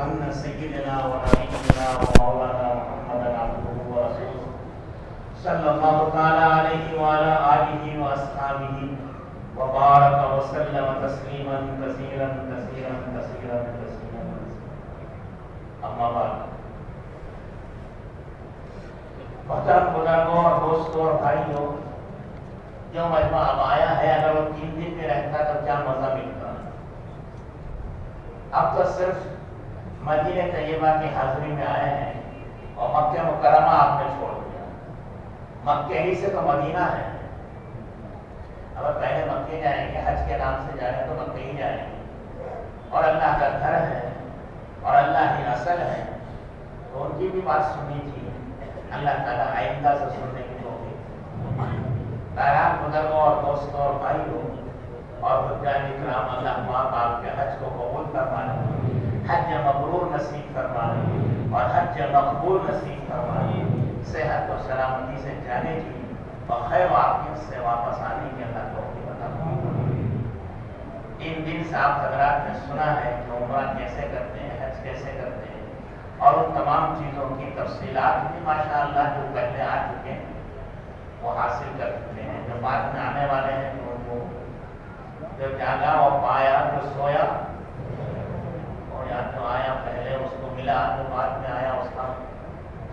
أن سيدنا ونبينا ومولانا محمدا عبده ورسوله صلى الله تعالى عليه وعلى آله وأصحابه وبارك وسلم تسليما كثيرا كثيرا كثيرا كثيرا. أما بعد، محترم بزرگوں اور دوستوں اور بھائیوں، جو مجمع اب آیا ہے اگر وہ 3 دن میں رہتا تو کیا مزہ ملتا. اب تو صرف مدینہ طیبہ کی حاضری میں آئے ہیں اور مکہ مکرمہ آپ نے چھوڑ دیا. مکہ ہی سے تو مدینہ ہے. اگر پہلے مکہ جائیں گے، حج کے نام سے جائیں تو مکہ ہی جائیں گے، اور اللہ کا گھر ہے اور اللہ ہی اصل ہے، تو ان کی بھی بات سننی تھی. اللہ تعالیٰ آئندہ سے سننے کی توفیق. بہرحال بزرگوں اور دوستوں اور بھائیوں اور حجاج کرام، اللہ پاک آپ کے حج کو قبول فرمائے، حج مبرور نصیب فرمائے اور حج مقبول نصیب فرمائے. صحت و سلامتی سے جانے کی اور خیر و عافیت سے واپس آنے کی اللہ توفیق عطا فرمائے. ان دن سے آپ حضرات نے سنا ہے کہ عمرہ کیسے کرتے ہیں، حج کیسے کرتے ہیں، اور ان تمام چیزوں کی تفصیلات بھی ماشاءاللہ جو پہلے آ چکے ہیں وہ حاصل کر چکے ہیں. جو بعد میں آنے والے ہیں ان کو جو جاگا وہ پایا، جو سویا اور یا جو آیا پہلے اس کو ملا، جو بعد میں آیا اس کا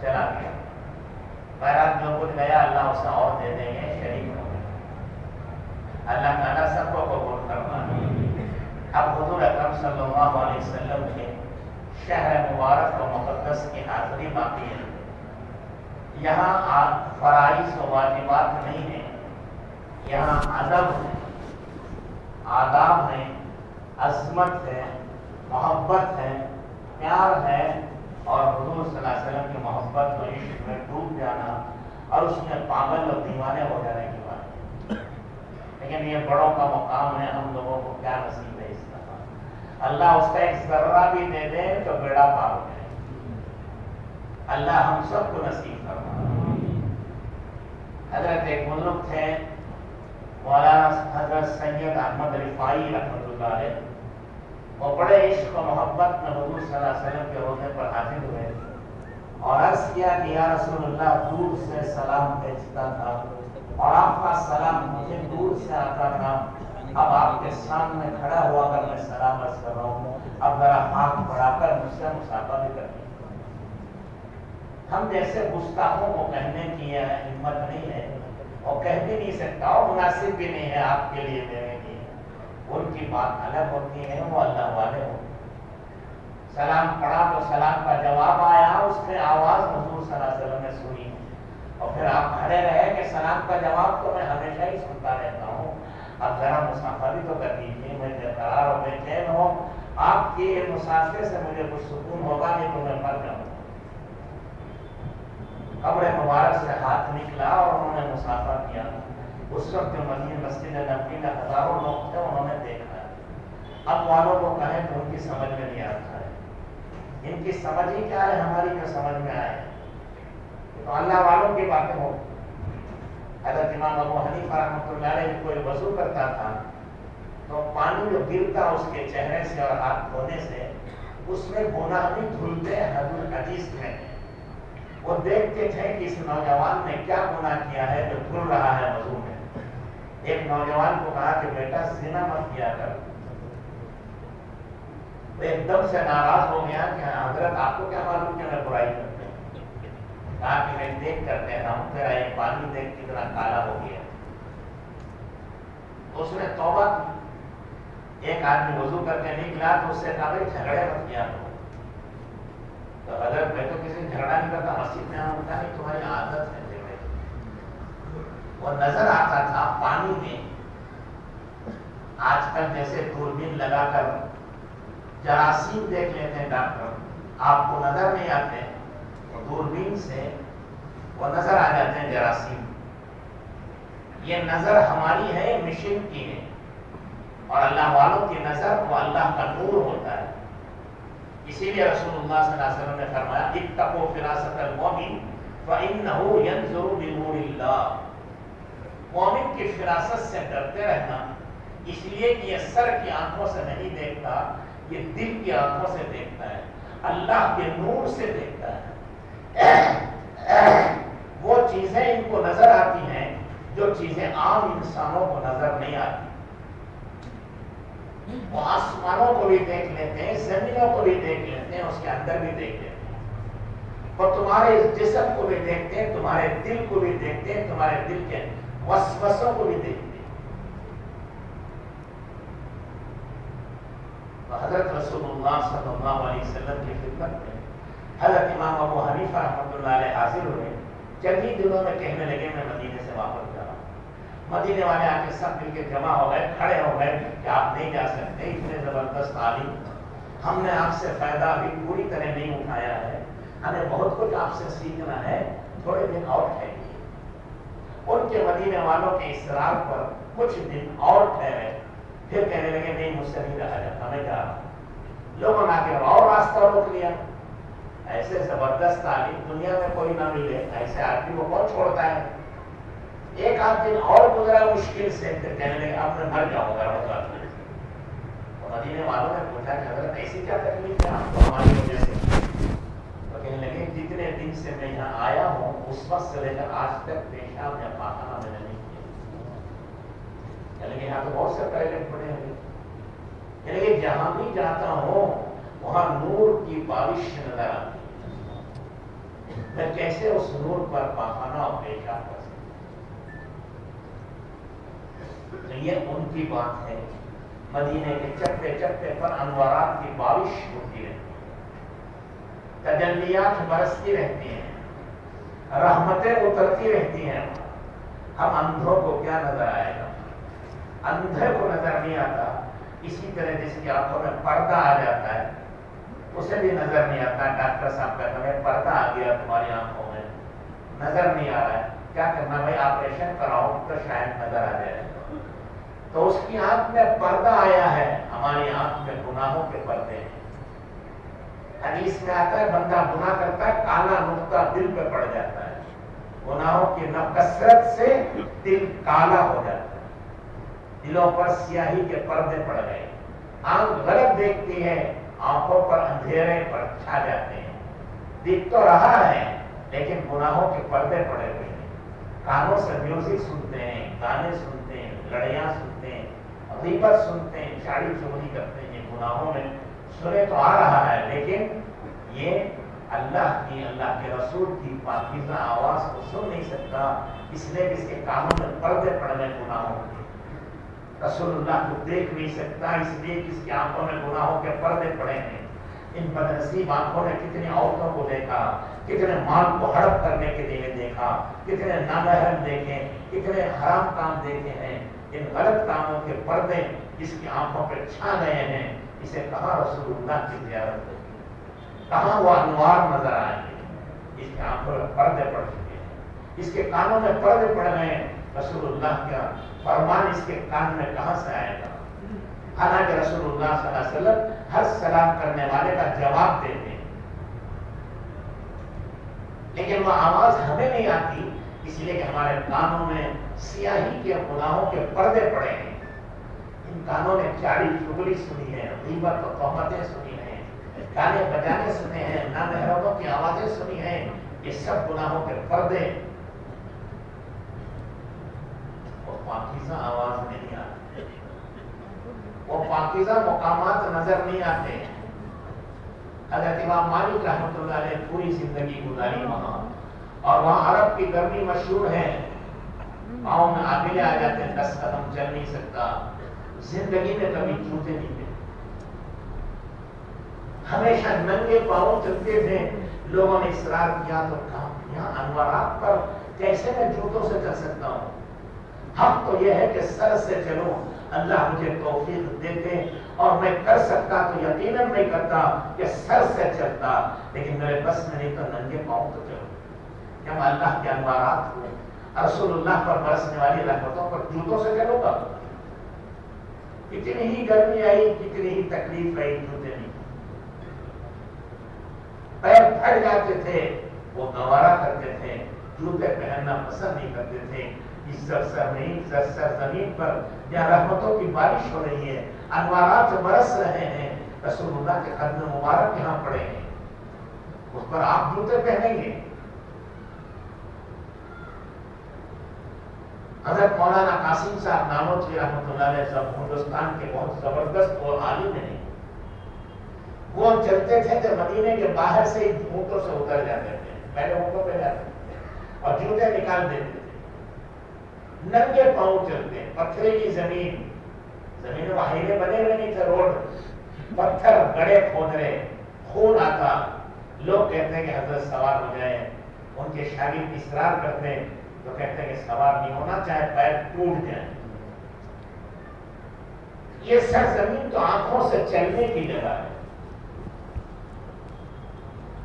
چلا گیا. بہرحال جو کچھ گیا اللہ اسے اور دے دیں گے، شریک ہوں گے. اللہ تعالیٰ سب کو قبول فرمائے. اب حضور اکرم صلی اللہ علیہ وسلم کے شہر مبارک و مقدس کی حاضری باقی ہے. یہاں فرائض و واجبات نہیں ہیں، یہاں ادب ہے، آداب ہے، عظمت ہے، محبت ہے، پیار ہے، اور حضور صلی اللہ علیہ وسلم کی محبت و عشق میں ڈوب جانا اور اس میں پاگل اور دیوانے ہو جانے کی بات ہے. لیکن یہ بڑوں کا مقام ہے، ہم لوگوں کو کیا نصیب ہے اس طرح. اللہ اس کا ایک ذرہ بھی دے دے تو بیڑا پار ہو جائے. اللہ ہم سب کو نصیب فرمائے. حضرت ایک بزرگ تھے مولانا حضرت سید احمد رفاعی رحمۃ اللہ علیہ. وہ بڑے عشق و محبت میں حضور صلی اللہ علیہ وسلم کے روضے پر حاضر ہوئے اور عرض کیا کہ یا رسول اللہ، دور سے سلام بھیجتا تھا اور آپ کا سلام مجھے دور سے آتا تھا. اب آپ کے سامنے کھڑا ہوا کر میں سلام عرض کر رہا ہوں، اب ذرا ہاتھ بڑھا کر مجھ سے مصافحہ بھی کریں. ہم جیسے گستاخوں کو کہنے کی ہمت نہیں ہے اور کہہ بھی نہیں سکتا اور مناسب بھی نہیں ہے آپ کے لیے دینے کی. ان کی بات الگ ہوتی ہے، وہ اللہ والے ہوتے ہیں. سلام پڑھا تو سلام کا جواب آیا، اس میں آواز حضور صلی اللہ علیہ وسلم نے سنی اور پھر آپ کھڑے رہے کہ سلام کا جواب تو میں ہمیشہ ہی سنتا رہتا ہوں، اب ذرا مسافہ بھی تو کر دیجیے، میں قرار اور بے چین ہوں. آپ کی مسافے سے مجھے کچھ سکون ہوگا، نہیں تو میں مر جاؤں. قبر مبارک سے ہاتھ نکلا اور انہوں نے مسافہ کیا. اس وقت جو مدینہ مسجد نبوی میں ہزاروں لوگ تھے انہوں نے دیکھا. اب والوں کو کہیں تو ان کی سمجھ میں نہیں آتا ہے. ان کی سمجھ ہی کیا ہے، ہماری جو سمجھ میں آئے تو اللہ والوں کی باتیں ہو. حضرت امام ابو حنیفہ رحمۃ اللہ علیہ کوئی وضو کرتا تھا تو پانی جو گرتا اس کے چہرے سے اور ہاتھ دھونے سے اس میں گناہ بھی دھلتے حضور حدیث میں. وہ دیکھتے تھے کہ اس نوجوان نے کیا گناہ کیا ہے جو دھل رہا ہے وضو میں. ایک نوجوان کو کہا کہ بیٹا زنا مت کیا کر. وہ ایک دم سے ناراض ہو گیا کہ حضرت آپ کو کیا معلوم کہ میں برائی کرتے ہیں. کہا کہ میں دیکھ کر کہہ رہا ہوں، تیرا یہ پانی دیکھ کتنا کالا ہو گیا. اس نے توبہ کی. ایک آدمی وضو کر کے نکلا تو اس سے کہا بھائی جھگڑے مت کیا کرو. تو حضرت میں تو کسی جھگڑا نہیں کرتا، مسجد میں ہوتا نہیں، تمہاری عادت ہے. وہ نظر آتا تھا پانی میں. آج کل جیسے دوربین لگا کر جراثیم دیکھ لیتے ہیں ڈاکٹر، آپ کو نظر نہیں آتے، دوربین سے وہ نظر آ جاتے ہیں جراثیم. یہ نظر ہماری ہے، مشین کی ہے، اور اللہ والوں کی نظر وہ اللہ کا نور ہوتا ہے. اسی لیے رسول اللہ صلی اللہ علیہ وسلم نے فرمایا اتقوا فراست المؤمن فإنه ينظر بنور اللہ. مومن کی فراست سے ڈرتے رہنا، اس لیے کہ یہ سر کی آنکھوں سے نہیں دیکھتا، یہ دل کی آنکھوں سے دیکھتا ہے. اللہ کے نور سے دیکھتا ہے۔ وہ چیزیں ان کو نظر آتی ہیں جو چیزیں عام انسانوں کو نظر نہیں آتی۔ وہ آسمانوں کو بھی دیکھ لیتے ہیں، زمینوں کو بھی دیکھ لیتے ہیں، اس کے اندر بھی دیکھ لیتے ہیں، اور تمہارے جسم کو بھی دیکھتے ہیں، تمہارے دل کو بھی دیکھتے ہیں، تمہارے دل کے وسوسوں کو بھی دیکھتے ہیں۔ حضرت رسول اللہ صلی اللہ علیہ وسلم کی خدمت میں حضرت امام ابو حنیفہ رحمۃ اللہ علیہ حاضر ہوئے۔ چند ہی دنوں میں کہنے لگے میں مدینے سے واپس جا رہا ہوں۔ مدینے والے آ کے سب مل کے جمع ہو گئے، کھڑے ہو گئے کہ آپ نہیں جا سکتے، اتنے زبردست تعلیم ہم نے آپ سے فائدہ ابھی پوری طرح نہیں اٹھایا ہے، ہمیں بہت کچھ آپ سے سیکھنا ہے، تھوڑے دن اور ٹھہریے۔ ان کے مدینے والوں کے اصرار پر کچھ دن اور ٹھہرے، پھر کہنے لگے نہیں مجھ سے نہیں رہا جاتا، میں جا رہا ہوں۔ لوگوں نے آ کے اور راستہ روک لیا۔ ایسے زبردست تعلیم دنیا میں کوئی نہ ملے، ایسے آدمی کو کون چھوڑتا ہے؟ ایک آدھ دن اور گزرا مشکل سے، پھر کہنے لگے اب میں مر جاؤں گا۔ مدینے والوں نے پوچھا کہ حضرت ایسی کیا تکلیف ہے آپ کو ہماری وجہ سے؟ تو کہنے لگے جتنے دن سے میں یہاں آیا ہوں اس وقت سے لے کر آج تک پیشاب یا پاخانہ میں نے نہیں کیا۔ یہاں تو بہت سے ٹوائلٹ پڑے ہوئے، یعنی جہاں بھی جاتا ہوں وہاں نور کی بارش نظر آتی ہے، میں کیسے اس نور پر پاخانہ اور پیشاب کر سکتا؟ یہ ان کی بات ہے۔ مدینے کے چپے چپے پر انوارات کی بارش ہوتی رہتی ہے، تجلیات برستی رہتی ہیں، رحمتیں اترتی رہتی ہیں۔ ہم اندھوں کو کیا نظر آئے گا؟ اندھے کو نظر نہیں آتا، اسی طرح جس کی آنکھوں میں پردہ آ جاتا ہے اسے بھی نظر نہیں آتا۔ ڈاکٹر صاحب کہتے ہیں پردہ آ گیا تمہاری آنکھوں میں، نظر نہیں آ رہا ہے، کیا کرنا بھائی آپریشن کراؤ تو شاید نظر آ جائے۔ تو اس کی آنکھ میں پردہ آیا ہے، ہماری آنکھ میں گناہوں کے پردے ہیں۔ حدیث میں آتا ہے بندہ گناہ کرتا ہے کالا نقطہ دل پہ پڑ جاتا ہے، گناہوں کی کثرت سے دل کالا ہو جاتا ہے، دلوں پر سیاہی کے پردے پڑ گئے، آنکھ غلط دیکھتی ہے، آنکھوں پر اندھیرے پر چھا جاتے ہیں، دکھ تو رہا ہے لیکن گناہوں کے پردے پڑے ہوئے ہیں۔ کانوں سے میوزک سنتے ہیں، گانے سنتے ہیں، لڑیاں سنتے ہیں، غیبت سنتے ہیں، چاڑی چغلی کرتے ہیں، یہ گناہوں میں سنے تو آ رہا ہے لیکن یہ اللہ کے رسول کی پاکیزہ آواز کو سن نہیں سکتا، اس لیے اس کے کانوں میں پردے پڑ گئے گناہوں کے۔ رسول اللہ کو دیکھ نہیں سکتا اس لیے اس کی آنکھوں میں گناہوں کے پردے پڑے ہیں۔ ان بدنصیب آنکھوں نے کتنی عورتوں کو دیکھا، کتنے مال کو ہڑپ کرنے کے لیے دیکھا، کتنے نامحرم دیکھے، کتنے حرام کام دیکھے ہیں۔ ان غلط کاموں کے پردے جس کی آنکھوں پہ چھا گئے ہیں، اسے کہاں رسول اللہ کی زیارت ہوگی، کہاں وہ انوار نظر آئیں گے؟ اس کی آنکھوں میں پردے پڑ چکے ہیں، اس کے کانوں میں پردے پڑ گئے ہیں۔ رسول اللہ کا فرمان اس کے کان میں کہاں سے آئے گا؟ حالانکہ رسول اللہ صلی اللہ علیہ وسلم ہر سلام کرنے والے کا جواب دیتے ہیں، لیکن وہ آواز ہمیں نہیں آتی، اس لیے کہ ہمارے کانوں میں سیاہی کے گناہوں کے پردے پڑے ہیں۔ ان کانوں نے چاڑی چغلی سنی ہے، غیبت و تہمتیں سنی ہیں، گانے بجانے سنے ہیں، نامحرموں کی آوازیں سنی ہیں، یہ سب گناہوں کے پردے۔ وہ پاکیزہ آواز نہیں آتی، وہ پاکیزہ مقامات نظر نہیں آتے۔ حضرت امام مالک رحمۃ اللہ علیہ پوری زندگی گزاری وہاں، اور وہاں عرب کی گرمی مشہور ہے، پاؤں میں آبلے آ جاتے ہیں، 10 قدم چل نہیں سکتا، زندگی میں کبھی جوتے نہیں تھے، ہمیشہ ننگے پاؤں چلتے تھے۔ لوگوں نے اصرار کیا تو کہا یہاں انوارات پر کیسے میں جوتوں سے چل سکتا ہوں؟ حق تو یہ ہے کہ سر سے چلوں، اللہ مجھے توفیق دیتے، اور میں کر سکتا تو یقیناً نہیں کرتا کہ سر سے چلتا، لیکن میرے بس میں نہیں تو ننگے پاؤں تو چلو۔ جب اللہ کے انوارات ہوئے، رسول اللہ پر برسنے والی رحمتوں پر جوتوں سے چلو گا؟ کتنی ہی گرمی آئی، کتنی ہی تکلیف آئی، جوتے نہیں، پیر پھٹ جاتے تھے، وہ گوارا کرتے تھے، جوتے پہننا پسند نہیں کرتے تھے۔ اس سرزمین پر جہاں رحمتوں کی بارش ہو رہی ہے، انوارات برس رہے ہیں، رسول اللہ کے قدم مبارک یہاں پڑے ہیں، اس پر آپ جوتے پہنیں گے؟ حضرت مولانا قاسم صاحب نانوتوی رحمۃ اللہ علیہ صاحب ہندوستان کے بہت زبردست اور عالم ہیں. وہ چلتے تھے تو مدینے کے باہر سے ہی اونٹوں سے اتر جاتے تھے، پہلے اونٹوں پہ جاتے تھے اور جوتے نکال دیتے تھے. ننگے پاؤں چلتے، پتھریلی زمین میں وحیرے بنے ہوئے نہیں تھے، روڈ پتھر گڑے کھود رہے، خون آتا. لوگ کہتے ہیں کہ حضرت سوار ہو جائیں، ان کے شاگرد اصرار کرتے ہیں تو کہتے ہیں کہ سوار نہیں ہونا، چاہے پیر ٹوٹ جائیں. یہ سرزمین تو آنکھوں سے چلنے کی جگہ ہے.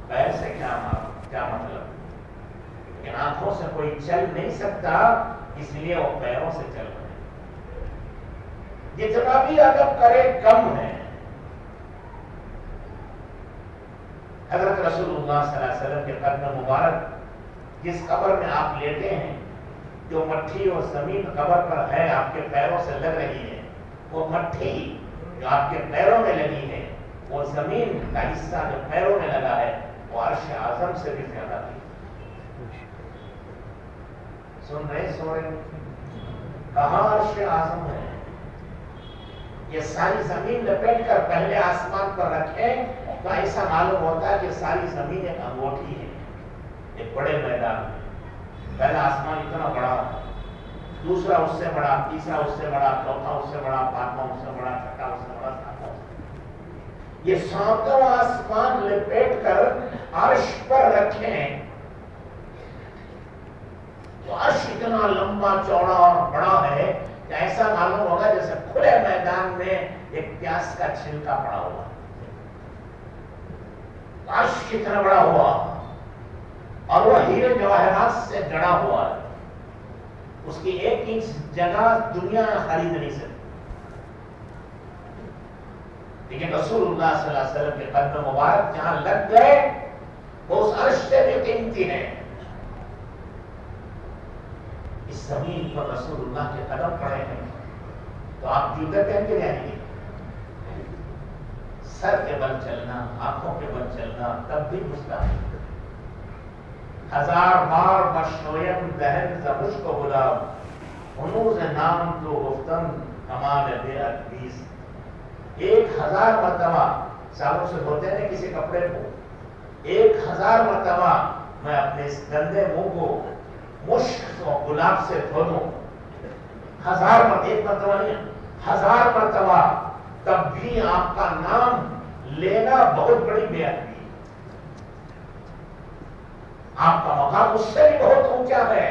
پیر سے کیا مطلب؟ لیکن آنکھوں سے کوئی چل نہیں سکتا، اس لیے وہ پیروں سے چل رہے. جتنا بھی ادب کرے کم ہے. حضرت رسول اللہ صلی اللہ علیہ وسلم کے قدم مبارک جس قبر میں آپ لیتے ہیں، جو مٹھی اور زمین قبر پر ہے آپ کے پیروں سے لگ رہی ہے، وہ مٹھی جو آپ کے پیروں میں لگی ہے، وہ زمین کا حصہ جو پیروں میں لگا ہے، وہ عرش اعظم سے بھی زیادہ تھی. سن رہے سو رہے کہاں عرش اعظم ہے؟ یہ ساری زمین لپیٹ کر پہلے آسمان پر رکھیں تو ایسا معلوم ہوتا ہے کہ ساری زمین ایک انگوٹھی ہے. ایک بڑے میدان میں پہلا آسمان اتنا بڑا، دوسرا اس سے بڑا، تیسرا اس سے بڑا، چوتھا اس سے بڑا، پانچواں اس سے بڑا، چھٹا اس سے بڑا، ساتواں. یہ ساتواں آسمان لپیٹ کر عرش پر رکھیں تو عرش اتنا لمبا چوڑا اور بڑا ہے کہ ایسا معلوم ہوگا جیسے کھلے میدان میں ایک پیاز کا چھلکا پڑا ہوا. عرش کتنا بڑا ہوا اور وہ ہیرے جواہرات سے جڑا ہوا ہے. اس کی ایک انچ جگہ دنیا خرید نہیں سکتی. لیکن رسول اللہ صلی اللہ علیہ وسلم کے قدم مبارک جہاں لگ گئے وہ اس عرش سے بھی قیمتی ہے. اس زمین پر رسول اللہ کے قدم پڑے ہیں تو آپ جوتے پہن کے جائیں گے. سر کے بل چلنا، آنکھوں کے بل چلنا تب بھی مستحب. ہزار بار بشنویم دہن زمش کو غلام، ہنوز نام تو گفتن کمال بے ادبیز. 1000 مرتبہ صابن سے دھوتے ہیں کسی کپڑے کو، 1000 مرتبہ میں اپنے اس گندے منہ کو مشک و گلاب سے دھو دوں، 1000 مرتبہ، ایک مرتبہ نہیں، 1000 مرتبہ، تب بھی آپ کا نام لینا بہت بڑی بے ادبی. آپ کا مقام اس سے بھی بہت اونچا ہے.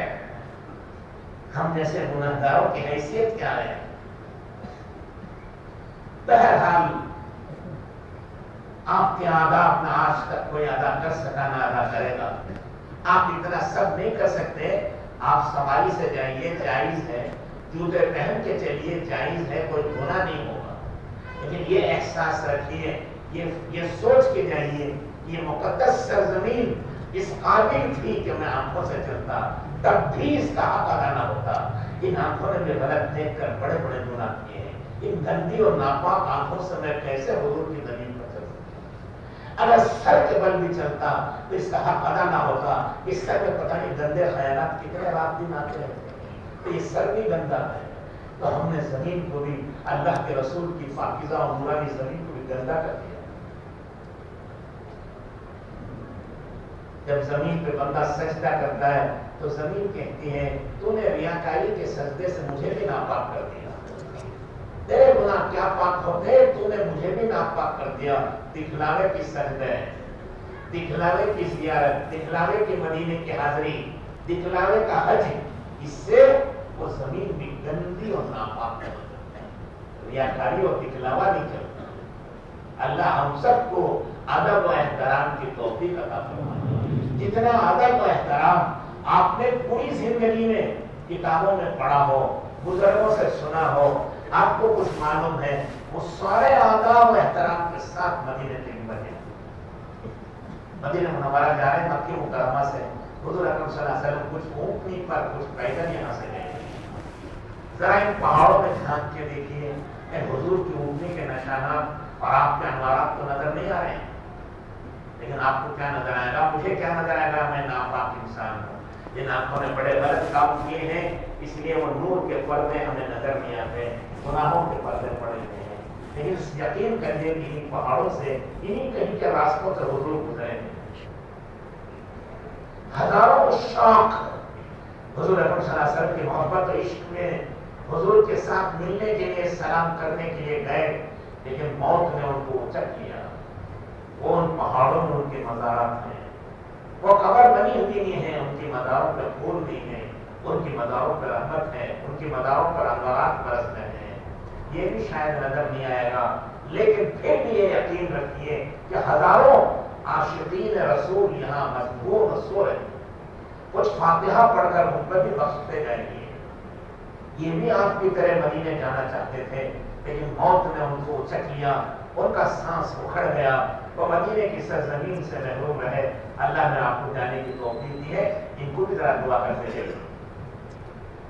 ہم جیسے گنہگاروں کی حیثیت کیا ہے؟ بہرحال آپ کے آداب نہ آج تک کوئی ادا کر سکا نہ ادا کرے گا. آپ اتنا سب نہیں کر سکتے. آپ سواری سے جائیے، جائز ہے. جوتے پہن کے چلیے، جائز ہے، کوئی گناہ نہیں ہوگا. لیکن یہ احساس رکھیے، یہ سوچ کے جائیے، یہ مقدس سرزمین اس قابل تھی کہ میں آنکھوں سے چلتا تب بھی اس کا حق ادا نہ ہوتا. ان آنکھوں نے بھی غلط دیکھ کر بڑے بڑے گناہ کیے ہیں. ان گندی اور ناپاک آنکھوں سے میں کیسے حضور کی زمین پر چل سکتا؟ اگر سر کے بل بھی چلتا تو اس کا حق ادا نہ ہوتا. اس سر میں پتہ نہیں گندے خیالات کتنے رات دن آتے ہیں. تو یہ سر بھی گندا ہے. تو ہم نے زمین کو بھی، اللہ کے رسول کی پاکیزہ اور نورانی زمین کو بھی گندا کر دیا. جب زمین پہ بندہ سجدہ کرتا ہے تو زمین کہتی ہے تو نے ریاکاری کے سجدے سے مجھے بھی ناپاک کر دیا. تیرے گناہ کیا پاک ہوتے، تو نے مجھے بھی ناپاک کر دیا. دکھلاوے کی سجدے، دکھلاوے کی زیارت، دکھلاوے کی مدینے کی حاضری، دکھلاوے کا حج، اس سے وہ زمین بھی گندی اور ناپاک ہے. ریاکاری اور دکھلاوا نہیں چلتا. اللہ ہم سب کو ادب و احترام کی توفیق عطا فرمائے. جتنا ادب و احترام آپ نے پوری زندگی میں کتابوں میں پڑھا ہو، بزرگوں سے سنا ہو، آپ کو کچھ معلوم ہے، وہ سارے آداب و احترام کے ساتھ مدینے طیبہ ہے. مدینہ منورہ جا رہے ہیں مکہ مکرمہ سے، حضور اکرم صلی اللہ علیہ وسلم کچھ اونٹنی پر، کچھ پیدل یہاں سے گئے. ذرا ان پہاڑوں میں جھانک کے دیکھیے کہ حضور کی اونٹنی کے نشانات اور آپ کے انوارات تو نظر نہیں آ رہے ہیں. لیکن آپ کو کیا نظر آئے گا؟ مجھے کیا نظر آئے گا؟ میں ناپاک انسان ہوں، جن آنکھوں نے بڑے غلط کام کیے ہیں، اس لیے وہ نور کے پردے ہمیں نظر نہیں آتے، گناہوں کے پردے پڑے ہوئے ہیں۔ لیکن یقین کریے کہ ان پہاڑوں سے، انہیں کہیں کے راستوں سے حضور گزرے ہیں۔ ہزاروں شوق حضور اکرم صلی اللہ علیہ وسلم کی محبت و عشق میں حضور کے ساتھ ملنے کے لیے، سلام کرنے کے لیے گئے، لیکن موت نے ان کو اچک لیا۔ وہ ان پہاڑوں میں ان کے مزارات ہیں، وہ قبر بنی ہوئی نہیں ہے، ان کی مزاروں پہ پھول نہیں ہے، ان کی مزاروں پہ رحمت ہے، ان کی مزاروں پر انوارات برس رہے ہیں۔ یہ بھی شاید نظر نہیں آئے گا، لیکن پھر بھی یہ یقین رکھیے کہ ہزاروں عاشقین رسول یہاں مجبور سو رہے ہیں۔ کچھ فاتحہ پڑھ کر ان پر بھی بخشتے جائیں گے۔ یہ بھی آپ کی طرح مدینے جانا چاہتے تھے، لیکن موت نے ان کو اچک لیا، ان کا سانس اکھڑ گیا، وہ مدینے کی سرزمین سے محروم رہے۔ اللہ نے آپ کو جانے کی توفیق دی ہے، ان کو بھی ذرا دعا کرتے چلیے۔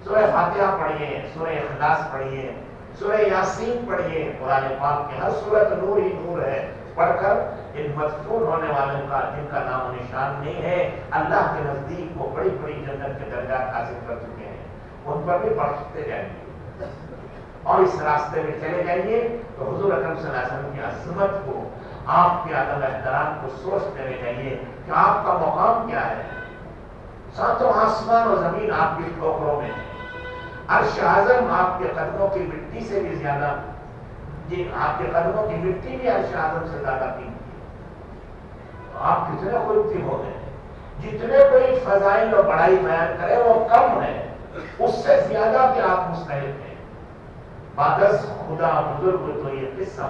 سورہ فاتحہ پڑھیے، سورہ اخلاص پڑھیے، سورہ یاسین پڑھیے، قرآن پاک کی ہر سورت نور ہی نور ہے۔ پڑھ کر ان مدفون ہونے والوں کا، جن کا نام و نشان نہیں ہے، اللہ کے نزدیک وہ بڑی بڑی جنت کے درجات حاصل کر چکے ہیں، ان پر بھی بخشتے جائیں گے۔ اور اس راستے میں چلے جائیے تو حضور اکرم صلی اللہ علیہ وسلم کی عظمت کو، آپ کے ادب احترام کو سوچتے رہ جائیے کہ آپ کا مقام کیا ہے۔ ساتوں آسمان و زمین آپ کی ٹھوکروں میں ہے، عرش اعظم آپ کے قدموں کی مٹی سے بھی زیادہ، جی آپ کے قدموں کی مٹی بھی عرش اعظم سے زیادہ قیمتی ہے۔ تو آپ کتنے قیمتی ہو گئے، جتنے کوئی فضائل و بڑائی بیان کرے وہ کم ہے، اس سے زیادہ کہ آپ مستحق ہیں۔ بادس خدا بزرگ تو یہ قصہ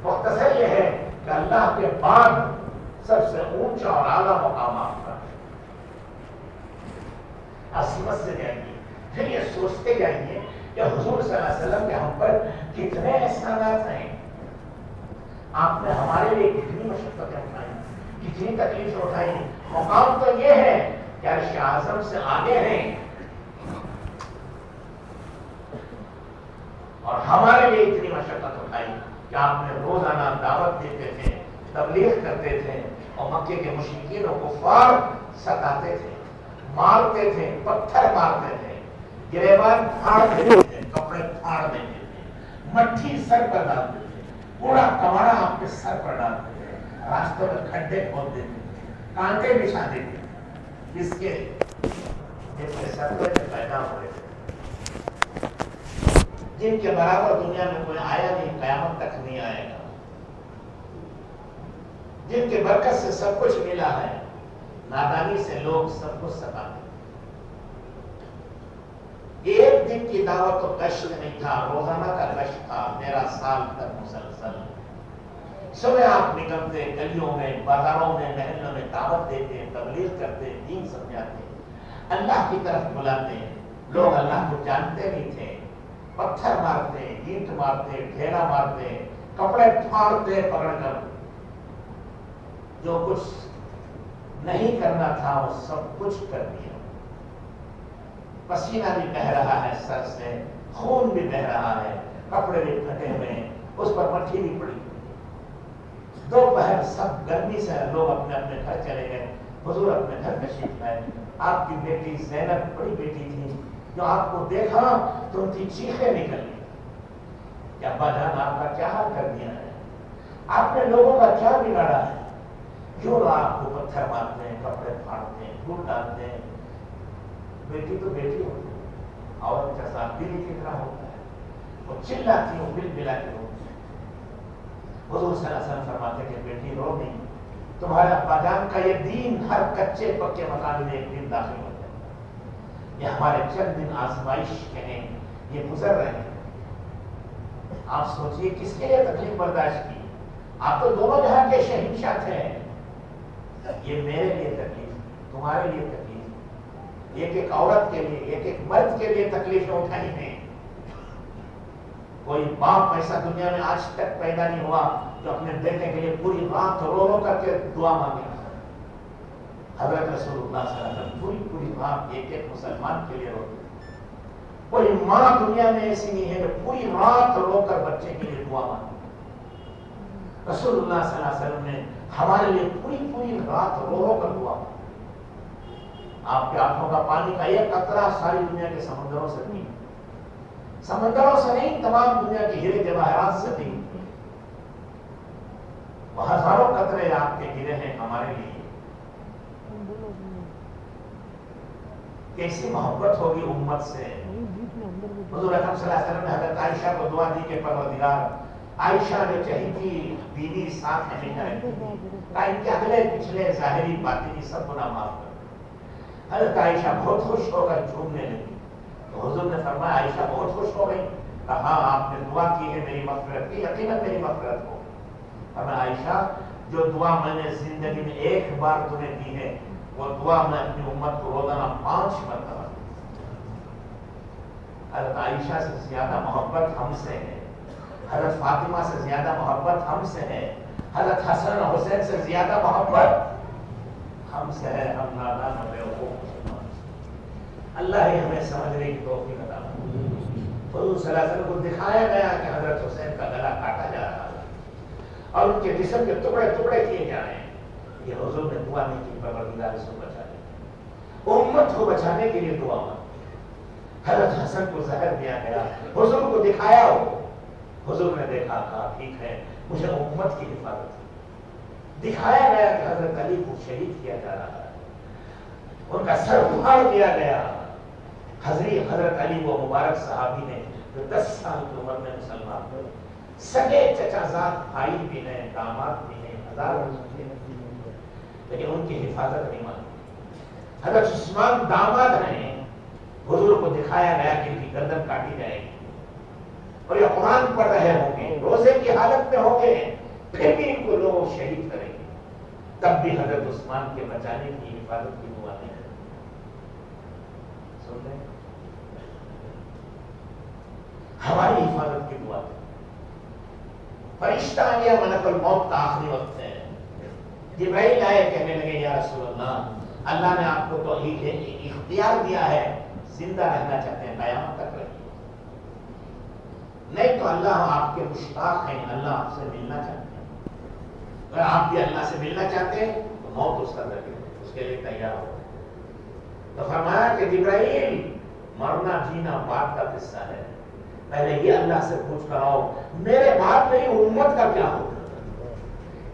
مختصر یہ ہے کہ اللہ کے بعد سب سے اونچا اور اعلیٰ مقام آپ کا۔ عظمت سے جائیے، پھر یہ سوچتے جائیے کہ حضور صلی اللہ علیہ وسلم کے ہم پر کتنے احسانات ہیں۔ آپ نے ہمارے لیے کتنی مشقتیں اٹھائی، کتنی تکلیفیں اٹھائی۔ مقام تو یہ ہے کہ عرش اعظم سے آگے ہیں، اور ہمارے لیے اتنی مشقت اٹھائی کہ آپ نے روزانہ دعوت دیتے تھے، تبلیغ کرتے تھے، اور مکے کے مشرکین و کفار ستاتے تھے، مارتے تھے، پتھر مارتے تھے، گریبان پھاڑ دیتے تھے، کپڑے پھاڑ دیتے تھے، مٹی سر پر ڈالتے تھے، پورا کمڑا آپ کے سر پر ڈالتے تھے، راستوں میں کھڈے کھود دیتے تھے، کانٹے بچھا دیتے تھے، جس کے سر پر پیدا ہوئے تھے، جن کے برابر دنیا میں کوئی آیا نہیں، قیامت تک نہیں آئے گا، جن کے برکت سے سب کچھ ملا ہے، نادانی سے لوگ سب کچھ ستاتے۔ ایک دن کی دعوت و گشت نہیں تھا، روزانہ کا گشت تھا، میرا سال تک مسلسل۔ صبح آپ نکلتے، گلیوں میں، بازاروں میں، محلوں میں دعوت دیتے، تبلیغ کرتے، دین سمجھاتے، اللہ کی طرف بلاتے۔ لوگ اللہ کو جانتے نہیں تھے، پتھر مارتے، اینٹ مارتے، ڈھیرا مارتے، کپڑے پھاڑتے پکڑ کر۔ جو کچھ نہیں کرنا تھا وہ سب کچھ کر دیا۔ پسینہ بھی بہہ رہا ہے سر سے، خون بھی بہہ رہا ہے، کپڑے بھی پھٹے ہوئے ہیں، اس پر مٹی بھی پڑی۔ دوپہر سب گرمی سے لوگ اپنے اپنے گھر چلے گئے، حضور اپنے گھر تشریف لائے۔ آپ کی بیٹی زینب بڑی بیٹی تھی، جو آپ کو دیکھا تو ان کی چیخیں نکل گئی کہ ابا جان آپ کا کیا حال کر دیا ہے، آپ نے لوگوں کا کیا بگاڑا ہے، کیوں آپ کو پتھر مارتے ہیں، کپڑے پھاڑتے ہیں، گل ڈالتے ہیں۔ بیٹی تو بیٹی ہوتی ہے، عورت کا ساتھ دل کی طرح ہوتا ہے، وہ چلاتی ہوں، بل بلاتی ہوں۔ حضور صلی اللہ علیہ وسلم فرماتے کہ بیٹی رو نہیں، تمہارے ابا جان کا یہ دین ہر کچے پکے مکان میں ایک دن داخل ہو جائے گا۔ یہ ہمارے چند دن آزمائش کے ہیں، یہ گزر رہے ہیں۔ آپ سوچئے کس کے لیے تکلیف برداشت کی؟ آپ تو دونوں جہاں کے شہنشاہ تھے۔ یہ میرے لیے تکلیف، تمہارے لیے تکلیف، ایک ایک عورت کے لیے، ایک ایک مرد کے لیے تکلیفیں اٹھائی ہیں۔ کوئی باپ ایسا دنیا میں آج تک پیدا نہیں ہوا جو اپنے بیٹے کے لیے پوری رات رو رو کر کے دعا مانگے۔ حضرت رسول اللہ صلی اللہ علیہ وسلم پوری رات ایک ایک مسلمان کے لیے روتے۔ کوئی ماں دنیا میں ایسی نہیں ہے جو پوری رات رو کر بچے کے لیے دعا مانگے۔ رسول اللہ صلی اللہ علیہ وسلم نے ہمارے لیے پوری پوری رات رو رو کر دعا. آپ کی آنکھوں کا پانی کا ایک قطرہ ساری دنیا کے سمندروں سے نہیں، سمندروں سے نہیں، تمام دنیا کے ہیرے جواہرات سے نہیں. وہ ہزاروں قطرے آپ کے گرے ہیں ہمارے لیے. کیسی محبت ہوگی امت سے. حضور اکرم صلی اللہ علیہ وسلم نے حضرت عائشہ کو دعا دی کہ پروردگار عائشہ جو چہیتی بیوی ساتھ نہیں کرے ان کے اگلے پچھلے ظاہری باطنی سب گناہ معاف کر. حضرت عائشہ بہت خوش ہو کر جھومنے لگی. تو حضور نے فرمایا عائشہ بہت خوش ہو گئی. کہا آپ نے دعا کی ہے میری مغفرت کی، یقیناً میری مغفرت ہو. فرمایا عائشہ جو دعا میں نے زندگی میں ایک بار تمہیں دی ہے وہ دعا میں اپنی امت کو روزانہ 5 مرتبہ. حضرت عائشہ سے زیادہ محبت ہم سے ہے، حضرت فاطمہ سے زیادہ محبت ہم سے ہے، حضرت حسن و حسین سے زیادہ محبت ہم سے ہے. ہم نادان و بیوقوف. اللہ ہی ہمیں سمجھنے کی توفیق عطا فرمائے. حضور صلی اللہ علیہ وسلم کو دکھایا گیا کہ حضرت حسین کا گلا کاٹا جا رہا ہے اور ان کے جسم کے ٹکڑے ٹکڑے کیے جا رہے ہیں. یہ حضور نے دعا نہیں کی پروردگار اس کو بچا لے، امت کو بچانے کے لیے دعا مانگی. حضرت حسن کو زہر دیا گیا، حضور کو دکھایا ہو. حضور نے دیکھا کہا ٹھیک ہے مجھے امت کی حفاظت. دکھایا گیا کہ حضرت علی کو شہید کیا جا رہا ہے، ان کا سر اکھاڑ دیا گیا. حضرت علی وہ مبارک صحابی نے جو 10 سال کی عمر میں مسلمان ہوئے، سگے چچا زاد بھائی بھی ہیں، داماد بھی ہیں، ہزاروں ہیں، لیکن ان کی حفاظت نہیں مانی. حضرت عثمان داماد ہیں، حضور کو دکھایا گیا کہ ان کی گردن کاٹی جائے گی اور یہ قرآن پڑھ رہے ہوں گے، روزے کی حالت میں ہوں گے، پھر بھی ان کو لوگ شہید کریں گے. تب بھی حضرت عثمان کے بچانے کی حفاظت کی دعا نہیں کریں. سن رہے ہیں؟ ہماری حفاظت کی دعا ہے. فرشتہ آیا ملک الموت کا آخری وقت ہے. جبرائیل آئے کہنے لگے یا رسول اللہ، اللہ نے آپ کو توحید اختیار دیا ہے، زندہ رہنا چاہتے ہیں قیامت تک رہیے، نہیں تو اللہ آپ کے مشتاق ہیں، اللہ آپ سے ملنا چاہتے ہیں. اگر آپ بھی اللہ سے ملنا چاہتے ہیں تو موت اس کا ذریعہ اس کے لیے تیار ہو. تو فرمایا کہ جبرائیل مرنا جینا بات کا قصہ ہے، پہلے یہ اللہ سے پوچھ کر آؤ میرے بعد میری امت کا کیا ہوگا.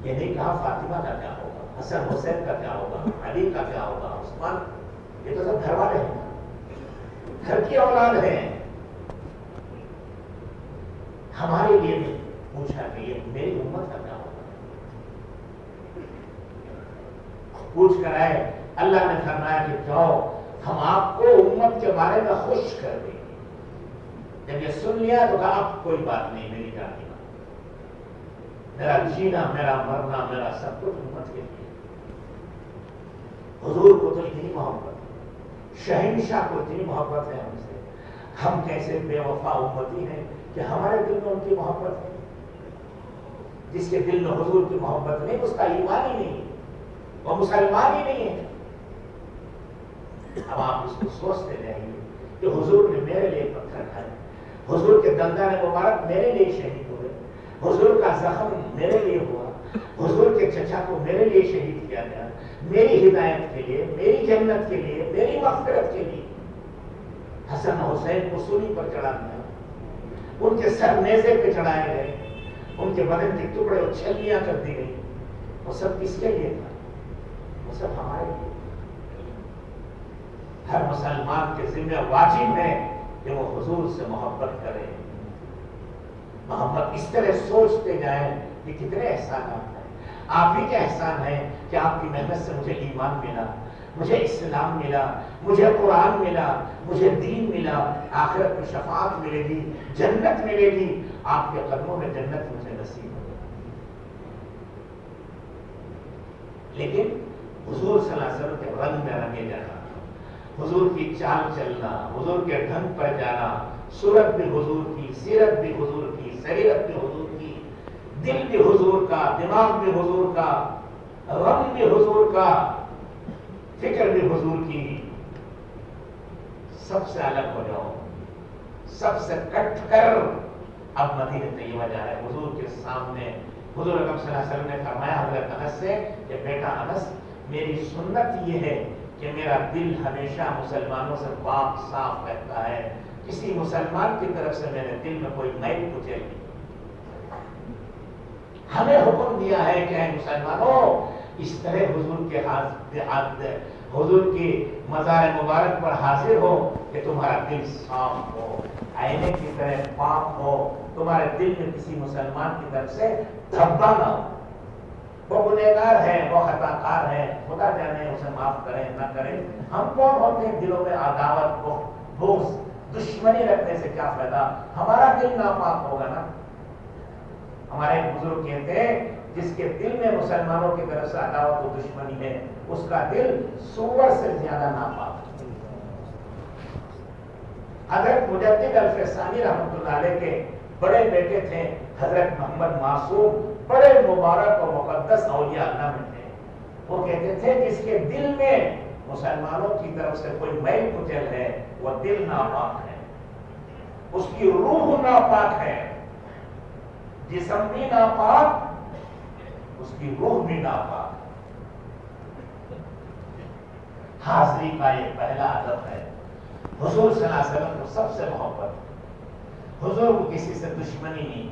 یہ نہیں کہا فاطمہ کا کیا ہوگا، حسن حسین کا کیا ہوگا، علی کا کیا ہوگا، عثمان، یہ تو سب گھر والے ہیں، گھر کی اولاد ہیں. ہمارے لیے بھی پوچھا کہ یہ میری امت کا کیا ہوگا. پوچھ کر آئے. اللہ نے فرمایا کہ جاؤ ہم آپ کو امت کے بارے میں خوش کر دیں گے. جب یہ سن لیا تو کہا اب کوئی بات نہیں، میری جان کی بات، میرا جینا میرا مرنا میرا سب کچھ امت کے لیے. حضور کو تو اتنی محبت، شہنشاہ کو اتنی محبت ہے ہم سے. ہم کیسے بے وفا امتی ہیں کہ ہمارے دل میں ان کی محبت ہے. جس کے دل میں حضور کی محبت نہیں اس کا ایمان ہی نہیں، وہ مسلمان ہی نہیں ہے. اب آپ اس کو سوچتے رہیے کہ حضور نے میرے لیے پتھر کھائے، حضور کے دندان مبارک میرے لیے شہید ہوئے، حضور کا زخم میرے لیے ہوا، حضور کے چچا کو میرے لیے شہید کیا گیا، میری ہدایت کے لیے، میری جنت کے لیے، میری مغفرت کے لیے. حسن حسین کو سولی پر چڑھا دیا، ان کے سر نیزے پہ چڑھائے گئے، ان کے بدن کے ٹکڑے اور چھلیاں کر دی گئی. وہ سب کس کے لیے تھا؟ وہ سب ہمارے لیے. ہر مسلمان کے ذمہ واجب ہے کہ وہ حضور سے محبت کرے. محبت اس طرح سوچتے جائیں کہ کتنے احسانات ہیں. آپ ہی کے احسان ہے کہ آپ کی محنت سے مجھے ایمان ملا، مجھے اسلام ملا، مجھے قرآن ملا، مجھے دین ملا، آخرت میں شفاعت ملے گی، جنت ملے گی. آپ کے قدموں میں جنت مجھے نصیب ہو. لیکن حضور صلی اللہ علیہ وسلم کے رنگ میں رنگے جانا، حضور کی چال چلنا، حضور کے ڈھنگ پر جانا، صورت بھی حضور کی، سیرت بھی حضور کی، سریرت بھی حضور کی، دل بھی حضور کا، دماغ بھی حضور کا، رنگ بھی حضور کا، فکر بھی حضور کی. سب سے الگ ہو جاؤ، سب سے کٹ کر اب مدینہ طیبہ جا رہے. حضور کے سامنے حضور اکرم صلی اللہ علیہ وسلم نے فرمایا حضرت انس سے کہ بیٹا انس، میری سنت یہ ہے کہ میرا دل ہمیشہ مسلمانوں سے پاک صاف رہتا ہے، کسی مسلمان کی طرف سے میرے دل میں کوئی میل کچیل نہیں۔ ہمیں حکم دیا ہے کہ اے مسلمانوں، اس طرح حضور کی مزار مبارک پر حاضر ہو کہ تمہارا دل صاف ہو، آئینے کی طرح پاک ہو، تمہارے دل میں کسی مسلمان کی طرف سے دھبا نہ ہو۔ وہ گنہگار ہے، وہ خطا کار ہے، خدا جانے اسے معاف کرے نہ کرے۔ ہم کون ہوتے ہیں دلوں میں عداوت، بغض، دشمنی رکھنے سے کیا فائدہ؟ ہمارا دل ناپاک ہوگا نا۔ ہمارے ایک بزرگ کہتے ہیں جس کے دل میں مسلمانوں کی طرف سے عداوت و دشمنی ہے، اس کا دل سور سے زیادہ ناپاک ہے۔ حضرت مجدد الفسانی رحمۃ اللہ علیہ کے بڑے بیٹے تھے حضرت محمد معصوم، بڑے مبارک اور مقدس اولیاء اللہ میں تھے۔ وہ کہتے تھے جس کے دل میں مسلمانوں کی طرف سے کوئی میل کچیل ہے، وہ دل ناپاک ہے، اس کی روح ناپاک ہے، جسم بھی ناپاک، اس کی روح بھی ناپاک۔ حاضری کا یہ پہلا ادب ہے۔ حضور صلی اللہ علیہ وسلم کو سب سے محبت، حضور کو کسی سے دشمنی نہیں،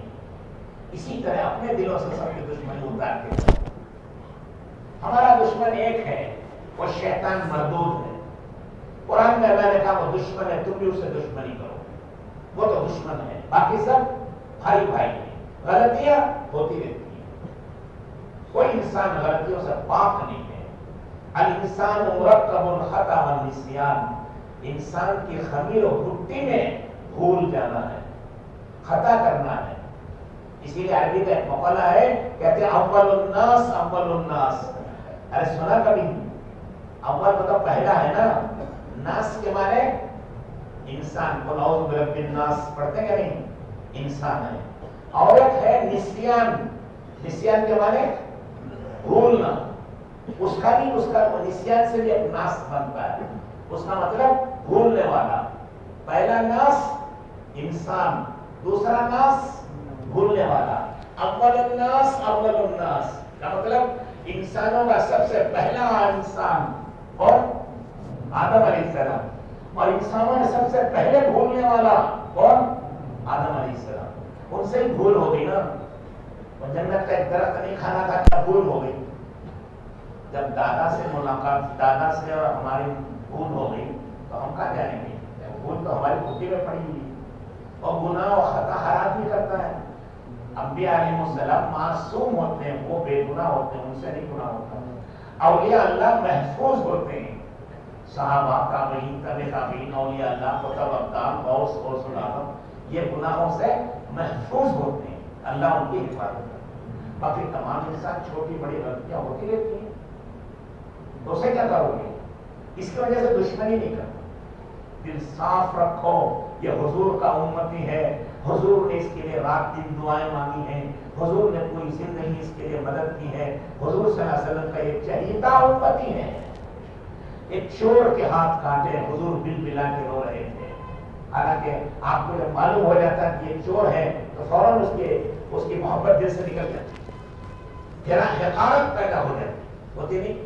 اسی طرح اپنے دلوں سے سب کی دشمنی اتار کے۔ ہمارا دشمن ایک ہے، وہ شیطان مردود ہے۔ قرآن میں اللہ نے کہا وہ دشمن ہے، تم بھی اسے دشمنی کرو، وہ تو دشمن ہے، باقی سب بھائی بھائی ہیں۔ غلطیاں ہوتی رہتی ہیں، کوئی انسان غلطیوں سے پاک نہیں ہے۔ الانسان مرکب الخطا والنسیان، انسان کی خمیر و گھٹی میں بھول جانا ہے، خطا کرنا ہے۔ اسی لیے عربی کا ایک مقولہ ہے، کہتے ہیں اول الناس اول الناس۔ ارے سنا کبھی؟ اول مطلب پہلا ہے نا، ناس کے معنی انسان، قل اعوذ برب الناس پڑھتے ہیں کہ نہیں؟ انسان ہے۔ اور ایک ہے نسیان، نسیان کے معنی بھولنا، اس کا نسیان سے بھی ایک ناس بنتا ہے، اس کا مطلب بھولنے والا۔ پہلا ناس انسان، دوسرا ناس بھولنے والا۔ اول الناس اول الناس کا مطلب انسانوں کا سب سے پہلا انسان کون؟ آدم علیہ السلام۔ اور انسانوں میں سب سے پہلے بھولنے والا کون؟ آدم علیہ السلام۔ ان سے ہی بھول ہو گئی نا، وہ جنت کا ایک درخت نہیں کھانا تھا، کیا بھول ہو گئی؟ جب دادا سے ملاقات، دادا سے اور ہماری بھول ہو گئی تو ہم کہاں جائیں گے؟ بھول تو ہماری گھٹی میں پڑی ہوئی، اور گناہ و خطا ہر آدمی کرتا ہے۔ انبیاء علیہ السلام معصوم ہوتے ہیں، وہ بے گناہ ہوتے ہیں، ان سے نہیں گناہ ہوتا۔ اولیاء اللہ محفوظ ہوتے ہیں، صحابہ، تابعین، تبع تابعین، اولیاء اللہ، قطب ابدال، غوث، غوث العظم، یہ گناہوں سے محفوظ ہوتے ہیں، اللہ ان کی حفاظت کرتا ہے۔ باقی تمام انسان چھوٹی بڑی غلطیاں ہوتی رہتی ہیں، تو اسے کیا کرو گے؟ اس کی وجہ سے دشمنی نہیں کرو، دل صاف رکھو۔ یہ حضور کا امتی ہے، حضور نے اس کے لیے رات دن دعائیں مانگی ہیں، حضور نے پوری زندگی اس کے لیے مدد کی ہے، حضور صلی اللہ علیہ وسلم کا یہ چہیتا امتی ہے۔ ایک چور کے ہاتھ کاٹے، حضور بل بلا کے رو رہے تھے، حالانکہ آپ کو جب معلوم ہو جاتا کہ یہ چور ہے تو فوراً اس کی محبت دل سے نکل جاتی، ذرا حقارت پیدا ہو جاتی، ہوتی نہیں؟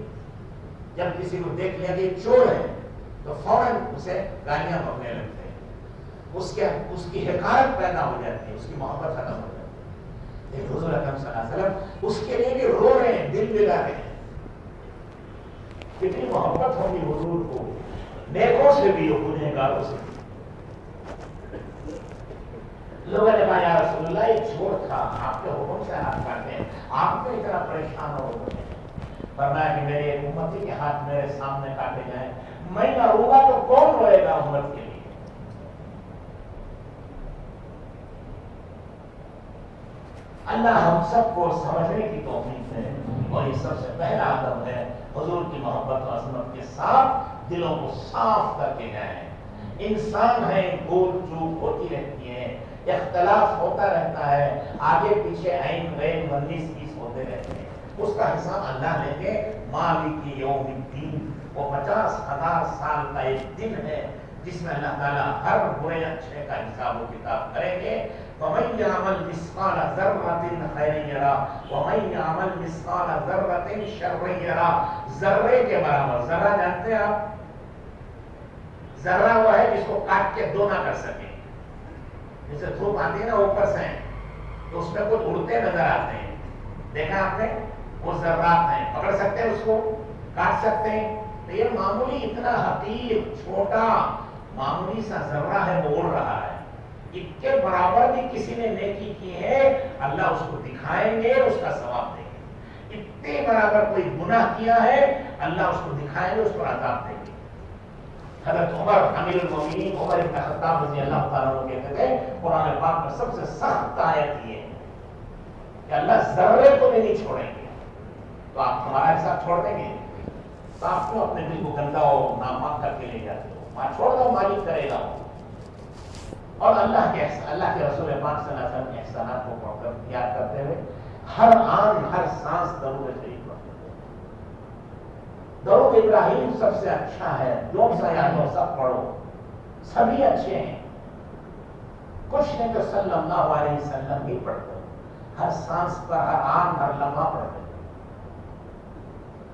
جب کسی کو دیکھ لیا کہ یہ چور ہے تو فوراً اسے گالیاں بکنے لگتے ہیں، اس کی حقارت پیدا ہو جاتی ہے، اس کی محبت ختم ہو جاتی ہے۔ لیکن حضور اکرم صلی اللہ علیہ وسلم اس کے لیے بھی رو رہے ہیں، دل ملا رہے ہیں۔ کتنی محبت ہوگی حضور کو، نیکوں سے بھی اور گنہگاروں سے بھی۔ لوگوں نے کہا یا رسول اللہ یہ چور تھا، آپ کے حکم سے ہاتھ کاٹے، آپ کو اتنا پریشان ہو گئے۔ فرمایا کہ میرے ایک امتی کے ہاتھ میرے سامنے کاٹے جائیں، میں نہ روگا تو کون روئے گا امت کے لیے؟ اللہ ہم سب کو سمجھنے کی توفیق ہے، اور یہ سب سے پہلا ادب ہے، حضور کی محبت و عظمت کے ساتھ دلوں کو صاف کر کے جائیں۔ انسان ہے، بھول چوک ہوتی رہتی ہے، اختلاف ہوتا رہتا ہے، آگے پیچھے عین غین 19-20 ہوتے رہتے ہیں، اس کا حساب اللہ لیں گے۔ مالک یوم الدین، وہ 50,000 سال کا ایک دن ہے جس میں اللہ تعالیٰ ہر برے اچھے کا حساب و کتاب کریں گے۔ وَمَن يَعْمَلْ مِثْقَالَ ذَرَّةٍ خَيْرًا يَرَهُ وَمَن يَعْمَلْ مِثْقَالَ ذَرَّةٍ شَرًّا يَرَهُ. ذرے کے برابر، ذرہ جانتے ہیں آپ؟ ذرہ وہ ہے جس کو کاٹ کے دو نہ کر سکے. جسے دھوپ آتی ہے نا اوپر سے تو اس میں کچھ اڑتے نظر آتے ہیں، دیکھا آپ نے؟ وہ ذرات ہیں، پکڑ سکتے ہیں اس کو، کاٹ سکتے ہیں. تو یہ معمولی اتنا حقیر چھوٹا معمولی سا ذرہ ہے، وہ اڑ رہا ہے. اس کے برابر بھی کسی نے نیکی کی ہے، اللہ اس کو دکھائیں گے، اس کا ثواب دیں گے. اتنے برابر کوئی گناہ کیا ہے، اللہ اس کو دکھائیں گے، اس کو عذاب دیں گے. حضرت عمر امیر المومنین عمر بن خطاب رضی اللہ تعالیٰ عنہ کہتے تھے قرآن پاک میں سب سے سخت آیت یہ ہے کہ اللہ ذرے کو بھی نہیں چھوڑیں گے. تو آپ ہمارا حساب چھوڑ دیں گے؟ تو آپ کیوں اپنے دل کو گندا ہو ناپاک کر کے لے جاتے ہو؟ ماں چھوڑ دو، مالک کرے گا. اور اللہ کے رسول پاک صلی اللہ علیہ وسلم کے احسانات کو پڑھ کر یاد کرتے ہوئے ہر آن ہر سانس درود شریف پڑھتے ہیں. درود ابراہیم سب سے اچھا ہے، جو سا یاد ہو سب پڑھو، سبھی اچھے ہیں. کچھ نہیں تو صلی اللہ علیہ وسلم بھی پڑھتے ہو، ہر سانس پر، ہر آن ہر لمحہ پڑھتے ہو.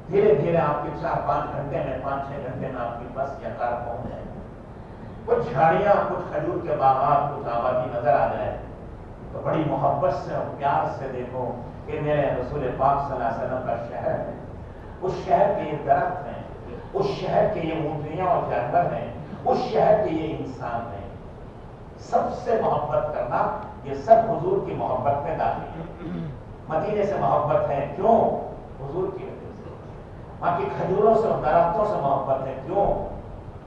دھیرے دھیرے آپ کے 4-5 گھنٹے میں 5-6 گھنٹے میں آپ کی بس یا کار پہنچ جائے. کچھ جھاڑیاں، کچھ کھجور کے باغات، کچھ آبادی نظر آ جائے تو بڑی محبت سے اور پیار سے دیکھو کہ میرے رسول پاک صلی اللہ علیہ وسلم کا شہر ہے. اس شہر کے یہ درخت ہیں، اس شہر کے یہ اونٹنیاں اور جانور ہیں، اس شہر کے یہ انسان ہیں. سب سے محبت کرنا، یہ سب حضور کی محبت میں داخل ہے. مدینے سے محبت ہے، کیوں؟ حضور کی وجہ سے. وہاں کی کھجوروں سے اور درختوں سے محبت ہے، کیوں؟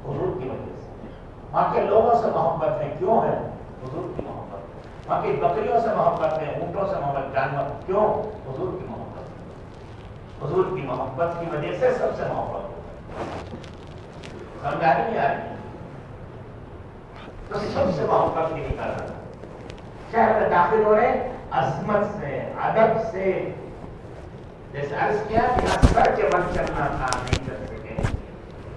حضور کی وجہ سے. وہاں کے لوگوں سے محبت ہے، کیوں ہے؟ حضور کی محبت. وہاں کی بکریوں سے محبت ہے، اونٹوں سے محبت، جانور، کیوں؟ حضور کی محبت. حضور کی محبت کی وجہ سے سب سے محبت ہوتا ہے. سمجھا نہیں آ رہی؟ تو سب سے محبت کی نکال رہا ہے. شہر میں داخل ہو رہے عظمت سے، ادب سے. جیسے عرض کیا کہ سر کے بل چلنا تھا، نہیں چل سکے.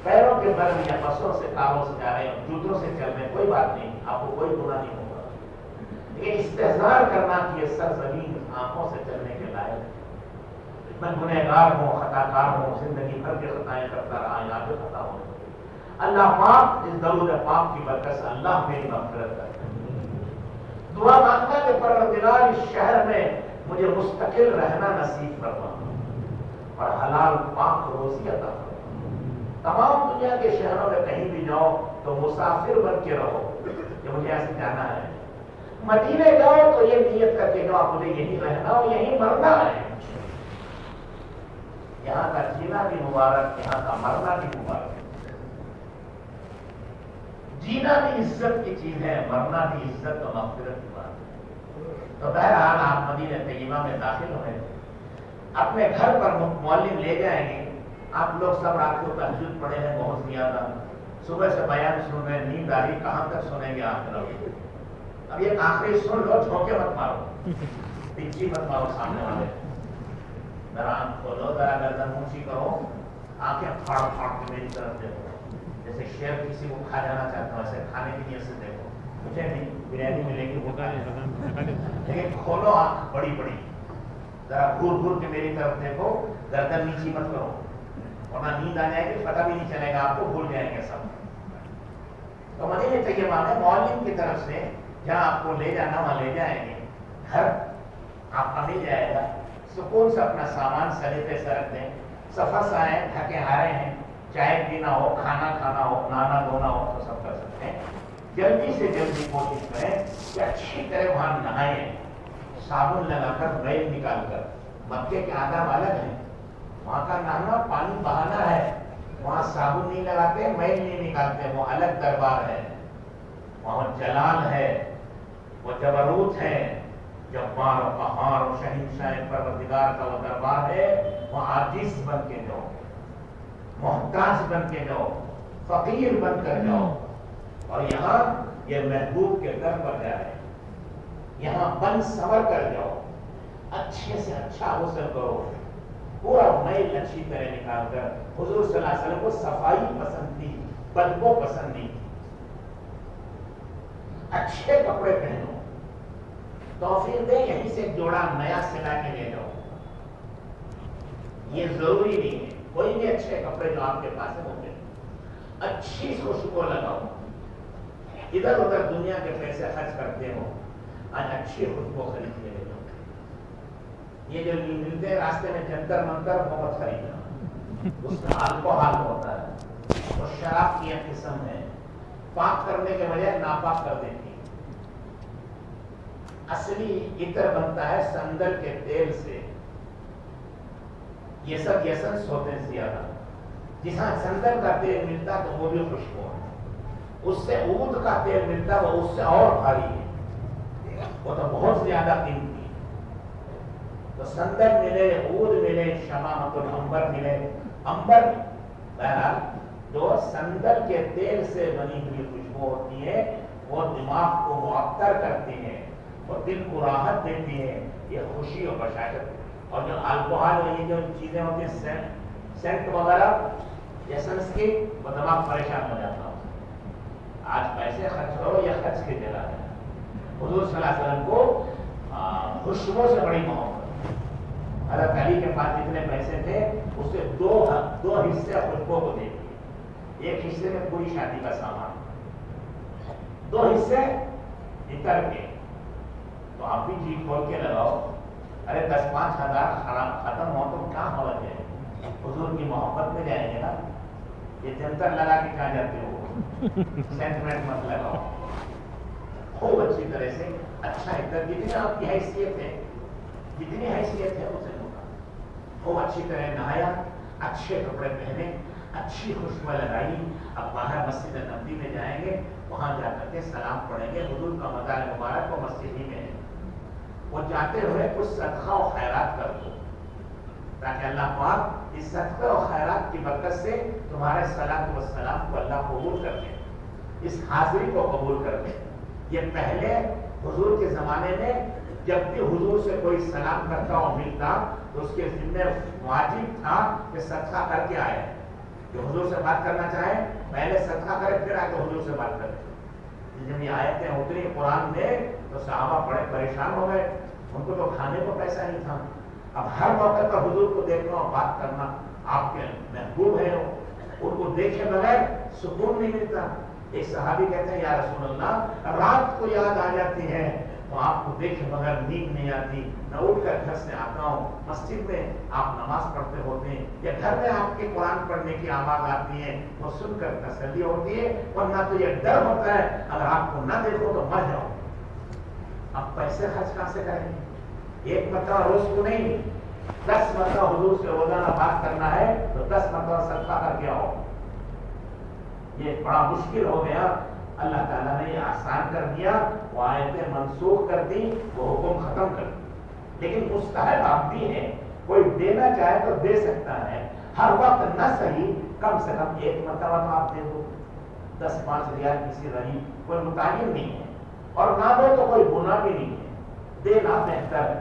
پیروں کے بل یا بسوں سے، کاروں سے جا رہے ہیں، جوتوں سے چل رہے ہیں، کوئی بات نہیں، آپ کو کوئی گناہ نہیں ہوگا. لیکن استحضار کرنا کہ یہ سرزمین آنکھوں سے چلنے کے لائق ہے. میں گنہگار ہوں، خطا کار ہوں، زندگی بھر کے خطائیں کرتا رہا، یہاں پہ خطا ہو. اللہ پاک اس درود پاک کی برکت سے اللہ میری مغفرت کرے. دعا مانگنا کہ پروردگار اس شہر میں مجھے مستقل رہنا نصیب فرما اور حلال پاک روزی عطا فرما. تمام دنیا کے شہروں میں کہیں بھی جاؤ تو مسافر بن کے رہو کہ مجھے ایسے جانا ہے. مدینے جاؤ تو یہ نیت کر کے جاؤ مجھے یہی رہنا اور یہی مرنا ہے. یہاں کا جینا بھی مبارک، یہاں کا مرنا بھی مبارک. جینا بھی عزت کی چیز ہے، مرنا بھی عزت اور مغفرت کی بات ہے. تو بہرحال آپ مدینہ طیبہ میں داخل ہوئے، اپنے گھر پر معلم لے جائیں گے. آپ لوگ سب رات کو تہجد پڑھے ہیں بہت زیادہ، صبح سے بیان سن رہے ہیں، نیند آ رہی، کہاں تک سنیں گے آپ لوگ؟ اب یہ آخری سن لو، جھونکے مت مارو، پیچھے مت مارو سامنے والے. ذرا آنکھ کھولو، ذرا گردن اونچی کرو، آنکھیں پھاڑ پھاڑ کے میری طرف دیکھو. جیسے شیر کسی کو کھا جانا چاہتا ہوں، ایسے کھانے کی نیت سے دیکھو. مجھے نہیں بریانی ملے گی وہ لیکن کھولو آنکھ بڑی بڑی، ذرا گھور گھور کے میری طرف دیکھو، گردن نیچی مت کرو ورنہ نیند آ جائے گی، پتہ بھی نہیں چلے گا آپ کو، بھول جائیں گے سب. تو مدینہ طیبہ میں معلم کی طرف سے جہاں آپ کو لے جانا وہاں لے جائیں گے. گھر آپ کا مل جائے گا، سکون سے اپنا سامان سلیقے سے رکھ دیں. سفر سے آئے، تھکے ہارے ہیں، چائے پینا ہو، کھانا کھانا ہو، نہانا دھونا ہو تو سب کر سکتے ہیں. جلدی سے جلدی کوشش کریں کہ اچھی طرح وہاں نہائیں، صابن لگا کر، میل نکال کر. مکے کے آداب الگ ہیں، وہاں کا نہانا پانی بہانا ہے، وہاں صابن نہیں لگاتے، میل نہیں نکالتے، وہ الگ دربار ہے. وہاں جلال ہے، وہ جبروت ہے، جبار و قہار و شہنشاہ پروردگار کا وہ دربار ہے. وہاں عاجز بن کے جاؤ، محتاج بن کے جاؤ، فقیر بن کر جاؤ. اور یہاں یہ محبوب کے در پر جا رہے ہیں، یہاں بن سنور کر جاؤ، اچھے سے اچھا غسل کرو، پورا میل اچھی طرح نکال کر. حضور صلی اللہ علیہ وسلم کو صفائی پسند تھی، بدبو پسند نہیں تھی. اچھے کپڑے پہنو، توفیق دے یہیں سے ایک جوڑا نیا سلا کے لے جاؤ. یہ ضروری نہیں ہے. کوئی بھی اچھے کپڑے جو آپ کے پاس ہے وہ لے لو, اچھی خوشبو لگاؤ. ادھر ادھر دنیا کے پیسے خرچ کرتے ہو, آج اچھی خوشبو خرید کے لے جاؤ. یہ جو ملتے ہیں راستے میں جنتر منتر بہت خریدنا, اس میں الکوہل ہوتا ہے, وہ شراب کی ایک قسم ہے, پاک کرنے کے بجائے ناپاک کر دیتی ہے. اصلی عطر بنتا ہے سندل کے تیل سے. یہ سب یسنس ہوتے ہیں زیادہ. جہاں سندل کا تیل ملتا تو وہ بھی خوشبو ہے. اس سے عود کا تیل ملتا وہ اس سے اور بھاری ہے, وہ تو بہت زیادہ قیمتی. تو سندل ملے, عود ملے, شمامۃ العنبر ملے. عنبر بہرحال جو سندل کے تیل سے بنی ہوئی خوشبو ہوتی ہے وہ دماغ کو معطر کرتی ہے, وہ دل کو راحت دیتی ہے. یہ خوشی اور بشاشت. اور جو الکوہل یہ جو چیزیں ہوتی ہیں سینٹ وغیرہ ایسنس کی, وہ دماغ پریشان ہو جاتا. آج پیسے خرچ کرو یا خرچ کی جگہ ہے. حضور صلی اللہ علیہ وسلم کو خوشبو سے بڑی محبت. حضرت علی کے پاس جتنے پیسے تھے اس سے دو حصے خوشبو کو دے دیے. ایک حصے میں پوری شادی کا سامان, 2 حصے عطر کے. تو آپ بھی جی کھول کے لگاؤ. ارے 10-5 ہزار ختم ہو تو کیا حالت ہے. حضور کی محبت میں جائیں گے نا. یہ جنتر لگا کے کہاں جاتے ہو, سینٹیمنٹ مت لگاؤ. خوب اچھی طرح سے اچھا عطر, جتنی آپ کی حیثیت ہے, جتنی حیثیت ہے اسے ہوگا. خوب اچھی طرح نہایا, اچھے کپڑے پہنے, اچھی خوشبو لگائی. اب باہر مسجد نبوی میں جائیں گے, وہاں جا کر کے سلام پڑھیں گے. حضور کا مزار مبارک کو مسجد ہی میں ہے. وہ جاتے ہوئے کچھ صدقہ و خیرات کر دو, تاکہ اللہ پاک اس صدقہ و خیرات کی برکت سے تمہارے صلاۃ و سلام کو اللہ قبول کر لے, اس حاضری کو قبول کر لے. یہ پہلے حضور کے زمانے میں جب بھی حضور سے کوئی سلام کرتا اور ملتا تو اس کے ذمہ واجب تھا کہ صدقہ کر کے آئے. جو حضور سے بات کرنا چاہے پہلے صدقہ کرے, پھر آ کے حضور سے بات کرے. جب یہ آیتیں اتری قرآن میں تو صحابہ بڑے پریشان ہو گئے. ان کو تو کھانے کو پیسہ نہیں تھا. اب ہر موقع پر حضور کو دیکھنا اور بات کرنا, آپ کے محبوب ہیں, ان کو دیکھے بغیر سکون نہیں ملتا. ایک صحابی کہتے ہیں یا رسول اللہ, رات کو یاد آ جاتی ہے تو آپ کو دیکھے بغیر نیند نہیں آتی. میں اٹھ کر گھر سے آتا ہوں, مسجد میں آپ نماز پڑھتے ہوتے ہیں یا گھر میں آپ کے قرآن پڑھنے کی آواز آتی ہے, وہ سن کر تسلی ہوتی ہے. ورنہ تو یہ ڈر ہوتا ہے اگر آپ کو نہ دیکھو تو مر جاؤ. اب پیسے خرچ کہاں سے کریں گے؟ ایک مرتبہ روز کو نہیں, 10 مرتبہ حضور سے روزانہ بات کرنا ہے تو 10 مرتبہ صدقہ کر کے آؤ. یہ بڑا مشکل ہو گیا. اللہ تعالیٰ نے یہ آسان کر دیا, وہ آیتیں منسوخ کر دی, وہ حکم ختم کر دی. لیکن مستحب آپ بھی ہیں, کوئی دینا چاہے تو دے سکتا ہے. ہر وقت نہ صحیح, کم سے کم 1 مرتبہ تو آپ دے دو. 10-5 ریال کسی غریب کوئی متعین نہیں ہے, اور نہ دو تو کوئی گناہ بھی نہیں ہے, دینا بہتر ہے.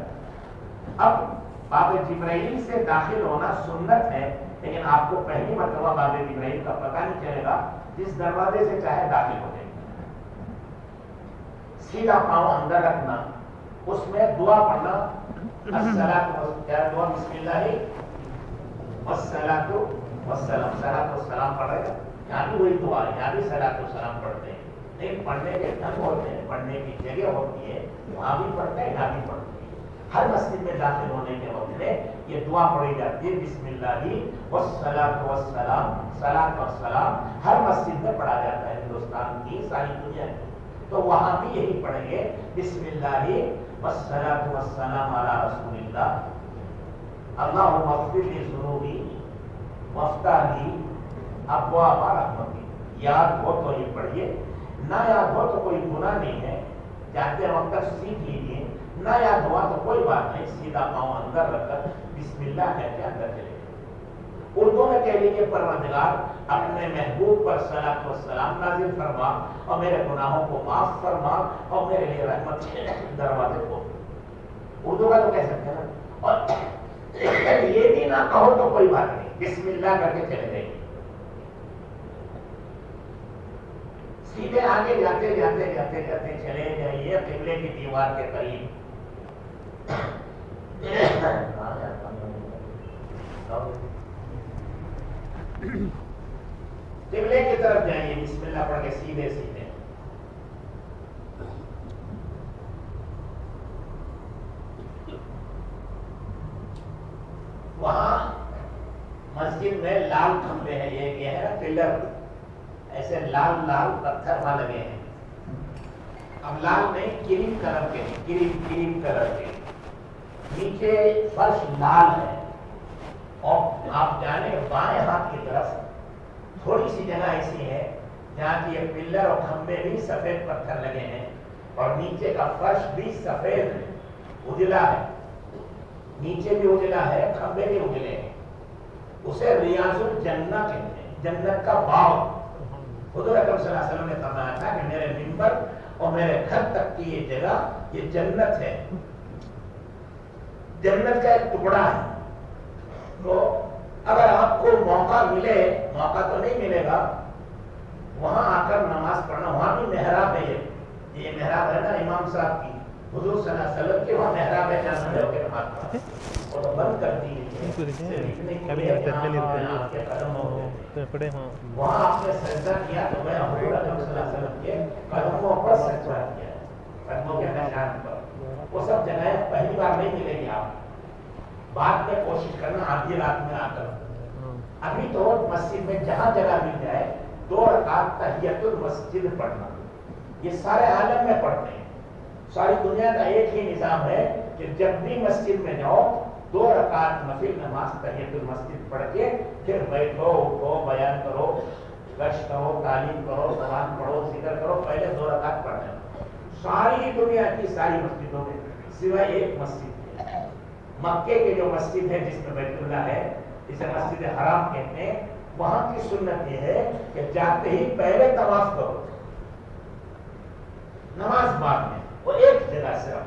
اب باب جبرائیل سے داخل ہونا سنت ہے, لیکن آپ کو پہلی مرتبہ باب جبرائیل کا پتہ نہیں چلے گا. جس دروازے سے چاہے داخل ہو جائے, سیدھا پاؤں اندر رکھنا, اس میں دعا پڑھنا, دعا بسم اللہ والصلاۃ والسلام, صلاۃ والسلام پڑھ رہے ہیں. یہاں بھی وہی دعا ہے, یہاں بھی صلاۃ والسلام پڑھتے ہیں. لیکن پڑھنے کے ڈھنگ ہوتے ہیں, پڑھنے کی جگہ ہوتی ہے, وہاں بھی پڑھتے ہیں, یہاں بھی پڑھتے ہیں. ہر مسجد میں داخل ہونے کے وقت میں یہ دعا پڑھی جاتی ہے, بسم اللہ والصلاۃ والسلام. صلاۃ والسلام ہر مسجد میں پڑھا جاتا ہے ہندوستان کی, ساری دنیا کی. تو وہاں بھی یہی پڑھیں گے, بسم اللہ والصلاۃ والسلام علی رسول اللہ. اللہم اغفر لی ذنوبی وافتح لی ابواب رحمتی. یاد ہو تو یہ پڑھیے, نہ یاد ہو تو کوئی گناہ نہیں ہے, جاتے وقت سیکھ لیجیے. نہ یاد ہوا تو کوئی بات نہیں, سیدھا پاؤں اندر رکھ کر بسم اللہ کہہ کے اندر چلے. اردو میں کہہ لیجیے, پروردگار اپنے محبوب پر صلاۃ و سلام نازل فرما اور میرے گناہوں کو معاف فرما اور میرے لیے رحمت کے دروازے کھول. اردو کا تو کہہ سکتے ہیں نا. اور یہ بھی نہ کہو تو کوئی بات نہیں, بسم اللہ کر کے چلے جائیے. سیدھے آگے جاتے جاتے جاتے جاتے چلے جائیے قبلے کی دیوار کے قریب. قبلے کی طرف جائیے، بسم اللہ پڑھ کے سیدھے سیدھے. وہاں مسجد میں لال کھمبے ہیں، یہ ہے نا پلر، ایسے لال لال پتھر وہاں لگے ہیں. اب لال نہیں، کریم کلر کے، کریم کلر کے. نیچے فرش لال ہے، اور آپ جانے بائیں ہاتھ کی طرف تھوڑی سی جگہ ایسی ہے جہاں کی یہ پلر اور کھمبے بھی سفید پتھر لگے ہیں، اور نیچے کا فرش بھی سفید ہے، اجلا ہے. نیچے بھی اجلا ہے، کھمبے بھی اجلے ہیں. اسے ریاض الجنہ کہتے ہیں، جنت کا باغ. حضور اکرم صلی اللہ علیہ وسلم نے فرمایا تھا کہ میرے منبر اور میرے گھر تک کی یہ جگہ یہ جنت ہے، جنت کا ایک ٹکڑا ہے. تو اگر آپ کو موقع ملے، موقع تو نہیں ملے گا، وہاں آ کر نماز پڑھنا. وہاں بھی محراب ہے، یہ محراب ہے نا امام صاحب کی، حضور صلی اللہ علیہ وسلم کے وہاں محراب ہے جہاں کھڑے ہو کے نماز پڑھا. اور بند کر دی وہاں آپ نے سجدہ کیا تو میں حضور اکرم صلی اللہ علیہ وسلم کے قدموں پر سجدہ کیا، قدموں کے نشان پر. وہ سب جگہیں پہلی بار نہیں ملے گی، آپ بعد میں کوشش کرنا آدھی رات میں آ کر. ابھی تو مسجد میں جہاں جگہ مل جائے 2 رکعت تحیت المسجد پڑھنا. یہ سارے عالم میں پڑھتے ہیں، ساری دنیا کا ایک ہی نظام ہے کہ جب بھی مسجد میں جاؤ 2 رکعت نفل نماز تحیت المسجد پڑھ کے پھر بیٹھو، اٹھو، بیان کرو، گشت کرو، تعلیم کرو، قرآن پڑھو، ذکر کرو. پہلے 2 رکعت پڑھنا. ساری دنیا کی ساری مسجدوں میں سوائے ایک مسجد ہے، مکے کی جو مسجد ہے جس میں بیت اللہ ہے، جسے مسجد حرام کہتے ہیں، وہاں کی سنت یہ ہے کہ جاتے ہی پہلے طواف کرو، نماز بعد میں. وہ ایک جگہ صرف،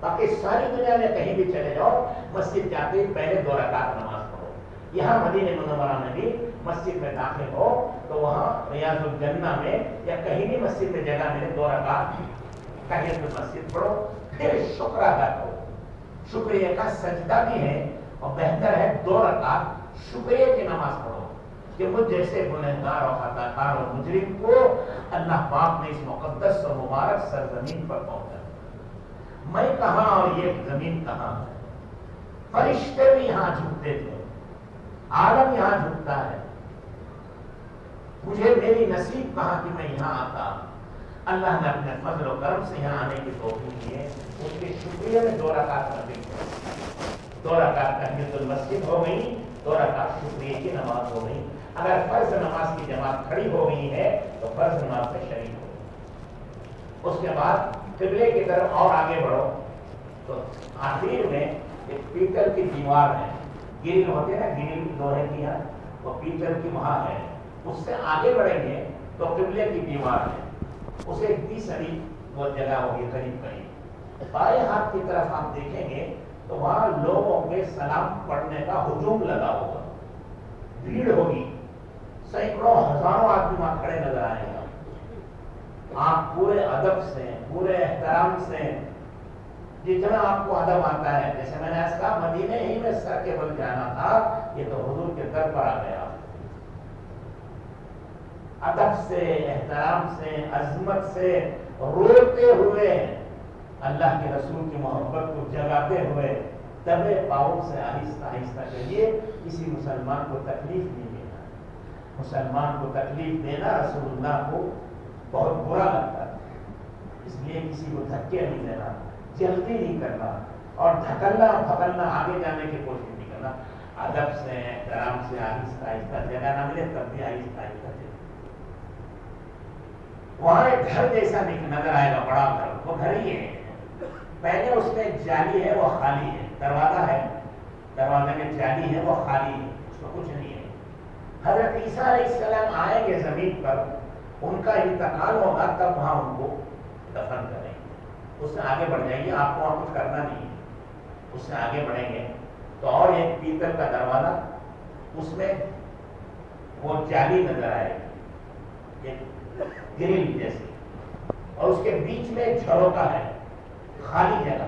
باقی ساری دنیا میں کہیں بھی چلے جاؤ مسجد جاتے ہی پہلے 2 رکعت نماز پڑھو. یہاں مدینہ منورہ میں بھی مسجد میں داخل ہو تو وہاں ریاض الجنہ میں یا کہیں بھی مسجد میں جگہ ملے 2 رکعت تحیت المسجد پڑھو، پھر شکر ادا کرو. شکریہ کا سجدہ بھی ہے، اور بہتر ہے 2 رکعت شکریہ کی نماز پڑھو کہ مجھ جیسے گنہگار اور خطا کار اور مجرم کو اللہ پاک نے اس مقدس اور مبارک سرزمین پر پہنچا. میں کہاں اور یہ زمین کہاں ہے؟ فرشتے بھی یہاں جھکتے تھے، عالم یہاں جھکتا ہے. مجھے میری نصیب کہاں کہ میں یہاں آتا. اللہ نے اپنے فضل و کرم سے یہاں آنے کی توفیق دی ہے. اس کے شکریہ میں 2 رکعت نفل پڑھی، 2 رکعت تحیت المسجد ہو گئی، 2 رکعت شکریہ کی نماز ہو گئی. اگر فرض نماز کی جماعت کھڑی ہو گئی ہے تو فرض نماز میں شریک ہو. اس کے بعد قبلے کی طرف اور آگے بڑھو تو آخر میں ایک پیتل کی دیوار ہے، گرل ہوتے ہیں نا، گرل لوہے کی ہے، وہ پیتل کی وہاں ہے. اس سے آگے بڑھیں گے تو قبلے کی دیوار ہے، اسے 20 علی وہ جگہ ہوگی قریب قریب. بائیں ہاتھ کی طرف آپ دیکھیں گے تو وہاں لوگوں کے سلام پڑھنے کا ہجوم لگا ہوگا، بھیڑ ہوگی، سینکڑوں ہزاروں آدمی وہاں کھڑے نظر آئے گا. آپ پورے ادب سے، پورے احترام سے، جتنا آپ کو ادب آتا ہے، جیسے میں نے ایسا کہا مدینے ہی میں سر کے بل جانا تھا، یہ تو حضور کے در پر آ گیا. ادب سے، احترام سے، عظمت سے، روتے ہوئے اللہ کے رسول کی محبت کو جگاتے ہوئے دبے پاؤں سے آہستہ آہستہ چلیے. کسی مسلمان کو تکلیف نہیں دینا. مسلمان کو تکلیف دینا رسول اللہ کو بہت برا لگتا ہے، اس لیے کسی کو دھکے نہیں دینا، جلدی نہیں کرنا، اور دھکلنا پھکلنا آگے جانے کی کوشش نہیں کرنا. ادب سے، احترام سے، آہستہ آہستہ، جگہ نہ ملے تب بھی آہستہ آہستہ چلیے. وہاں ایک گھر جیسا نظر آئے گا، بڑا گھر، وہ گھر ہی ہے. پہلے اس میں جالی ہے، وہ خالی ہے. دروازہ ہے، دروازے میں جالی ہے، وہ خالی ہے، اس میں کچھ نہیں ہے. حضرت عیسیٰ علیہ السلام آئیں گے زمین پر، ان کا انتقال ہوگا، تب وہاں ان کو دفن کریں گے. اس سے آگے بڑھ جائیں گے، آپ کو وہاں کچھ کرنا نہیں ہے. اس سے آگے بڑھیں گے تو اور ایک پیتل کا دروازہ، اس میں وہ جالی نظر آئے گی، ایک گرل جیسی، اور اس کے بیچ میں ایک جھروکا ہے، خالی جگہ.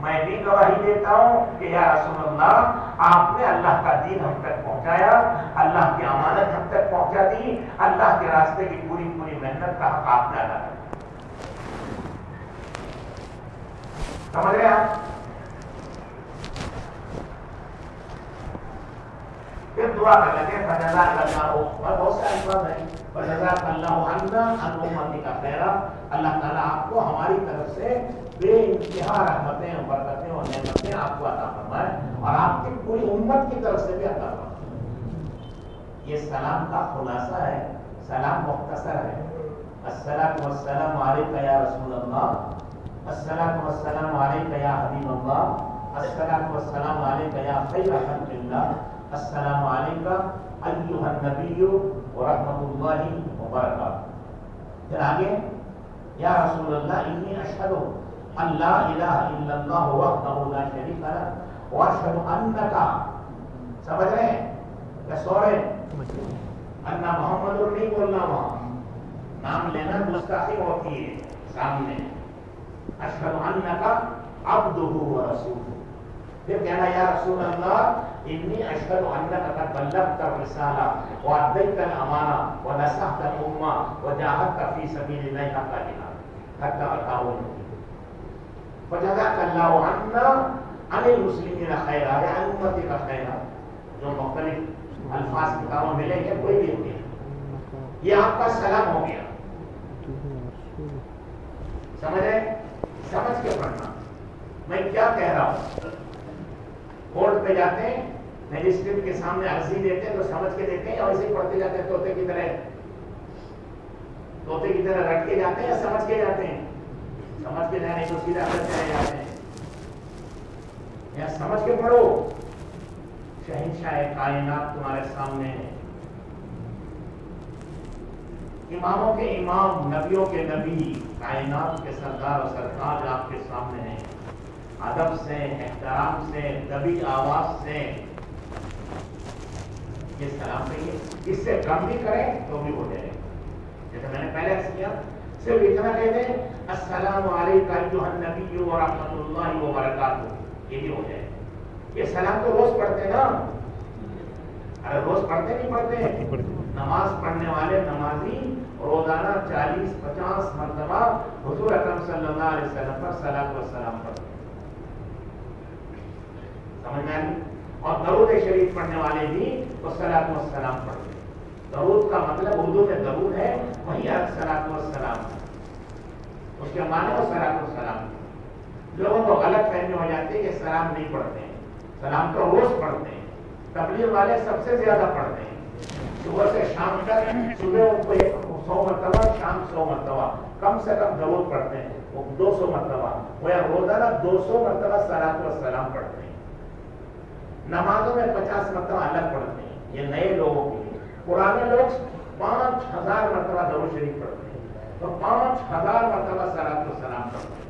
میں بھی گواہی دیتا ہوں کہ یا رسول اللہ آپ نے اللہ کا دین ہم تک پہنچایا، اللہ کی امانت ہم تک پہنچا دی، اللہ کے راستے کی پوری پوری محنت کا حق آپ نے ادا کیا۔ سمجھ رہے آپ؟ پھر دعا کر لگے فجزاک اللہ، اور بہت سے الفاظ ہیں، فجزاک اللہ عنا عن امتی کا خیرہ، اللہ تعالیٰ آپ کو ہماری طرف سے بے انتہا رحمتیں اور برکتیں اور نعمتیں آپ کو عطا فرمائے، اور آپ کی پوری امت کی طرف سے بھی عطا فرمائے۔ یہ سلام کا خلاصہ ہے، سلام مختصر ہے۔ الصلاۃ والسلام علیک یا رسول اللہ، الصلاۃ والسلام علیک یا حبیب اللہ، الصلاۃ والسلام علیک یا خیر خلق اللہ، السلام علیکم ایھا النبی ورحمۃ اللہ وبرکاتہ۔ پھر آگے یا رسول اللہ انی اشہد ان لا الہ الا اللہ وحدہ لا شریک لہ واشہد انک، سمجھ رہے ہیں یا سو رہے ہیں؟ انا محمد نہیں بولنا، وہاں نام لینا گستاخی ہوتی ہے سامنے۔ اشہد انک عبدہ ورسولہ، پھر کہنا یا رسول اللہ انی اشہد انک قد بلغت الرسالہ وادیت الامانہ ونصحت الامہ وجاہدت فی سبیل اللہ حق جہاد حتی اتاہ الیقین۔ فجزاک اللہ عنا عن المسلمین خیرا، یا عن امتی کا خیرا، جو مختلف الفاظ کتابوں میں ملیں گے کوئی بھی ہوگی، یہ آپ کا سلام ہو گیا۔ سمجھ رہے؟ سمجھ کے پڑھنا میں کیا کہہ رہا ہوں۔ کورٹ پہ جاتے ہیں، مجسٹریٹ کے سامنے عرضی دیتے ہیں تو سمجھ کے دیتے ہیں یا ویسے ہی پڑھتے جاتے ہیں طوطے کی طرح؟ طوطے کی طرح رٹ کے جاتے ہیں یا سمجھ کے جاتے ہیں؟ سمجھ کے جانے تو سیدھا کرتے جاتے ہیں، یا سمجھ کے پڑھو۔ شہنشاہ کائنات تمہارے سامنے ہے، اماموں کے امام، نبیوں کے نبی، کائنات کے سردار و سرتاج آپ کے سامنے ہیں، ادب سے، احترام سے، دبی آواز سے یہ سلام کہیے۔ اس سے کم بھی کریں تو بھی ہو جائے، جیسے میں نے پہلے عرض کیا، صرف اتنا کہہ دیں السلام علیکم ایھا النبی ورحمۃ اللہ وبرکاتہ، یہ بھی ہو جائے۔ یہ سلام تو روز پڑھتے نا، ارے روز پڑھتے نہیں پڑھتے؟ نماز پڑھنے والے نمازی روزانہ 40-50 مرتبہ حضور اکرم صلی اللہ علیہ وسلم پر صلاۃ و سلام پڑھتے ہیں، سمجھ میں آئی؟ اور درود شریف پڑھنے والے بھی تو صلاۃ و سلام پڑھتے ہیں۔ درود کا مطلب اردو میں درود ہے، وہی صلاۃ و سلام ہے، اس کے معنی وہ صلاۃ و سلام۔ لوگوں کو غلط فہمی ہو جاتی ہے کہ سلام نہیں پڑھتے ہیں، سلام تو روز پڑھتے ہیں، تبلیغ والے سب سے زیادہ پڑھتے ہیں، صبح سے شام تک، صبح ان کو 100 مرتبہ، شام 100 مرتبہ، کم سے کم درود پڑھتے ہیں، وہ 200 مرتبہ، وہ روزانہ 200 مرتبہ صلاۃ و سلام پڑھتے ہیں۔ نمازوں میں 50 مرتبہ الگ پڑھتے ہیں، یہ نئے لوگوں کے لیے۔ پرانے لوگ 5000 مرتبہ درود شریف پڑھتے ہیں، تو 5000 مرتبہ صلاۃ و سلام پڑھتے ہیں۔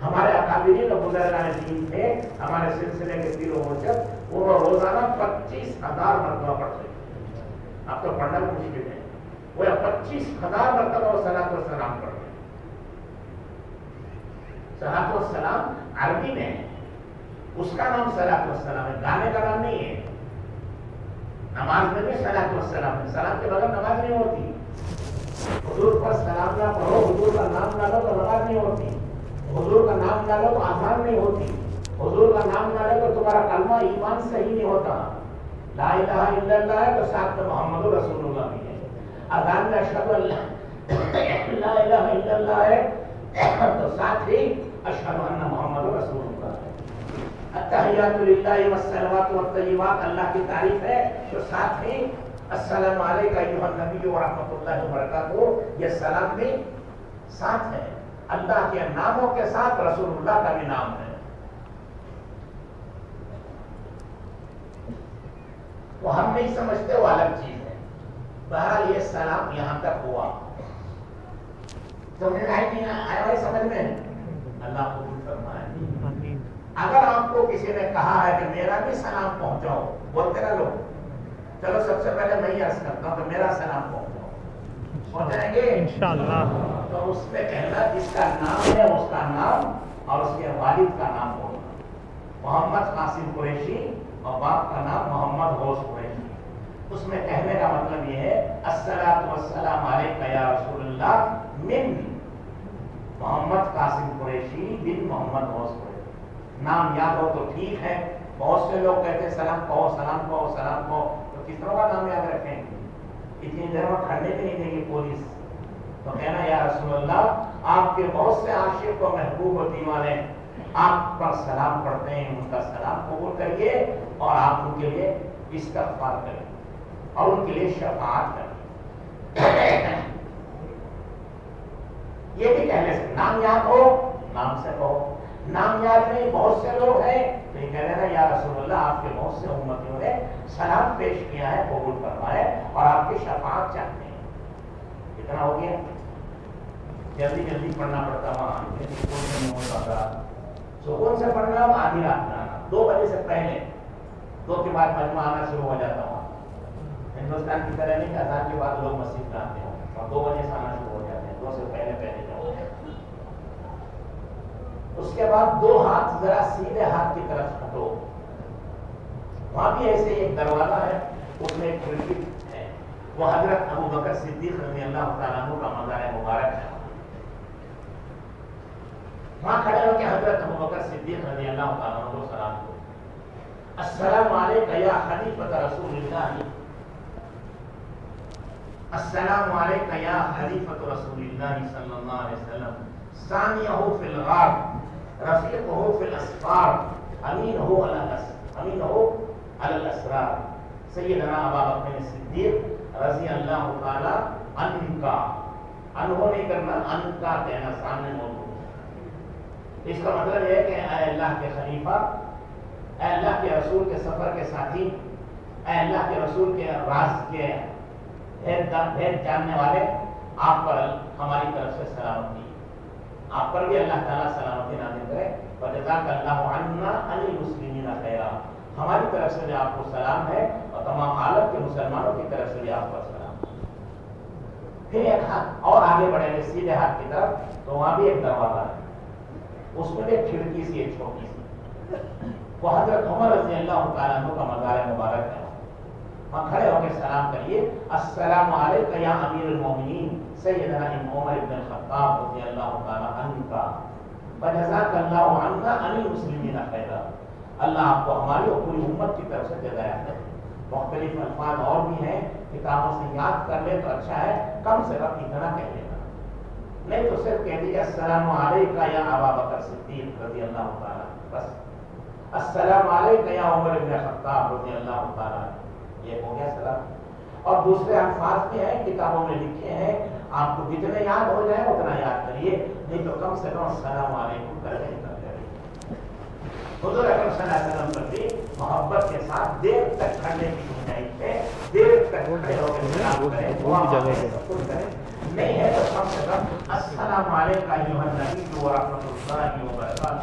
ہمارے اکابرین و بزرگان دین تھے، ہمارے سلسلے کے پیر و مرشد، وہ روزانہ 25000 مرتبہ پڑھتے ہیں۔ اب تو پڑھنا بھی مشکل ہے، وہ 25000 مرتبہ وہ صلاۃ و سلام پڑھتے ہیں۔ صلاۃ و سلام عربی میں ہے، اس کا نام صلاۃ و سلام ہے، گانے کا نام نہیں ہے۔ نماز میں بھی صلاۃ و سلام ہے، سلام کے بغیر نماز نہیں ہوتی۔ حضور پر سلام نہ پڑھو، حضور کا نام نہ لو تو نماز نہیں ہوتی، حضور کا نام نہ لو تو آزان نہیں ہوتی، حضور کا نام نہ لو تو تمہارا کلمہ ایمان صحیح نہیں ہوتا۔ لا الہ الا اللہ ہے تو ساتھ میں محمد رسول اللہ بھی ہے۔ اذان میں اشہد ان لا الہ الا اللہ ہے تو ساتھ ہی اشہد ان محمد رسول اللہ ہے۔ التحیات للہ والصلوات والطیبات، اللہ کی تعریف ہے تو ساتھ ہی السلام علیکم ایھا النبی ورحمۃ اللہ وبرکاتہ، یہ سلام بھی ساتھ ہے۔ اللہ کے ناموں کے ساتھ رسول اللہ کا بھی نام ہے۔ وہ ہم نہیں سمجھتے، وہ الگ چیز ہے۔ بہرحال یہ سلام یہاں تک ہوا، سمجھ میں آیا سمجھ میں؟ اللہ قبول فرمائے۔ اگر آپ کو کسی نے کہا ہے کہ میرا بھی سلام پہنچاؤ، بولتے نا لوگ، چلو سب سے پہلے میں یہ عرض کرتا ہوں کہ میرا سلام پہنچاؤ، پہنچائیں گے انشاءاللہ۔ تو اس میں کہنا جس کا نام ہے اس کا نام اور اس کے والد کا نام بولنا، محمد قاسم قریشی اور باپ کا نام محمد غوث قریشی۔ اس میں کہنے کا مطلب یہ ہے الصلاۃ والسلام علیک یا رسول اللہ من محمد قاسم قریشی بن محمد غوث قریشی۔ نام یاد ہو تو ٹھیک ہے، بہت سے لوگ کہتے ہیں سلام کہو سلام کہو سلام کہو، تو کس طرح کا نام یاد رکھیں گے؟ اتنی دیر میں کھڑنے بھی نہیں دیں گی پولیس، تو کہنا یا رسول اللہ آپ کے بہت سے عاشق و محبوب و دیوانے آپ پر سلام پڑھتے ہیں، ان کا سلام قبول کریے اور آپ ان کے لیے استغفار کریں اور ان کے لیے شفاعت کریں۔ یہ بھی کہنے سے نام یاد ہو نام سے کہو، نام یاد نہیں بہت سے لوگ ہیں تو یہ کہہ رہے ہیں یا رسول اللہ آپ کے بہت سے امتیوں نے سلام پیش کیا ہے، قبول کرنا ہے اور آپ کی شفاعت چاہتے ہیں۔ کتنا ہو گیا؟ جلدی جلدی پڑھنا پڑتا وہاں، سکون سے نہیں ہوتا تھا، سکون سے پڑھنا اور آدھی رات میں آنا، 2 بجے سے پہلے، 2 کے بعد مجمع آنا شروع ہو جاتا وہاں۔ ہندوستان کی طرح نہیں، اذان کے بعد لوگ مسجد میں آتے ہیں اور 2 بجے سے آنا شروع ہو جاتے ہیں، 2 سے پہلے پہلے جاؤ۔ اس کے بعد 2 ہاتھ ذرا سیدھے ہاتھ کی طرف ہٹو، وہاں بھی ایسے ایک دروازہ ہے، اس میں ایک کھڑکی ہے، وہ حضرت ابو بکر صدیق رضی اللہ تعالیٰ عنہ کا مزار مبارک ہے۔ وہاں کھڑے ہو کے حضرت ابو بکر صدیق رضی اللہ تعالیٰ عنہ کو سلام دو، السلام علیک یا خلیفۃ رسول اللہ، السلام علیک یا خلیفۃ رسول اللہ صلی اللہ علیہ وسلم، ثانیہ فی الغار رفیقہ فی الاسفار امینہ علی الاسرار، سیدنا ابا بکر صدیق رضی اللہ تعالی عنہ کا، انہوں نہیں کرنا، ان کا کہنا سامنے موجود۔ اس کا مطلب یہ ہے کہ اے اللہ کے خلیفہ، اے اللہ کے رسول کے سفر کے ساتھی، اے اللہ کے رسول کے راز کے بھید جاننے والے، آپ پر ہماری طرف سے سلامتی، آپ پر بھی اللہ تعالیٰ سلامتی نازل کرے، وجزاک اللہ عنا عن المسلمین خیرا، ہماری طرف سے بھی آپ کو سلام ہے اور تمام عالم کے مسلمانوں کی طرف سے بھی آپ پر سلام۔ پھر ایک ہاتھ اور آگے بڑھیں گے سیدھے ہاتھ کی طرف، تو وہاں بھی ایک دروازہ ہے، اس میں بھی ایک کھڑکی سی، ایک چھوٹی سی، وہ حضرت عمر رضی اللہ تعالیٰ عنہ کا مزار مبارک ہے۔ وہاں کھڑے ہو کے سلام کریے، السلام علیک یا امیر المومنین سیدنا عمر بن الخطاب رضی اللہ تعالیٰ عنہ کا، وجزاک اللہ عنا عن المسلمین خیرا، اللہ آپ کو ہماری اور پوری امت کی طرف سے جزائے دے۔ مختلف الفاظ اور بھی ہیں، کتابوں سے یاد کر لے تو اچھا ہے، کم سے کم اتنا کہہ لینا، نہیں تو صرف کہہ دیجیے السلام علیک یا ابا بکر صدیق رضی اللہ تعالیٰ، بس السلام علیک یا عمر بن الخطاب رضی اللہ تعالیٰ، یہ ہو گیا سلام۔ اور دوسرے الفاظ بھی ہیں، کتابوں میں لکھے ہیں، آپ کو جتنے یاد ہو جائے اتنا یاد کریے، نہیں تو کم سے کم السلام علیکم کر کے حضور اکرم صلی اللہ علیہ وسلم پر بھی محبت کے ساتھ دیر تک کھڑنے کی گنجائش ہے، دیر تک کھڑے ہو کے سلام کریں، دعا کریں، نہیں ہے تو کم سے کم السلام علیکم ایھا النبی ورحمۃ اللہ وبرکاتہ،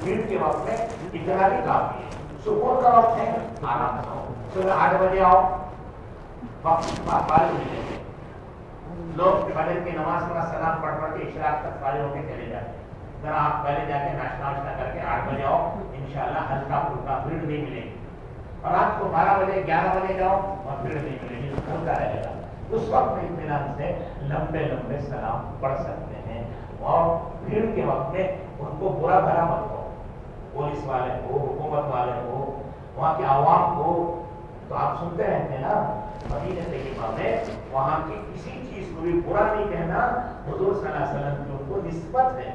دن کے وقت میں اتنا بھی کافی ہے۔ سکون کا وقت ہے، آرام سے آؤ، صبح 8 بجے آؤ، وقت فارغ نہیں لیتے لوگ، فجر کی نماز کا سلام پڑھ پڑھ کے اشراق تک فارغ ہو کے چلے جاتے ہیں۔ ذرا آپ پہلے جا کے ناشتہ واشتہ کر کے 8 بجے آؤ، انشاءاللہ ہلکا پھلکا بھیڑ نہیں ملے گی، اور رات کو 12 بجے 11 بجے جاؤ اور بھیڑ نہیں ملے گی، کھلتا رہے گا، اس وقت میں اطمینان سے لمبے لمبے سلام پڑھ سکتے ہیں۔ اور بھیڑ کے وقت میں ان کو برا بھلا مت کرو، پولیس والے ہو، حکومت والے ہو، وہاں کے عوام کو، تو آپ سنتے رہتے ہیں نا مدینہ طیبہ میں، وہاں کی کسی چیز کو بھی برا نہیں کہنا، حضور صلی اللہ علیہ وسلم کی ان کو نسبت ہے۔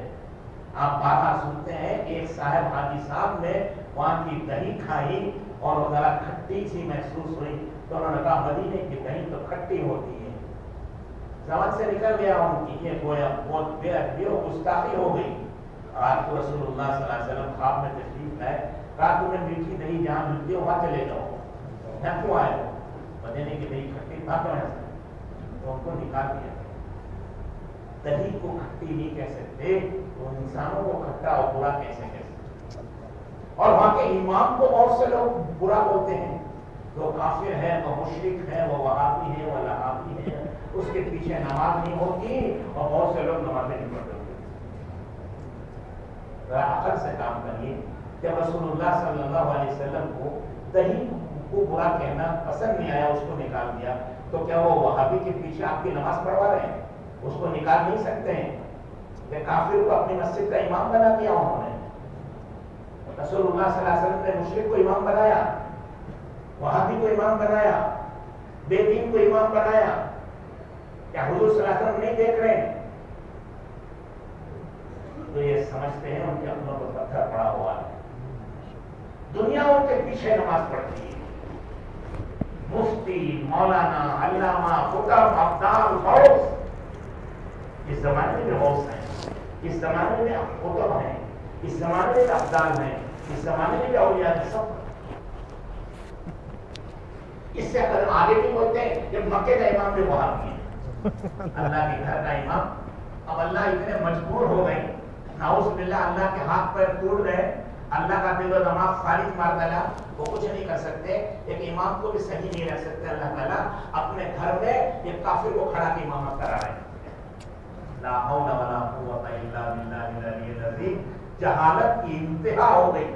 آپ بارہا سنتے ہیں کہ ایک صاحب حاجی صاحب نے وہاں کی دہی کھائی اور وہ ذرا کھٹی سی محسوس ہوئی، تو انہوں نے کہا مدینے کی دہی تو کھٹی ہوتی ہے، زبان سے نکل گیا ان کی، یہ گویا بہت بے ادبی اور گستاخی ہو گئی۔ اور آپ کو رسول اللہ صلی اللہ علیہ وسلم خواب میں تشریف لائے، کہا تمہیں میٹھی دہی جہاں ملتی ہے وہاں چلے جاؤ، یہاں کیوں آئے ہو؟ مدینے کی دہی کھٹی تھا کیوں ایسا؟ تو ان کو نکال دیا، دہی کو کھٹی نہیں کہہ سکتے تو انسانوں کو کھٹا اور برا کیسے کہہ سکتے؟ اور وہاں کے امام کو بہت سے لوگ برا بولتے ہیں، وہ کافر ہے، وہ مشرک ہے، وہ وہابی ہے، وہ لہابی ہے، اس کے پیچھے نماز نہیں ہوتی، اور بہت سے لوگ نمازیں نہیں پڑھتے۔ ذرا عقل سے کام کریے. جب رسول اللہ صلی اللہ علیہ وسلم کو دہی کو برا کہنا پسند نہیں آیا, اس کو نکال دیا, تو کیا وہ وہابی کے پیچھے آپ کی نماز پڑھوا رہے ہیں؟ اس کو نکال نہیں سکتے ہیں. کہ کافر کو اپنی مسجد کا امام بنا دیا انہوں نے. رسول اللہ صلی اللہ علیہ وسلم نے مشرک کو امام بنایا, وہابی کو امام بنایا, بے دین کو امام بنایا. کیا حضور صلی اللہ علیہ وسلم نہیں دیکھ رہے ہیں؟ تو یہ سمجھتے ہیں ان کے اپنوں کو پتھر پڑا ہوا ہے. دنیا ان کے پیچھے نماز پڑھتی ہے. مفتی, مولانا, علامہ, خطب, ابدال, غوث. اس زمانے میں غوث ہیں, اس زمانے میں خطب ہیں, اس زمانے میں ابدال ہیں, اس زمانے میں اولیاء ہیں. سب اس سے قدم آگے بھی بولتے ہیں. جب مکے کا امام بھی وہاں بھی ہے, اللہ کے گھر کا امام. اب اللہ اتنے مجبور ہو گئے, نعوذ باللہ, اللہ کے ہاتھ پیر ٹوٹ گئے, اللہ کا دل و دماغ خارج مار ڈالا, وہ کچھ نہیں کر سکتے. ایک امام کو بھی صحیح نہیں رکھ سکتے. اللہ تعالیٰ اپنے گھر میں ایک کافر کو کھڑا کے امامت کرا رہے ہیں. لا حول ولا قوت الا باللہ العلی العظیم. جہالت کی انتہا ہو گئی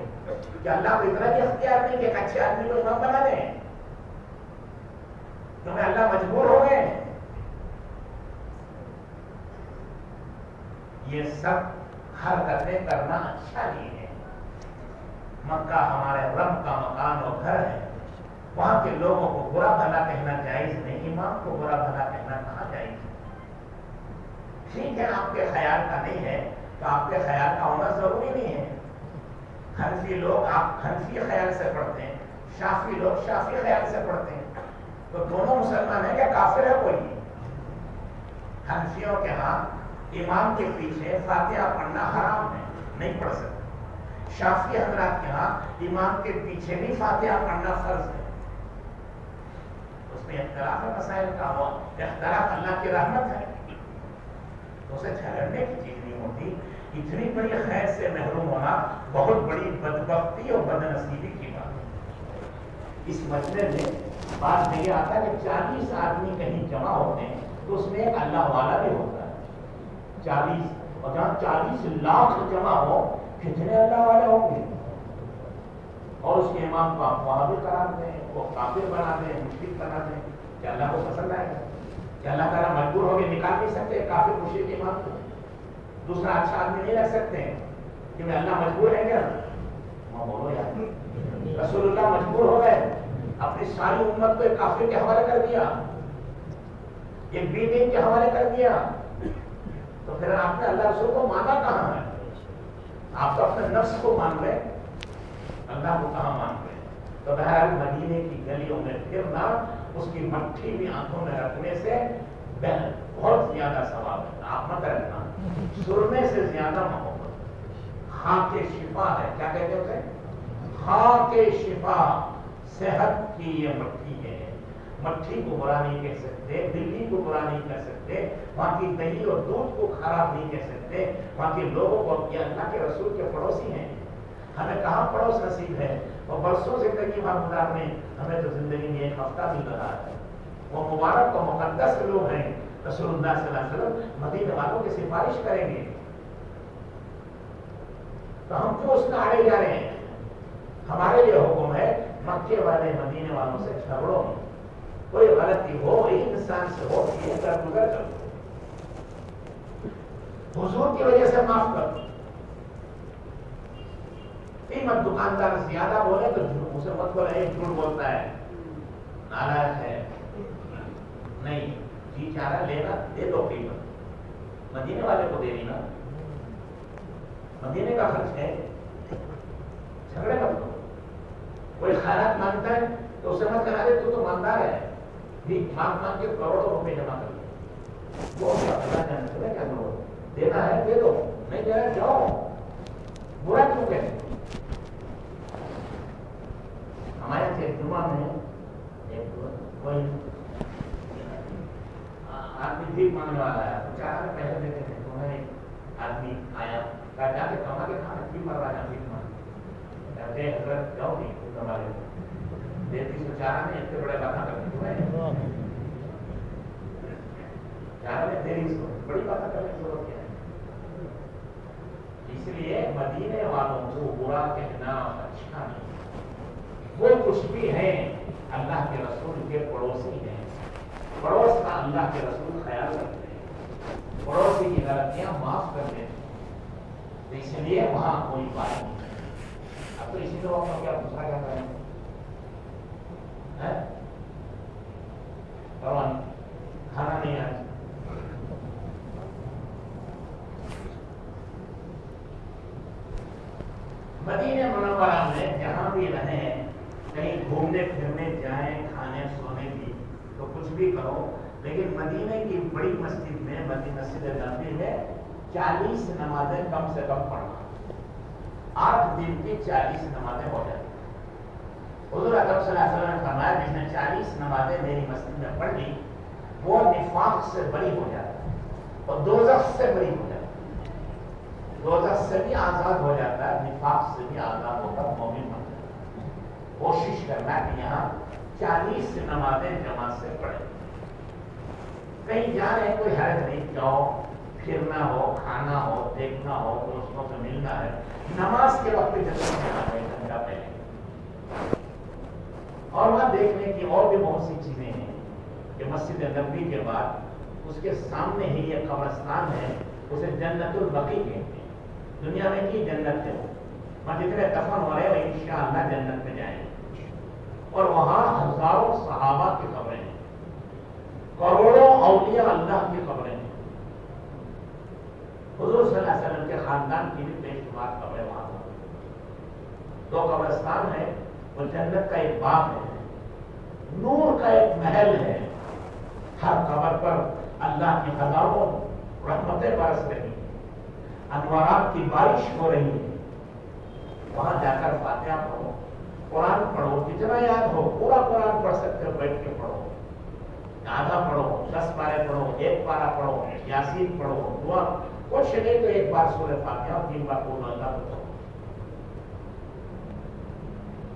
کہ اللہ کو اتنا بھی اختیار نہیں کہ ایک اچھے آدمی کو امام بنا دیں, کیونکہ اللہ مجبور ہو گئے. یہ سب حرکتیں کرنا اچھا نہیں ہے. مکہ ہمارے رب کا مکان اور گھر ہے, وہاں کے لوگوں کو برا بھلا کہنا جائز نہیں. امام کو برا بھلا کہنا کہاں جائز ہے؟ ٹھیک ہے, آپ کے خیال کا نہیں ہے تو آپ کے خیال کا ہونا ضروری نہیں ہے. حنفی لوگ آپ حنفی خیال سے پڑھتے ہیں, شافعی لوگ شافعی خیال سے پڑھتے ہیں, تو دونوں مسلمان ہیں. کیا کافر ہے کوئی؟ حنفیوں کے ہاں امام کے پیچھے فاتحہ پڑھنا حرام ہے, نہیں پڑھ سکتے. شافعی حضرات کے ہاں امام کے پیچھے بھی فاتحہ پڑھنا فرض ہے. اس میں اختلاف مسائل کا ہوا, اختلاف اللہ کی رحمت ہے, اسے جھگڑنے کی چیز نہیں ہوتی. اتنی بڑی خیر سے محروم ہونا بہت بڑی بدبختی اور بدنصیبی کی بات ہے. اس مسئلے میں بات نہیں آتا کہ 40 آدمی کہیں جمع ہوتے ہیں تو اس میں ایک اللہ والا بھی ہوتا ہے. 40, اور جہاں 40 لاکھ جمع ہو, کتنے اللہ والے ہوں گے؟ اور اس کے امام کو آپ وہاں بھی قرار دیں, وہ کافر بنا دیں, مشرک بنا دیں. کیا اللہ کو پسند آئے گا؟ کیا اللہ تعالیٰ مجبور ہو کے نکال نہیں سکتے کافر مشرک امام کو؟ دوسرا اچھا آدمی نہیں رکھ سکتے کہ میں اللہ مجبور ہے کیا؟ بولو یار, رسول اللہ مجبور ہو گئے, اپنی ساری امت کو ایک کافر کے حوالے کر دیا, ایک بے دین کے حوالے کر دیا. تو پھر آپ نے اللہ رسول کو مانا کہاں ہے؟ آپ تو اپنے نفس کو مان رہے, اللہ کو کہاں مان رہے؟ تو بہرحال مدینے کی گلیوں میں پھرنا, اس کی مٹھی بھی آنکھوں میں رکھنے سے بہت زیادہ ثواب ہے. آپ مت رکھنا, سرنے سے زیادہ محبت. خاک شفا ہے, کیا کہتے ہوتے ہیں؟ خاک شفا, صحت کی یہ مٹھی ہے. مٹھی کو برا نہیں کہہ سکتے, دلی کو برا نہیں کہہ سکتے, وہاں کی دہی اور دودھ کو خراب نہیں کہہ سکتے. وہاں کے لوگوں کو, یہ اللہ کے رسول کے پڑوسی ہیں, ہمیں کہاں پڑوس نصیب ہے. اور برسوں زندگی گزارنے, ہمیں تو زندگی میں ایک ہفتہ مل رہا ہے. وہ مبارک و مقدس لوگ ہیں. رسول اللہ صلی اللہ علیہ وسلم مدینے والوں کی سفارش کریں گے, تو ہم کیوں اس کا آڑے جا رہے ہیں؟ ہمارے لیے حکم ہے مکے والے مدینے والوں سے جھگڑو, کوئی غلطی ہو ایک انسان سے ہو, یہ درگزر کر دو, حضور کی وجہ سے معاف کر دو. قیمت دکاندار زیادہ بولے تو اسے مت بولے ایک جھوٹ بولتا ہے, ناراض ہے, نہیں جی چاہ رہا لینا دے دو قیمت. مدینے والے کو دے نا, مدینے کا خرچ ہے, جھگڑے مت دو. کوئی خیرات مانگتا ہے تو اسے مت کرا دے, تو ماندار ہے, مانگ مانگ کے کروڑوں روپے جمع کر دو. وہ کیا کرو, دینا ہے دے دو, نہیں دینا جاؤ, برا کیوں کہتے؟ ہمارے ایک جمعہ میں کوئی آدمی بھیک مانگنے والا ہے, چار میں پیسے دیتے تھے. تمہیں ایک آدمی آیا, کہا جا کے کما کے کھانا کیوں مروا جا بھیک مانگ, کہتے حضرت جاؤ گی تو کما لے. 304 میں اتنے بڑے باتیں کرتے تمہیں, چار میں 300 بڑی باتیں کرنے کی ضرورت کیا ہے؟ اس لیے مدینے والوں کو برا کہنا اچھا نہیں. وہ کچھ بھی ہیں اللہ کے رسول کے پڑوسی ہیں. پڑوس کا اللہ کے رسول خیال رکھتے ہیں, پڑوسی کی غلطیاں معاف کر دیتے ہیں. تو اس لیے وہاں کوئی بات نہیں. اب تو اسی طرح کا کیا پوچھا جاتا ہے کھانا نہیں آج. مدینہ منورہ میں جہاں بھی رہیں, کہیں گھومنے پھرنے جائیں, کھانے سونے بھی, تو کچھ بھی کرو, لیکن مدینہ کی بڑی مسجد میں, مسجد نبوی میں 40 نمازیں کم سے کم پڑھنا. 8 دن کی 40 نمازیں ہو جاتی. حضور اکرم صلی اللہ علیہ وسلم نے فرمایا جس نے 40 نمازیں میری مسجد میں پڑھ لی وہ نفاق سے بری ہو جاتا ہے اور دوزخ سے بری ہو جاتا ہے. دوزخ سے بھی آزاد ہو جاتا ہے, نفاق سے بھی آزاد ہو کر مومن بن جاتا ہے. کوشش کرنا کہ یہاں 40 نمازیں جماعت سے پڑھیں. کہیں جا رہے ہیں کوئی حرج نہیں, جاؤ, پھرنا ہو, کھانا ہو, دیکھنا ہو, دوستوں سے ملنا ہے, نماز کے وقت جلدی میں آ گئے گھنٹہ پہلے. اور وہاں دیکھنے کی اور بھی بہت سی چیزیں ہیں کہ مسجد نبوی کے بعد اس کے سامنے ہی یہ قبرستان ہے, اسے جنت البقیع کہتے ہیں. دنیا میں کی جنت ہے, وہاں جتنے دفن ہو رہے ہیں انشاءاللہ جنت میں جائیں گے. اور وہاں ہزاروں صحابہ کی قبریں ہیں, کروڑوں اولیاء اللہ کی قبریں ہیں. حضور صلی اللہ علیہ وسلم کے خاندان کی بھی بے شمار قبریں وہاں ہیں. 2 قبرستان ہے, وہ جنت کا ایک باغ ہے, نور کا ایک محل ہے. ہر قبر پر اللہ کی ہزاروں رحمتیں برس رہی ہیں, انوارات کی بارش ہو رہی ہے. وہاں جا کر فاتحہ پڑھو, قرآن پڑھو, جتنا یاد ہو پورا قرآن پڑھ سکتے ہو, بیٹھ کے پڑھو. آدھا پڑھو, 10 پارے پڑھو, 1 پارا پڑھو, یاسین پڑھو, دعا کچھ نہیں تو 1 بار سورہ فاتحہ اور 3 بار قل اللہ پڑھو.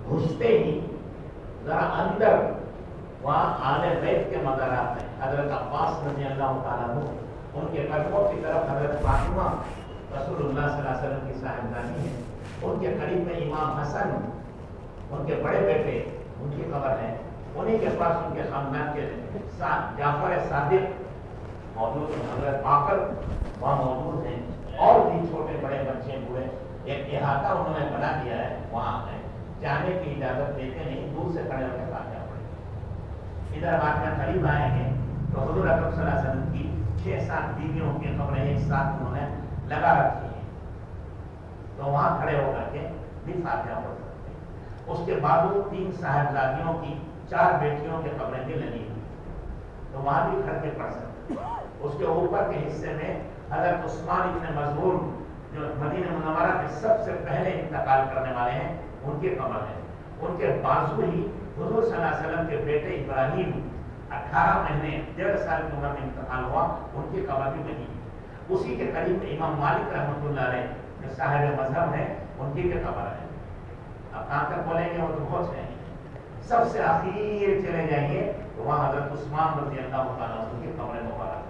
گھستے ہی ذرا اندر وہاں آل بیت کے مزارات ہیں. حضرت عباس رضی اللہ تعالیٰ عنہ, ان کے قدموں کی طرف حضرت فاطمہ رسول اللہ صلی اللہ علیہ وسلم کی صاحبزادی ہیں. ان کے قریب میں امام حسن, ان کے بڑے بیٹے, ان کی قبر ہے. انہیں کے پاس ان کے خاندان کے جعفر صادق موجود ہیں, حضرت باقر وہاں موجود ہیں, اور بھی چھوٹے بڑے بچے بوڑھے. ایک احاطہ انہوں نے بنا دیا ہے, وہاں ہے, جانے کی اجازت دیتے نہیں, دور سے کھڑے ہو کے فاتحہ پڑھیں. ادھر بات میں قریب آئیں گے تو حضور اکرم صلی اللہ علیہ وسلم کی 6-7 بیویوں کی قبریں ایک ساتھ انہوں نے لگا رکھی ہیں, تو وہاں کھڑے ہو کر کے بھی فاتحہ پڑھ سکتے ہیں. اس کے بعد 3 صاحبزادیوں کی 4 بیٹیوں کی قبریں بھی لگی ہوئی, تو وہاں بھی کھڑ کے پڑھ سکتے ہیں. اس کے اوپر کے حصے میں حضرت عثمان ابن مظعون جو مدینہ منورہ کے سب سے پہلے انتقال کرنے والے ہیں, ان کی قبر ہے. ان کے بازو ہی حضور صلی اللہ علیہ وسلم کے بیٹے ابراہیم 18 مہینے 1.5 سال کی عمر میں انتقال ہوا, ان کی قبر بھی بنی. اسی کے قریب امام مالک رحمۃ اللہ علیہ جو صاحب مذہب ہیں, ان کی قبر ہے. اب کہاں تک بولیں گے وہ تو بہت ہیں. سب سے آخر چلے جائیے تو وہاں حضرت عثمان رضی اللہ تعالیٰ عنہ کی قبر مبارک.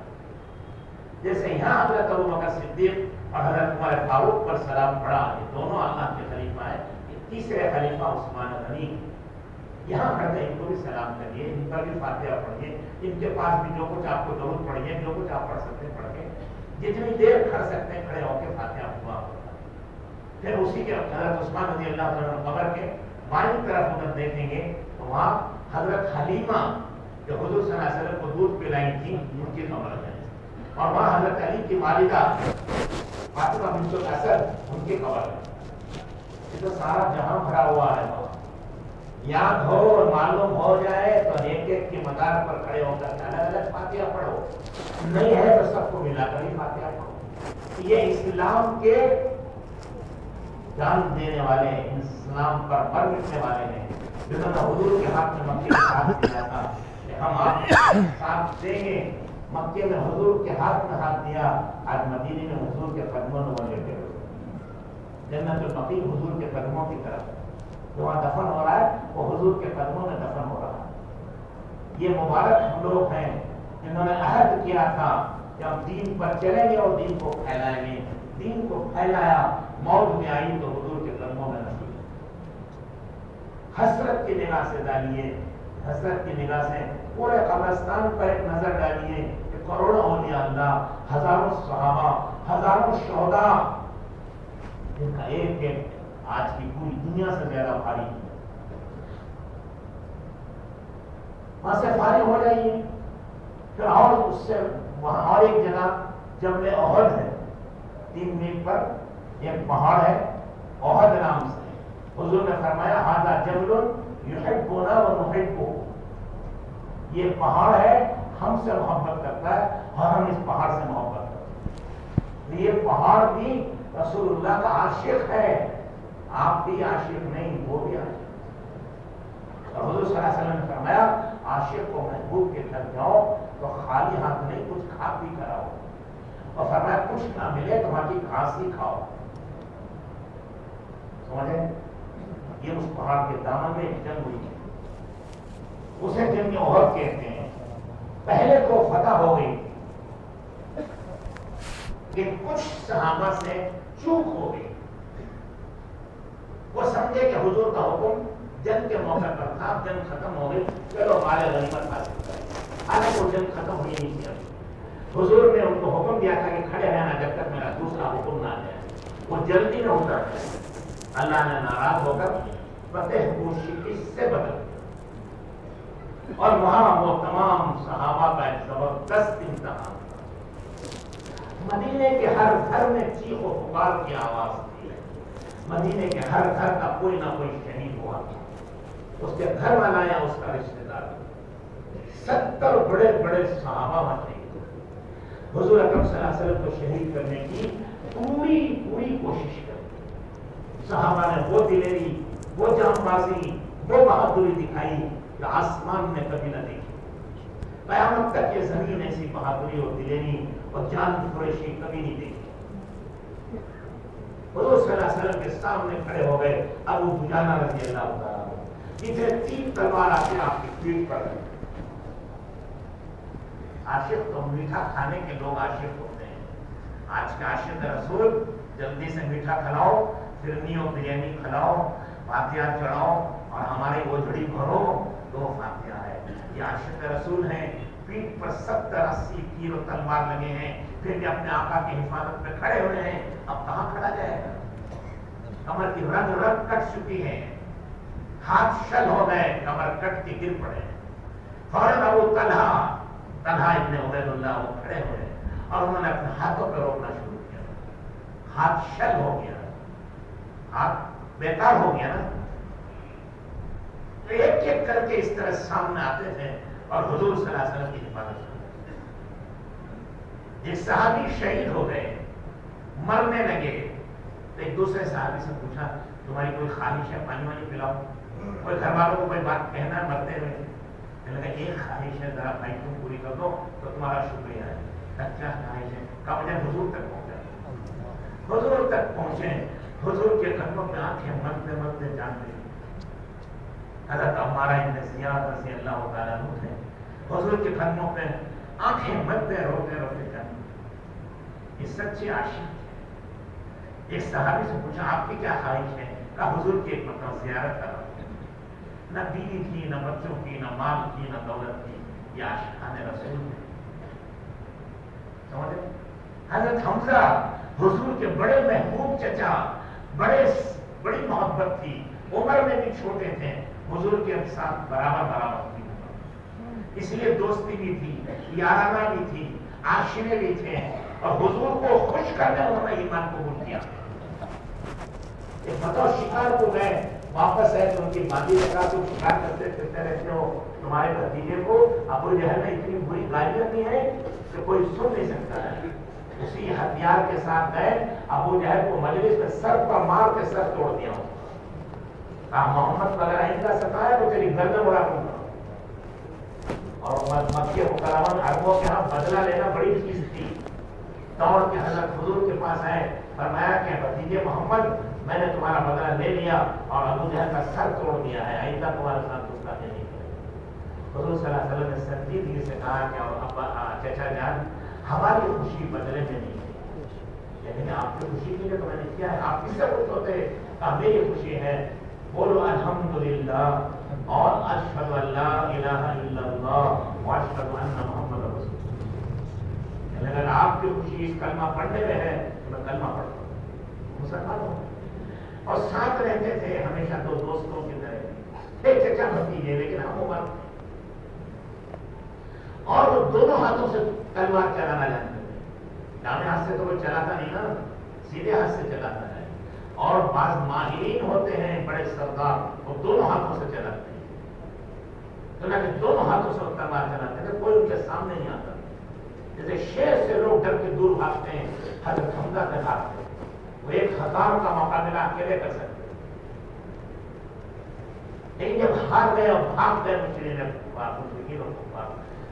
جیسے یہاں حضرت ابوبکر صدیق اور حضرت عمر فاروق پر سلام پڑا, یہ دونوں اللہ کے خلیفہ ہیں. تیسرے خلیفہ عثمان غنی یہاں کھڑے, ان کو بھی سلام کریے, ان پر بھی فاتحہ پڑھیے. ان کے پاس بھی جو کچھ آپ کو ضرورت پڑیے, جو کچھ آپ پڑھ سکتے ہیں پڑھ کے, جتنی دیر کھڑ سکتے ہیں کھڑے ہو کے فاتحہ دعا. پھر اسی کے حضرت عثمان رضی اللہ عنہ قبر کے بائیں طرف اگر دیکھیں گے تو وہاں حضرت حلیمہ جو حضور صلی اللہ علیہ وسلم کو دودھ پلائی تھی, ان کی قبر ہے. اور وہاں حضرت علی کی والدہ فاطمہ بنت الاسد, ان کی قبر ہے. یہ تو سارا جہاں بھرا ہوا ہے. وہاں یاد ہو اور معلوم ہو جائے تو ایک ایک کی مدار پر کھڑے ہو کر الگ الگ فاتحہ پڑھو, نہیں ہے تو سب کو ملا کر ہی فاتحہ پڑھو. یہ اسلام کے جان دینے والے, اسلام پر مر مٹنے والے ہیں, جنہوں نے حضور کے ہاتھ میں مکے میں ہاتھ دیا تھا کہ ہم آپ ساتھ دیں گے. مکے میں حضور کے ہاتھ میں ہاتھ دیا, آج مدینے میں حضور کے قدموں میں وہ لیٹے ہوئے. جنت البقیع حضور کے قدموں کی طرف جو وہاں دفن ہو رہا ہے, وہ حضور کے قدموں میں دفن ہو رہا ہے. یہ مبارک ہم لوگ ہیں جنہوں نے عہد کیا تھا کہ ہم دین پر چلیں گے اور دین کو پھیلائیں گے. دین کو پھیلایا، موت میں آئی تو حضور کے قدموں میں نصیب۔ حسرت کی نگاہ سے ڈالیے، حسرت کی نگاہ سے پورے قبرستان پر ایک نظر ڈالیے کہ کروڑوں اولیاء اللہ، ہزاروں صحابہ، ہزاروں شہداء، جن کا ایک ایک آج کی پوری دنیا سے زیادہ بھاری ہے۔ وہاں سے فارغ ہو جائیے، پھر اور اس سے وہاں اور ایک جگہ جبل احد ہے، 3 میل پر ایک پہاڑ ہے احد نام سے۔ حضور نے فرمایا ھذا جبل یحبنا ونحبہ، یہ پہاڑ ہے، ہم سے محبت کرتا ہے اور ہم اس پہاڑ سے محبت کرتے ہیں۔ یہ پہاڑ بھی رسول اللہ کا عاشق ہے، آپ بھی عاشق نہیں، وہ بھی عاشق۔ اور حضور صلی اللہ علیہ وسلم نے فرمایا عاشق کو محبوب کے گھر جاؤ تو خالی ہاتھ نہیں، کچھ کھا پی کر آؤ، اور فرمایا کچھ نہ ملے تو وہاں کی گھاس ہی کھاؤ۔ سمجھے؟ یہ اس پہاڑ کے دامن میں ایک جنگ ہوئی، اسے جنگ احد کہتے ہیں۔ پہلے تو فتح ہو گئی کہ کچھ صحابہ سے چوک ہو گئی، وہ سمجھے کہ حضور کا حکم جنگ کے موقع پر تھا، جنگ ختم ہو گئی، چلو مال غنیمت حاصل کریں۔ حالانکہ وہ جنگ ختم ہوئی نہیں تھی۔ حضور نے ان کو حکم دیا تھا کہ کھڑے رہنا جب تک میرا دوسرا حکم نہ آ جائے۔ وہ جلدی میں اتر گئے، اللہ نے ناراض ہو کر فتح کو شکست سے بدل دیا، اور وہاں وہ تمام صحابہ کا ایک زبردست امتحان تھا۔ مدینے کے ہر گھر میں چیخ و پکار کی آواز تھی، مدینے کے ہر گھر کا کوئی نہ کوئی شہید ہوا تھا، اس کے گھر والا یا اس کا رشتہ دار۔ 70 بڑے بڑے صحابہ وہاں شہید ہوئے۔ حضور اکرم صلی اللہ علیہ وسلم کو شہید کرنے کی پوری کوشش کری، صحابہ نے وہ دلیری، وہ جان بازی، وہ بہادری دکھائی کہ آسمان نے کبھی نہ دیکھی۔ قیامت تک یہ زمین ایسی بہادری اور دلیری اور جان فروشی کبھی نہیں دیکھی۔ حضور صلی اللہ علیہ وسلم کے سامنے کھڑے ہو گئے ابو دجانہ رضی اللہ تعالیٰ عنہ، جسے 3 تلوار آ کے آپ کی پیٹھ پر رکھی۔ عاشق تو میٹھا کھانے کے لوگ عاشق ہوتے ہیں، آج کے عاشق رسول جلدی سے میٹھا کھلاؤ، فرنی اور بریانی کھلاؤ، فاتحہ چڑھاؤ اور ہماری اوجھڑی بھرو، 2 فاتحہ ہے۔ یہ عاشق رسول ہیں، پیٹھ پر 70-80 تیر و تلوار لگے ہیں، پھر بھی اپنے آقا کی حفاظت میں کھڑے ہوئے ہیں۔ اب کہاں کھڑا جائے گا؟ کمر کی رگ کٹ چکی ہے، ہاتھ شل ہو گئے، کمر کٹ کے گر پڑے۔ فوراً ابو طلحہ ابن عبید اللہ وہ کھڑے ہوئے اور انہوں نے اپنے ہاتھوں پہ روکنا شروع کیا۔ ہاتھ شل ہو گیا، ہاتھ بیکار ہو گیا نا۔ تو ایک ایک کر کے اس طرح سامنے آتے تھے اور حضور صلی اللہ علیہ وسلم کی حفاظت کرتے تھے۔ ایک صحابی شہید ہو گئے، مرنے لگے، تو ایک دوسرے صحابی سے پوچھا تمہاری کوئی خواہش ہے، پانی وانی پلاؤ، کوئی گھر والوں کو کوئی بات کہنا ہے مرتے ہوئے؟ کہنے لگا ایک خواہش ہے، ذرا بھائی تم پوری کر دو تو تمہارا شکریہ ہے۔ کیا خواہش ہے؟ کہا مجھے حضور تک پہنچا۔ حضور تک پہنچے، حضور کے قدموں پہ آنکھیں ملتے ملتے جان گئی۔ حضرت عمارہ ابن زیاد رضی اللہ تعالیٰ عنہ تھے، حضور کے قدموں پہ آنکھیں ملتے روتے روتے جان گئی۔ یہ سچے عاشق تھے۔ ایک صحابی سے پوچھا آپ کی کیا خواہش ہے؟ کہا حضور کی ایک مرتبہ زیارت کرو۔ نہ بیوی تھی، نہ بچوں کی، نہ مال کی، نہ دولت کی، یہ عاشقان رسول تھے۔ سمجھے؟ حضرت حمزہ حضور کے بڑے محبوب چچا، بڑی محبت تھی، عمر میں بھی چھوٹے تھے، حضور کے ساتھ برابر تھی، اس لیے دوستی بھی تھی، یارانہ بھی تھی، عاشرے بھی تھے، اور حضور کو خوش کرنے انہوں نے ایمان قبول کیا۔ ایک بتاؤ شکار کو گئے، واپس ہے تو ان کی ماضی نے کہا تم شکار کرتے پھرتے رہتے ہو، تمہارے بھتیجے کو ابو جہل نے اتنی بری گالیاں دی ہیں کہ کوئی سن نہیں سکتا ہے۔ اسی ہتھیار کے ساتھ گئے، ابو جہل کو مجلس میں سر پر مار کے سر توڑ دیا۔ کہا محمد اگر آئندہ ستایا تو تیری گردن اڑا دوں گا۔ اور مکے مکرمہ عربوں کے ہاں بدلہ لینا بڑی چیز تھی۔ دوڑ کے حضرت حضور کے پاس آئے، فرمایا کہ بھتیجے محمد میں نے تمہارا بدلہ لے لیا اور ابو جہل کا سر توڑ دیا ہے، آئندہ تمہارے ساتھ گستاخی نہیں کرے۔ حضور صلی اللہ علیہ وسلم نے سنجیدگی سے کہا کہ ابا چچا جان ہماری خوشی بدلے میں نہیں ہے، لیکن آپ کی خوشی کے لیے تو میں نے کیا ہے. آپ کس سے خوش ہوتے ہیں؟ میری خوشی ہے. بولو الحمدللہ اور اشہد ان لا الہ الا اللہ واشہد ان محمد رسول اللہ. اگر آپ کی خوشی اس کلمہ پڑھنے میں ہے تو میں کلمہ پڑھتا ہوں، مسلمان ہوں. اور ساتھ رہتے تھے ہمیشہ دو دوستوں کی طرح، ایک چچا بھتیجے لیکن ہم عمر. اور وہ دونوں ہاتھوں سے تلوار چلانا جانتے تھے. دائیں ہاتھ سے تو وہ چلاتا نہیں نا، سیدھے ہاتھ سے چلاتا ہے. اور بعض ماہرین ہوتے ہیں بڑے سردار، وہ دونوں ہاتھوں سے چلاتے ہیں. تو نہ کہ دونوں ہاتھوں سے تلوار چلاتے تھے، کوئی ان کے سامنے نہیں آتا. جیسے شیر سے لوگ ڈر کے دور بھاگتے ہیں، حضرت حمزہ سے بھاگتے ہیں. وہ ایک ہزار کا مقابلہ اکیلے کر سکتے. لیکن جب ہار گئے اور بھاگ گئے مشرکین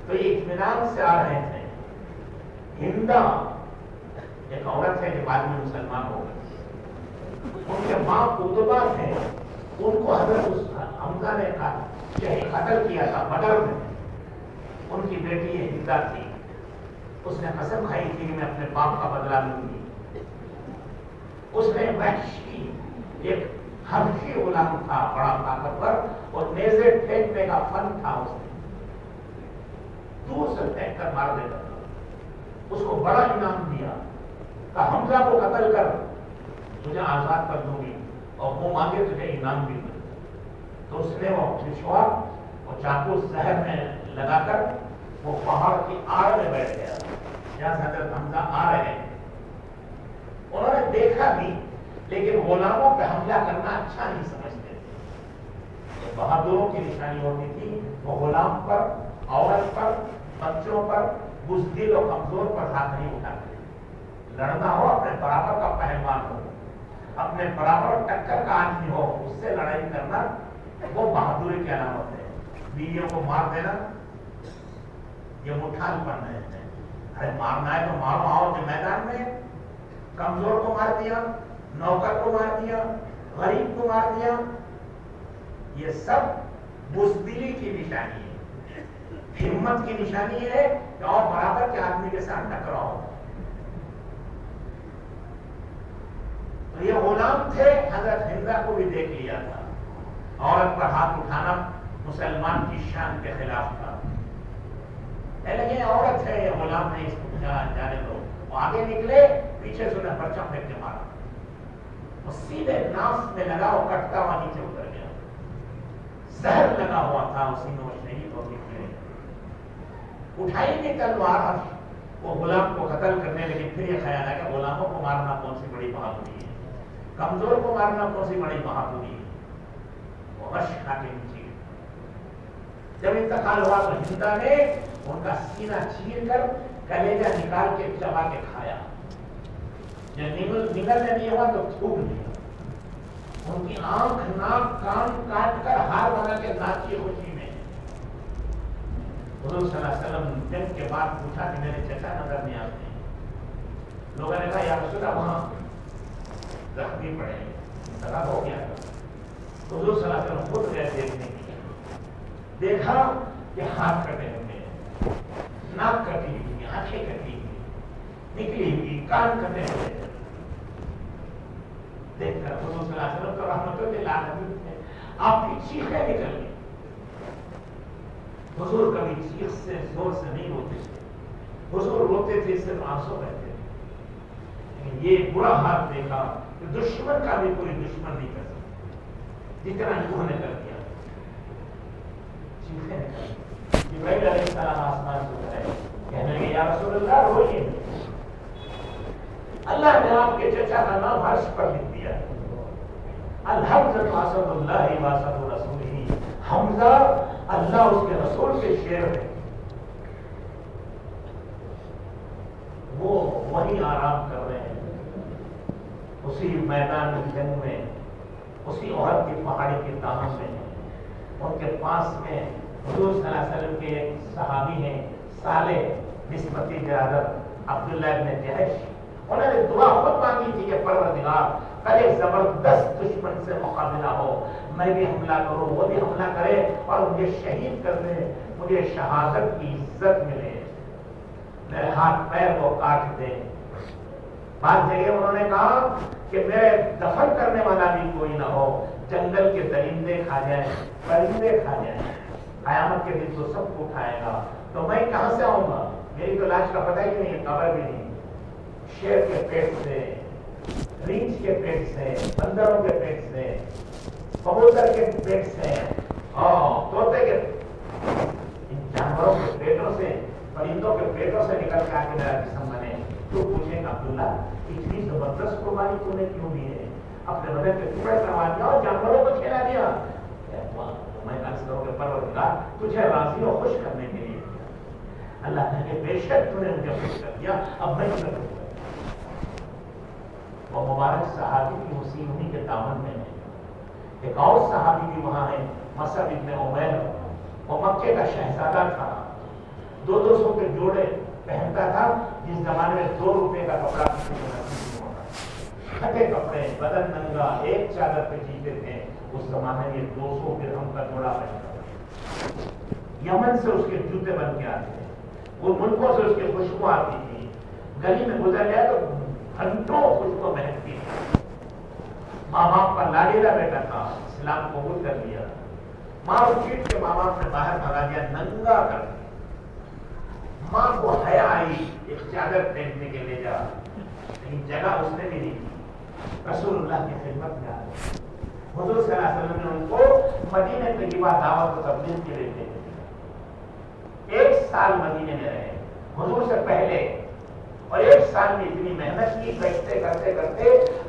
تو یہ اطمینان سے آ رہے تھے. ہندا ایک عورت ہے جو بعد میں مسلمان ہو گئی. ان کے ماں قطبہ تھے، ان کو حضرت حمزہ نے قتل کیا تھا بدر میں. ان کی بیٹی ہندا تھی. اس نے قسم کھائی تھی کہ میں اپنے باپ کا بدلہ لوں گی. اس نے وحشی ایک حبشی غلام تھا بڑا طاقتور، اور نیزے پھینکنے کا فن تھا. اس نے دور سے پھینک کر مار دیتا تھا. اس کو بڑا انعام دیا کہ حمزہ کو قتل کر تجھے آزاد کر دوں گی اور وہ مانگے تجھے انعام بھی دوں. تو اس نے وہ پچھوڑا اور چاقو زہر میں لگا کر وہ پہاڑ کی آڑ میں بیٹھ گیا جہاں سے حضرت حمزہ آ رہے ہیں. انہوں نے دیکھا بھی لیکن غلاموں پہ حملہ کرنا اچھا نہیں سمجھتے تھے. بہادروں کی نشانی ہوتی تھی وہ غلام پر، عورت پر، بچوں پر، بزدل اور کمزور پر ہاتھ نہیں اٹھاتے. لڑنا ہو اپنے برابر کا پہلوان ہو، اپنے برابر ٹکر کا آدمی ہو، اس سے لڑائی کرنا وہ بہادری کی علامت ہے. بیویوں کو مار دینا یہ مٹھال پن ہے. ارے مارنا ہے تو مارو، آؤ جو میدان میں. کمزور کو مار دیا، نوکر کو مار دیا، غریب کو مار دیا، یہ سب بزدلی کی نشانی ہے. ہمت کی نشانی ہے کہ اور برابر کے آدمی کے ساتھ ٹکراؤ. تو یہ غلام تھے. حضرت ہندا کو بھی دیکھ لیا تھا. عورت پر ہاتھ اٹھانا مسلمان کی شان کے خلاف تھا. لیکن یہ عورت ہے، یہ غلام نہیں، اس کو جانے دو. وہ آگے نکلے، پیچھے سے انہیں پرچم پھینک کے مارا. وہ سیدھے ناف میں لگا، وہ کٹتا ہوا نیچے اتر گیا. زہر لگا ہوا تھا اسی میں، وہ شہید ہو گئے. اٹھائی نہیں تلوار وہ غلام کو قتل کرنے. لیکن پھر یہ خیال ہے کہ غلاموں کو مارنا کون سی بڑی بہادری ہے، کمزور کو مارنا کون سی بڑی بہادری ہے. وہ غش کھا کے نیچے جب انتقال ہوا تو ہندا نے ان کا سینہ چیر کر کلیجہ نکال کے چبا کے کھایا. جب نگلنے نہیں ہوا تو تھوک دیا. ان کی آنکھ، ناک، کان کاٹ کر ہار بنا کے ناچی خوشی میں. حضور صلی اللہ علیہ وسلم جنگ کے بعد پوچھا کہ میرے چچا نظر نہیں آتے. لوگوں نے کہا یا رسول اللہ وہاں زخمی پڑے خراب ہو گیا. تو حضور صلی اللہ علیہ وسلم خود گئے دیکھنے کے لیے. دیکھا کہ ہاتھ کٹے ہوئے، ناک کٹی ہوئی، آنکھیں کٹی ہوئی، نکلی ہوئی، کان کٹے ہوئے. دیکھ کر حضور صلی اللہ علیہ وسلم تو رحمتوں کے لالمی تھے. آپ کی چیخیں نکل گئی. حضور کبھی چیخ سے زور سے نہیں روتے تھے. حضور روتے تھے صرف آنسو بہتے تھے. لیکن یہ برا حال دیکھا کہ دشمن کا بھی کوئی دشمن نہیں کر سکتا جتنا انہوں نے کر دیا. چیخیں نکل. جبرائیل علیہ السلام آسمان سے اترے، کہنے لگے یا رسول اللہ روئیے. اللہ نے آپ کے چچا کا نام عرش پر لکھ دیا. الحمزۃ اسد اللہ و اسد رسولہ. حمزہ اللہ اس کے رسول کے شعر ہے. وہ وہی آرام کر رہے ہیں اسی میدان جنگ میں، اسی احد کی پہاڑی کے دامن میں. ان کے پاس میں حضور صلی اللہ علیہ وسلم کے ایک صحابی ہیں صالح نسبتی برادر عبداللہ ابن جہش. انہوں نے دعا خود مانگی تھی کہ پروردگار کل ایک زبردست دشمن سے مقابلہ ہو، میں بھی حملہ کروں، وہ بھی حملہ کرے اور مجھے شہید کر دے، مجھے شہادت کی عزت ملے، میرے ہاتھ پیر کو کاٹ دے. بعض جگہ انہوں نے کہا کہ میرے دفن کرنے والا بھی کوئی نہ ہو، جنگل کے درندے کھا جائیں، پرندے کھا جائیں، قیامت کے دن تو سب کو اٹھائے گا، تو میں کہاں سے آؤں گا؟ میری تو لاش کا پتہ ہی نہیں ہے، قبر بھی نہیں۔ شیر کے پیٹ سے، ریچھ کے پیٹ سے، بندروں کے پیٹ سے، کبوتر کے پیٹ سے، اور طوطے کے، ان جانوروں کے پیٹوں سے، پرندوں کے پیٹوں سے نکل کے آ کے میرا جسم بنے۔ تو پوچھیں گا عبداللہ اتنی زبردست قربانی تو نے کیوں دی ہے؟ اپنے بدن کے ٹکڑے کروا دیا اور جانوروں کو کھلا دیا۔ میں عرض کروں کہ پروردگار تجھے راضی و خوش کرنے کے لیے اللہ نے کہ بے شک تو نے مجھے خوش کر دیا، اب میں تمہیں خوش کر دیا۔ وہ مبارک صحابی کی اسی انہی کے دامن میں ہے۔ ایک اور صحابی بھی وہاں ہے، مصعب ابن عمیر، وہ مکے کا شہزادہ تھا، 200 کے جوڑے پہنتا تھا، جس زمانے میں 2 روپے کا کپڑا کسی کو نصیب نہیں ہوتا، پھٹے کپڑے، بدن ننگا، ایک چادر پہ جیتے تھے۔ اس زمانے میں 200 درہم کا جوڑا پہنتا تھا۔ یمن سے اس کے جوتے بن کے آتے تھے، وہ ملکوں سے اس کی خوشبو آتی تھی، گلی میں گزر جائے تو گھنٹوں خوشبو مہکتی تھی۔ ماں باپ کا لاڈیلا بیٹا تھا، اسلام قبول کر لیا، ماں چیٹ کے ماں باپ نے باہر بھگا دیا، ننگا کر دیا۔ ماں کو حیا آئی، ایک چادر پہننے کے لے جا، لیکن جگہ اس نے بھی نہیں دی، رسول اللہ کی خدمت میں آ گئے۔ حضور صلی اللہ علیہ وسلم نے ان کو مدینہ طیبہ دعوت و تبلیغ کے لیے بھیجا۔ 1 سال مدینے میں رہے حضور سے پہلے، اور 1 سال میں اتنی محنت کی، بیٹھتے کرتے کرتے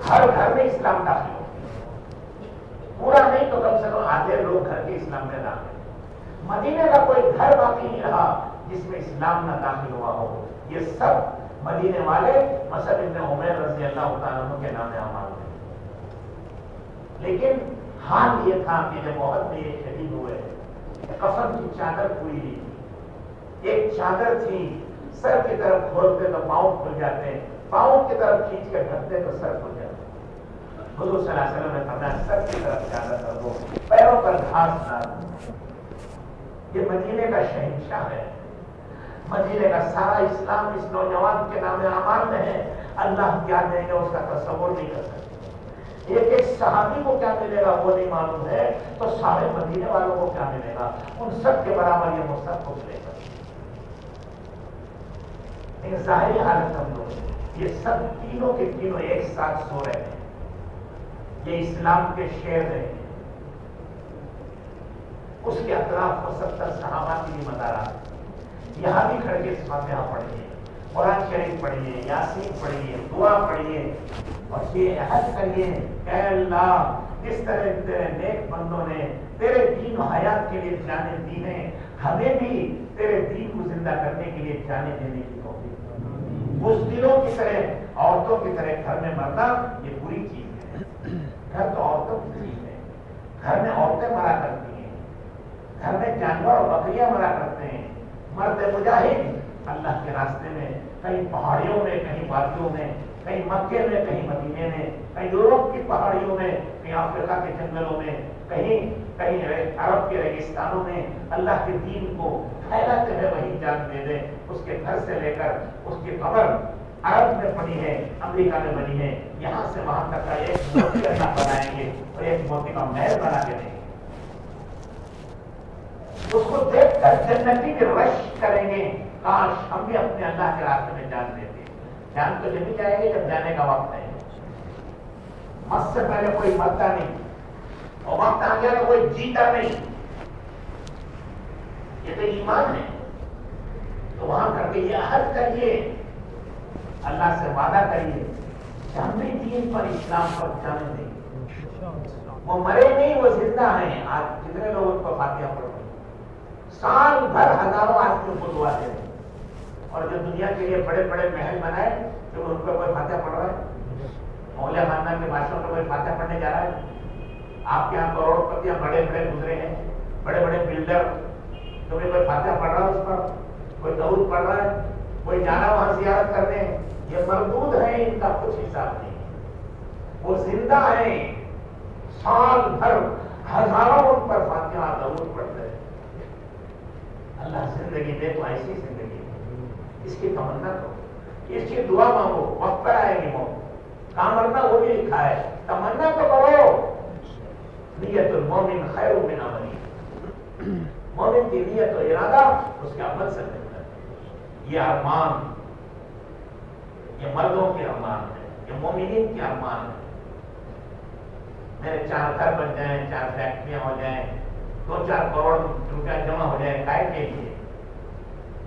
ہر گھر میں اسلام داخل ہو گیا، پورا نہیں تو کم سے کم آدھے لوگ گھر کے اسلام میں داخل۔ مدینے کا کوئی گھر باقی نہیں رہا جس میں اسلام نہ داخل ہوا ہو۔ یہ سب مدینے والے مصعب ابن عمیر رضی اللہ تعالیٰ عنہ کے نام اعمال ہیں۔ لیکن حال یہ تھا کہ جب احد میں یہ شہید ہوئے، کفن کی چادر پوری نہیں تھی، ایک چادر تھی، سر کی طرف کھولتے تو پاؤں کھل جاتے، پاؤں کی طرف کھینچ کے ڈھکتے تو سر کھل جاتے۔ حضور صلی اللہ علیہ وسلم نے فرمایا سر کی طرف چادر کر دو، پیروں پر گھاس ڈال دو۔ یہ مدینے کا شہنشاہ ہے، مدینے کا سارا اسلام اس نوجوان کے نام اعمال میں ہے۔ اللہ کیا دیں گے اس کا تصور نہیں کر سکتے۔ ایک ایک صحابی کو کیا ملے گا وہ نہیں معلوم ہے، تو سارے مدینے والوں کو کیا ملے گا؟ ان سب کے برابر یہ مصعب کو ملے گا۔ ایک ظاہری حالت ہم لوگ، یہ سب تینوں کے تینوں ایک ساتھ سو رہے ہیں، یہ اسلام کے شیر ہیں۔ اس کے اطراف کو 70 صحابہ کی بھی مدارات، یہاں بھی کھڑ کے فاتحہ پڑھیے، قرآن شریف پڑھیے، یاسین پڑھیے، دعا پڑھیے، اور یہ عہد کریے کہ اے اللہ جس طرح تیرے نیک بندوں نے تیرے دین و حیات کے لیے جانیں دی ہیں، ہمیں بھی تیرے دین کو زندہ کرنے کے لیے جانیں دینے کی توفیق۔ اس دلوں کی طرح، عورتوں کی طرح گھر میں مرنا یہ بری چیز ہے۔ گھر تو عورتوں کی چیز ہے، گھر میں عورتیں مرا کرتی ہیں، گھر میں جانور اور بکریاں مرا کرتے ہیں۔ مرد مجاہد اللہ کے راستے میں کہیں پہاڑیوں میں، کہیں وادیوں میں، کہیں مکے میں، کہیں مدینے میں، کہیں یورپ کی پہاڑیوں میں، کہیں افریقہ کے جنگلوں میں، کہیں عرب کے ریگستانوں میں اللہ کے دین کو پھیلاتے ہوئے وہی جان دے دے۔ اس کے گھر سے لے کر اس کی قبر عرب میں بنی ہے، امریکہ میں بنی ہے، یہاں سے وہاں تک کا ایک موتی اللہ بنائیں گے اور ایک موتی کا محل بنا کے دیں گے۔ اس کو دیکھ کر جنتی کے رش کریں گے، کاش ہم بھی اپنے اللہ کے راستے میں جان دیتے۔ جان تو جب ہی جائیں گے جب جانے کا وقت ہے، مت سے پہلے کوئی مرتا نہیں، اور وقت آ گیا تو کوئی جیتا نہیں۔ یہ تو ایمان ہے۔ تو وہاں کر کے یہ عہد کریے، اللہ سے وعدہ کریے کہ ہم بھی دین پر، اسلام پر جانے دیں گے۔ وہ مرے نہیں، وہ زندہ ہیں۔ آج کتنے لوگ ان کو فاتحہ پڑھ رہے ہیں، سال بھر ہزاروں آدمیوں کو دعا دے رہے ہیں، اور جو دنیا کے لیے بڑے بڑے محل بنائے تو ان کو کوئی فاتحہ پڑھ رہا ہے؟ مولا خاندان کے بادشاہوں کو کوئی فاتحہ پڑھنے جا رہا ہے؟ آپ کے یہاں کروڑ پتیاں بڑے بڑے گزرے ہیں، بڑے بڑے بلڈر، تمہیں کوئی فاتحہ پڑھ رہا ہے؟ اس پر کوئی درود پڑھ رہا ہے؟ کوئی جانا وہاں زیارت کرنے؟ یہ مردود ہیں، ان کا کچھ حساب نہیں۔ وہ زندہ ہیں، سال بھر ہزاروں ان پر فاتحہ درود پڑھتے ہیں۔ اللہ زندگی دے تو ایسی زندگی، اس کی تمنا کرو۔ اس کی دعا مانگو، وقت پر آئے گی موت، کہاں مرنا وہ بھی لکھا ہے، تمنا تو کرو۔ نیت المومن خیر من عملی، مومن کی نیت و ارادہ اس کے عمل سے بہتر ہے۔ یہ ارمان، یہ مردوں کے ارمان ہے، یہ مومنین کے ارمان ہے۔ میرے 4 گھر بن جائیں، 4 فیکٹریاں ہو جائیں، 2-4 کروڑ روپیہ جمع ہو جائے، کائے کے لیے؟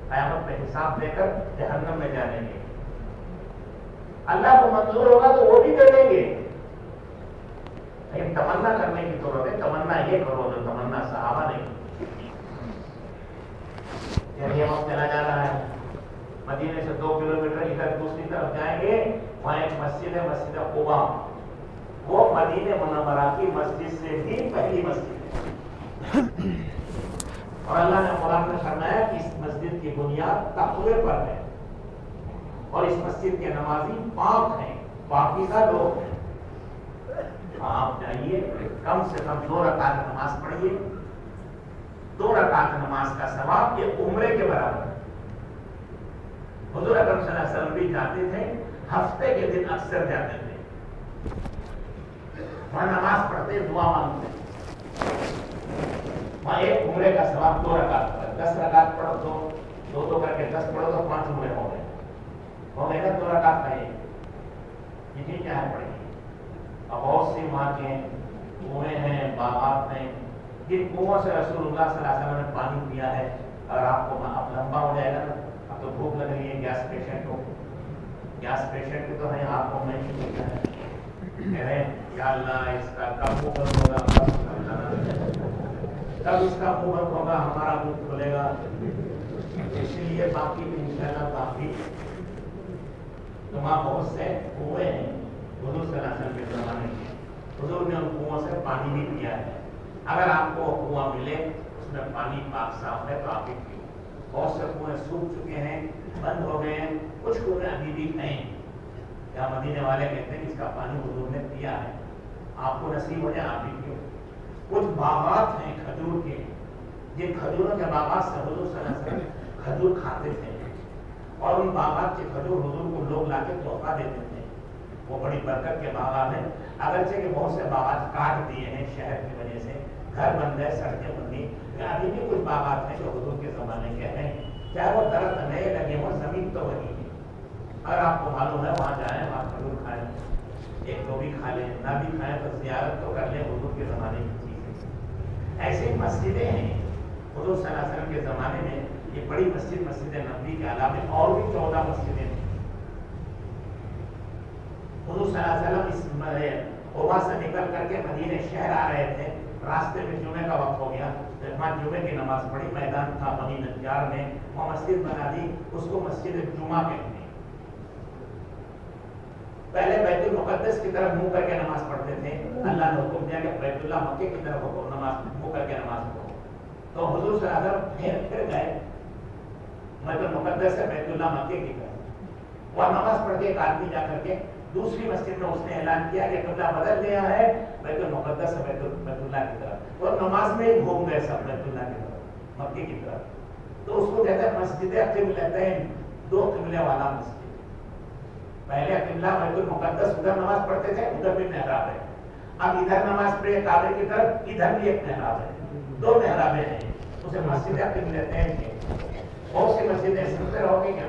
قیامت میں حساب دے کر جہنم میں جانے گے۔ اللہ کو منظور ہوگا تو وہ بھی دے دیں گے، لیکن تمنا کرنے کی ضرورت ہے۔ تمنا یہ کرو جو تمنا صحابہ نے کی۔ یہ وقت چلا جا رہا ہے، مدینے سے 2 کلومیٹر ادھر دوسری طرف جائیں گے، وہاں ایک مسجد ہے، مسجد قباء، وہ مدینہ منورہ کی مسجد سے بھی پہلی مسجد ہے، اور اللہ نے قرآن میں فرمایا کہ اس مسجد کی بنیاد تقوی پر ہے، اور اس مسجد کے نمازی پاک ہیں، پاکیزہ لوگ ہیں۔ آپ جائیے، کم سے کم 2 رکعت نماز پڑھیے۔ 2 رکعت نماز کا ثواب یہ عمرے کے برابر ہے۔ حضور اکرم صلی اللہ علیہ وسلم بھی جاتے تھے، ہفتے کے دن اکثر جاتے تھے، وہاں نماز پڑھتے، دعا مانگتے، وہاں ایک عمرے کا ثواب 2 رکعت پر۔ 10 رکعت پڑھو تو 2 کر کے 10 پڑھو تو 5 عمرے ہو گئے، ہو گئے نا 2 رکعت کا یہ کیا ہے پڑھیں گے۔ اب بہت سی وہاں کے کنویں ہیں، باغات ہیں، جن کنووں سے رسول اللہ صلی اللہ علیہ وسلم نے پانی پیا ہے۔ اگر آپ کو اب لمبا ہو جائے گا نا، اب تو بھوک لگ رہی ہے، گیس پیشنٹ ہو، گیس پیشنٹ تو ہے، آپ کو میں نہیں پوچھا ہے، کہہ رہے ہیں یا اللہ اس کا کب منہ بند ہوگا، کب اس کا منہ بند ہوگا، ہمارا منہ کھلے گا۔ اس لیے باقی انشاءاللہ باقی تو وہاں بہت سے کنویں ہیں، حضور صلی اللہ علیہ وسلم کے زمانے میں حضور نے ان کنووں سے پانی بھی پیا ہے۔ اگر آپ کو کنواں ملے اس میں پانی پاک صاف ہے تو آپ ہی پیو۔ بہت سے کنویں سوکھ چکے ہیں، بند ہو گئے ہیں، کچھ کنویں ابھی بھی ہیں، یا مدینے والے کہتے ہیں کہ اس کا پانی حضور نے پیا ہے، آپ کو نصیب ہو جائے آپ ہی پیو۔ کچھ باغات ہیں کھجور کے، جن کھجوروں کے باغات سے حضور صلی اللہ علیہ وسلم کھجور کھاتے تھے، اور ان باغات کے کھجور حضور کو لوگ لا کے تحفہ دیتے تھے۔ وہ بڑی برکت کے باغات ہیں، اگرچہ کہ بہت سے باغات کاٹ دیے ہیں شہر کی وجہ سے، گھر بن گئے، سڑکیں بن گئی، ابھی بھی کچھ باغات ہیں جو حضور کے زمانے کے ہیں، چاہے وہ درخت نئے لگے ہوں، زمین تو وہی ہے۔ اگر آپ کو معلوم ہے وہاں جائیں، وہاں کھجور کھائیں، 1-2 بھی کھا لیں، نہ بھی کھائیں تو زیارت تو کر لیں، حضور کے زمانے کی چیز ہے۔ ایسی مسجدیں ہیں حضور صلی اللہ علیہ وسلم کے زمانے میں، یہ بڑی مسجد مسجد نبوی کے علاوہ اور بھی 14 مسجدیں ہیں۔ حضور صلی اللہ علیہ وسلم اس قباء سے نکل کر کے مدینہ شہر آ رہے تھے، راستے میں جمعے کا وقت ہو گیا، وہاں جمعے کی نماز پڑھی، میدان تھا بنی نجار میں، وہاں مسجد بنا دی، اس کو مسجد جمعہ کہتے ہیں۔ پہلے بیت المقدس کی طرف منہ کر کے نماز پڑھتے تھے، اللہ نے حکم دیا کہ بیت اللہ مکے کی طرف نماز منہ کر کے نماز پڑھو، تو حضور صلی اللہ علیہ وسلم پھر گئے بیت المقدس سے بیت اللہ مکے کی طرف، وہاں نماز پڑھ کے ایک آدمی جا کر کے دوسری مسجد میں اس نے اعلان کیا کہ قبلہ بدل گیا ہے، بیت المقدس سے بیت اللہ کی طرف، اور نماز میں ہی گھوم گئے سب بیت اللہ کی طرف، مکے کی طرف۔ تو اس کو کہتے ہیں مسجد قبلتین، 2 قبلے والا مسجد۔ پہلے قبلہ بیت المقدس، ادھر نماز پڑھتے تھے، ادھر بھی محراب ہے، اب ادھر نماز پڑھے کعبے کی طرف، ادھر بھی ایک محراب ہے، 2 محرابیں ہیں، اسے مسجد قبلتین کے۔ بہت سی مسجدیں سنتے رہو گے کیا؟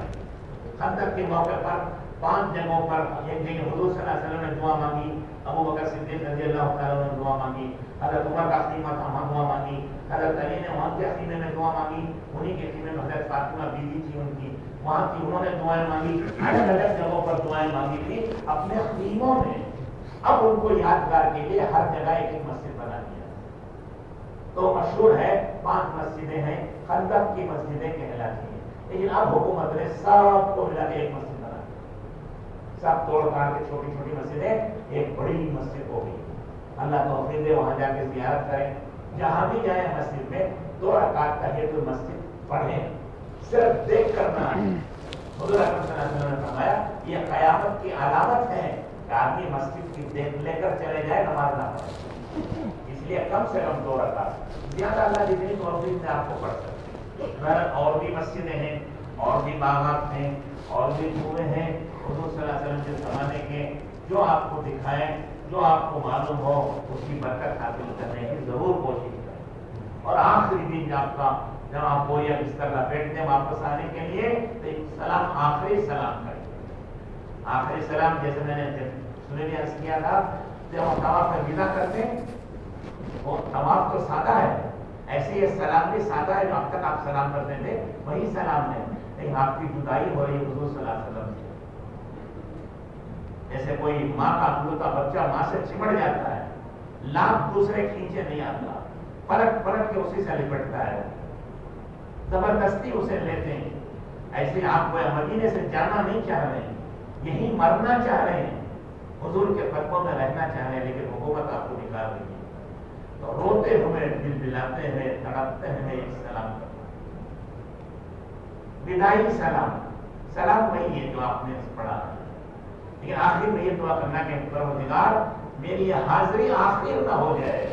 خندق کے موقع پر 5 جگہوں پر ایک جگہ حضور صلی اللہ علیہ وسلم نے دعا مانگی، ابو بکر صدیق رضی اللہ تعالیٰ نے دعا مانگی، حضرت عمر کا خیمہ تھا وہاں دعا مانگی، حضرت علی نے وہاں کے خیمے میں دعا مانگی، انہی کے خیمے میں حضرت فاطمہ بیوی تھی ان کی، وہاں کی انہوں نے دعائیں مانگی، الگ الگ جگہوں پر دعائیں مانگی تھی اپنے خیموں میں۔ اب ان کو یادگار کے لیے ہر جگہ ایک مسجد بنا دیا، تو مشہور ہے 5 مسجدیں ہیں، خندق کی مسجدیں کہلاتی ہیں، لیکن اب حکومت نے سب کو ملا کے ایک مسجد بنا دی، سب توڑ کاٹ کے چھوٹی چھوٹی مسجدیں ایک بڑی مسجد ہو گئی۔ اللہ توفیق دے وہاں جا کے زیارت کریں، جہاں بھی جائیں مسجد میں 2 رکعت تحیۃ المسجد پڑھیں، صرف دیکھ کر نہ آئیں۔ حضور اکرم صلی اللہ علیہ وسلم نے فرمایا یہ قیامت کی علامت ہے کہ آدمی مسجد کی دیکھ لے کر چلے جائے، نماز نہ پڑھے، اس لیے کم سے کم 2 رکعت، زیادہ اللہ جتنی توفیق دے آپ کو پڑھ سکتے۔ اور بھی مسجدیں ہیں، اور بھی باغات ہیں اور بھی کنویں ہیں حضور صلی اللہ علیہ وسلم کے زمانے کے، جو آپ کو دکھائیں، جو آپ کو معلوم ہو اس کی برکت حاصل کرنے کی ضرور کوشش کریں۔ اور آخری دن جب آپ کو یہ بستر لپیٹنے واپس آنے کے لیے تو ایک سلام، آخری سلام کریں۔ آخری سلام جیسے میں نے سننے عرض کیا تھا، جب ہم طواف میں ودا کرتے ہیں، وہ طواف تو سادہ ہے، ایسے یہ سلام بھی سادہ ہے جو اب تک آپ سلام کرتے تھے وہی سلام ہے، لیکن آپ کی جدائی ہو رہی ہے حضور صلی اللہ علیہ وسلم سے۔ جیسے کوئی ماں کا اکلوتا بچہ ماں سے چمٹ جاتا ہے، لاکھ دوسرے کھینچے نہیں آتا، پلٹ پلٹ کے اسی سے لپٹتا ہے، زبردستی اسے لیتے ہیں۔ ایسے آپ کو مدینے سے جانا نہیں چاہ رہے ہیں، یہی مرنا چاہ رہے ہیں، حضور کے قدموں میں رہنا چاہ رہے ہیں، لیکن حکومت آپ کو نکال رہی ہے، تو روتے ہوئے دل بلاتے ہوئے تڑپتے ہوئے ایک سلام کرنا، بدائی سلام۔ سلام وہی ہے جو آپ نے پڑھا ہے، لیکن آخر میں یہ دعا کرنا کہ پروردگار میری یہ حاضری آخر نہ ہو جائے،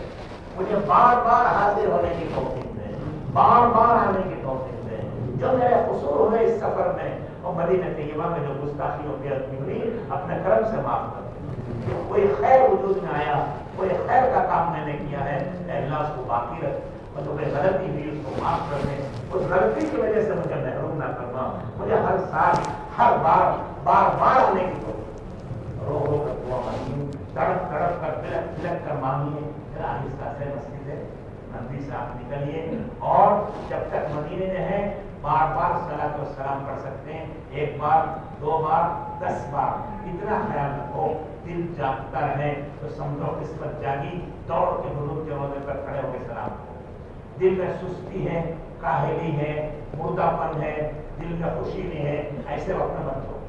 مجھے بار بار حاضر ہونے کی توفیق دے، بار بار آنے کی توفیق دے، جو میرے قصور ہوئے اس سفر میں اور مدینہ طیبہ میں جو گستاخی و بےادبی ہوئی اپنے کرم سے معاف کر دے۔ کوئی خیر وجود میں آیا، کوئی خیر کا کام میں نے کیا ہے، اے اللہ اس کو باقی رکھ، اور جو کوئی غلطی ہوئی اس کو معاف کر دے، اس غلطی کی وجہ سے مجھے محروم نہ کرنا، مجھے ہر سال ہر بار بار بار آنے کی توفیق، رو رو کر دعا مانگی، تڑپ تڑپ کر بلک بلک کر مانگیے، پھر آہستہ سے مسجد نبی سے آپ نکلیے، اور جب تک مدینے میں ہیں بار بار صلاۃ و سلام پڑھ سکتے ہیں، ایک بار، دو بار، 10 بار، اتنا خیال رکھو، دل جاگتا رہے تو سمجھو قسمت جاگی، دوڑ کے حضور کے روضے پر کھڑے ہو کے سلام کرو۔ دل میں سستی ہے، کاہلی ہے، مردہ پن ہے، دل میں خوشی نہیں ہے، ایسے وقت میں مت ہو۔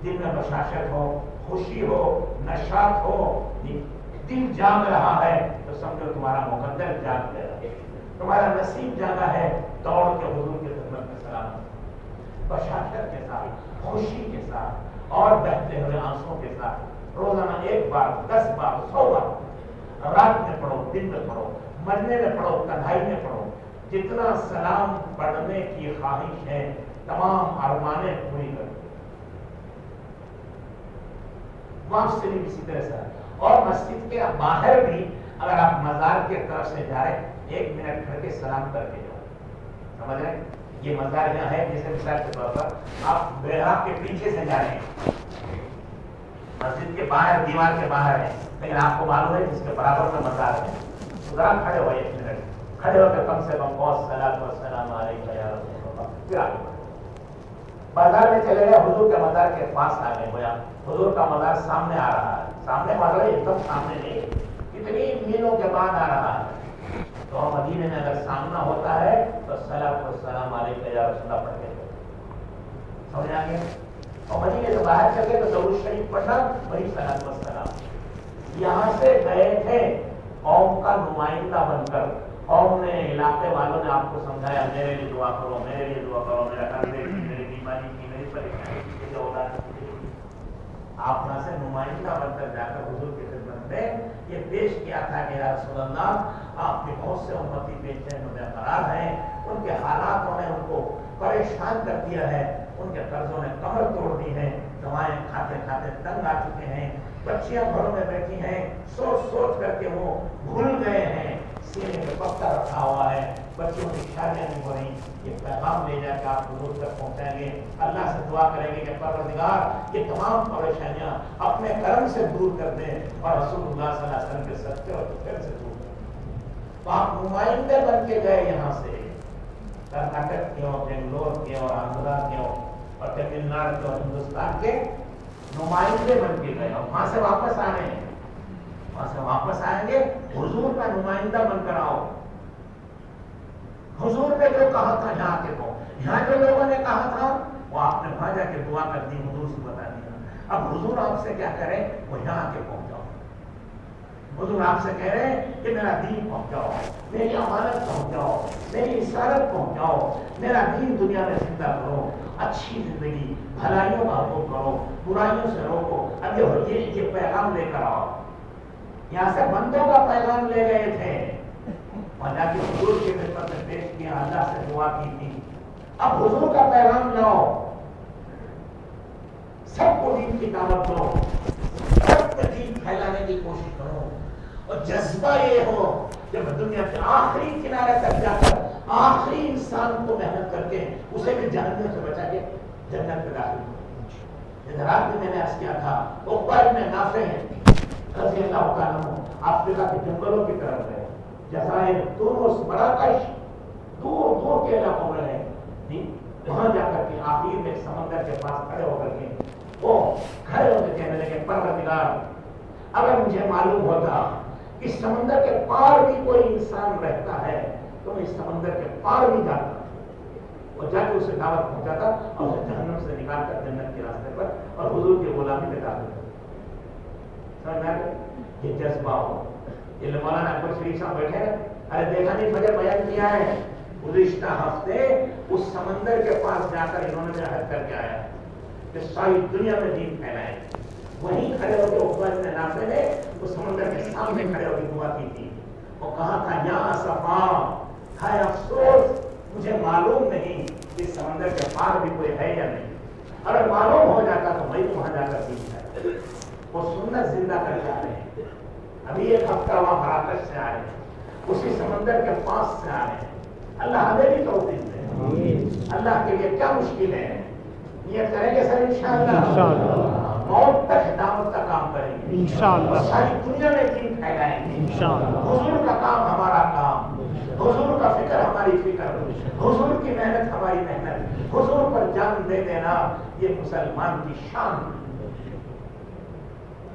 دل میں بشاشت ہو، خوشی ہو، نشاط ہو، دل جاگ رہا ہے تو سمجھو تمہارا مقدر جاگ گیا، تمہارا نصیب جاگا ہے، دوڑ کے حضور کی خدمت میں سلام بشاشت کے ساتھ، خوشی کے ساتھ اور بہتے ہوئے آنسوں کے ساتھ، روزانہ 1 بار، 10 بار، 100 بار، رات میں پڑھو، دن میں پڑھو، مرنے میں پڑھو، تنہائی میں پڑھو، جتنا سلام پڑھنے کی خواہش ہے تمام ارمانیں پوری کر دو۔ وہاں سے بھی اسی طرح سے، اور مسجد کے باہر بھی اگر آپ مزار کی طرف سے جا رہے 1 منٹ کھڑ کے سلام کر کے جاؤ، سمجھ رہے ہیں؟ یہ مزار یہاں ہے، جیسے مثال کے طور پر آپ محراب کے پیچھے سے جا رہے ہیں، مسجد کے باہر دیوار کے باہر ہے، لیکن آپ کو معلوم ہے جس کے برابر میں مزار ہے، ذرا کھڑے ہوئے 1 منٹ، کھڑے ہو کے کم سے کم والصلاۃ والسلام علیک یا رسول اللہ، پھر آگے بڑھو۔ بازار میں چلے گئے، حضور کے مزار کے پاس آ گئے، گویا حضور کا مزار سامنے آ رہا ہے، سامنے مزار ایک دم سامنے نہیں، کتنی میلوں کے بعد آ رہا ہے، تو مدینے میں اگر سامنا ہوتا ہے تو صلاۃ والسلام علیک یا رسول اللہ پڑھ کے سمجھ آ گیا؟ اور مدینے سے باہر چل گئے تو درود شریف پڑھنا، وہی صلاۃ والسلام۔ یہاں سے گئے تھے قوم کا نمائندہ بن کر، قوم نے، علاقے والوں نے آپ کو سمجھایا میرے لیے دعا کرو، میرے لیے دعا کرو، میرا قرضے کی، میری بیماری کی، میری پریشانی کی، جو اولاد کی۔ آپ وہاں سے نمائندہ بن کر جا کر حضور کی خدمت میں یہ پیش کیا تھا کہ یا رسول اللہ آپ کے بہت سے امتی بے چین و بے قرار ہیں، ان کے حالاتوں نے ان کو پریشان کر دیا ہے، ان کے قرضوں نے کمر توڑ دی ہے، دوائیں کھاتے کھاتے تنگ آ چکے ہیں، بچیاں گھروں میں بیٹھی ہیں، سوچ سوچ کر کے وہ بھول گئے ہیں، سینے پہ پتھر رکھا ہوا ہے، بچوں کی شادیاں نہیں ہو رہی، یہ پیغام لے جا کے آپ حضور تک پہنچائیں گے، اللہ سے دعا کریں گے کہ پروردگار یہ تمام پریشانیاں اپنے کرم سے دور کر دیں اور رسول اللہ صلی اللہ علیہ وسلم کے صدقے اور فکر سے دور کر دیں۔ تو آپ نمائندے بن کے گئے یہاں سے، کرناٹک کے اور بنگلور کے اور آندھرا کے اور تمل ناڈو کے اور ہندوستان کے نمائندے بن کے گئے، اور وہاں سے واپس آ رہے ہیں، وہاں سے واپس آئیں گے حضور کا نمائندہ بن کر آؤ۔ حضور نے جو کہا تھا یہاں کے کو، یہاں جو لوگوں نے کہا تھا وہ آپ نے وہاں جا کے دعا کر دی، حضور سے بتا دیا، اب حضور آپ سے کیا کرے، وہ یہاں آ کے پہنچاؤ۔ حضور آپ سے کہہ رہے ہیں کہ میرا دین پہنچاؤ، میری امانت پہنچاؤ، میری رسالت پہنچاؤ، میرا دین دنیا میں زندہ کرو، اچھی زندگی، بھلائیوں کا حکم کرو، برائیوں سے روکو۔ اب یہ پیغام لے کر آؤ۔ یہاں سے بندوں کا پیغام لے گئے تھے، اور جا کے حضور کی خدمت میں پیش کیا، اللہ سے دعا کی تھی، اب حضور کا پیغام لاؤ، سب کو دین کی دعوت دو، سب کو دین پھیلانے کی کوشش کرو، اور جذبہ یہ ہو جب دنیا کے آخری کنارے تک جا کر آخری انسان کو محنت کر کے اسے بھی جہنم سے بچا کے جنت میں داخل ہو۔ یہ رات میں نے عرض کیا تھا، عقبہ ابن نافع رضی اللہ تعالیٰ عنہ افریقہ کے جنگلوں کی طرف گئے، جزائر، تونس، مراکش، دور دور کے علاقوں میں رہے، وہاں جا کر کے آخر میں سمندر کے پاس کھڑے ہو کر کے وہ کھڑے ہو کے کہنے لگے، پروردگار اگر مجھے معلوم ہوتا کہ سمندر کے پار بھی کوئی انسان رہتا ہے تو میں اس سمندر کے پار بھی جاتا اور جا کے اسے دعوت پہنچاتا اور اسے جہنم سے نکال کر جنت کے راستے پر اور حضور کی غلامی میں ڈال دیتا۔ سمجھ میں آ گیا؟ یہ جذبہ ہو۔ یہ مولانا اکبر شریف صاحب بیٹھے ہیں، ارے دیکھا نہیں فجر بیان کیا ہے، گزشتہ ہفتے اس سمندر کے پاس جا کر انہوں نے عہد کر کے آیا کہ ساری دنیا میں دین پھیلائے۔ وہیں کھڑے ہو کے عقبہ ابن نافع نے اس سمندر کے سامنے کھڑے ہو کے دعا کی تھی، وہ کہا تھا یا اسفا، ہائے افسوس مجھے معلوم نہیں کہ سمندر کے پار بھی کوئی ہے یا نہیں، اگر معلوم ہو جاتا تو میں وہاں جا کر دین پھیلاتا۔ وہ سنت زندہ کر کے آ رہے ہیں، ابھی ایک ہفتہ وہاں مراکش سے آئے ہیں، اسی سمندر کے پاس سے آ رہے ہیں۔ اللہ ہمیں بھی توفیق دے، اللہ کے لیے کیا مشکل ہے، یہ کریں گے سر انشاءاللہ، موت تک دعوت کا کام کریں گے انشاءاللہ، ساری دنیا میں دین پھیلائیں گے انشاءاللہ۔ حضور کا کام ہمارا کام، حضور کا فکر ہماری فکر، حضور کی محنت ہماری محنت، حضور پر جان دے دینا یہ مسلمان کی شان۔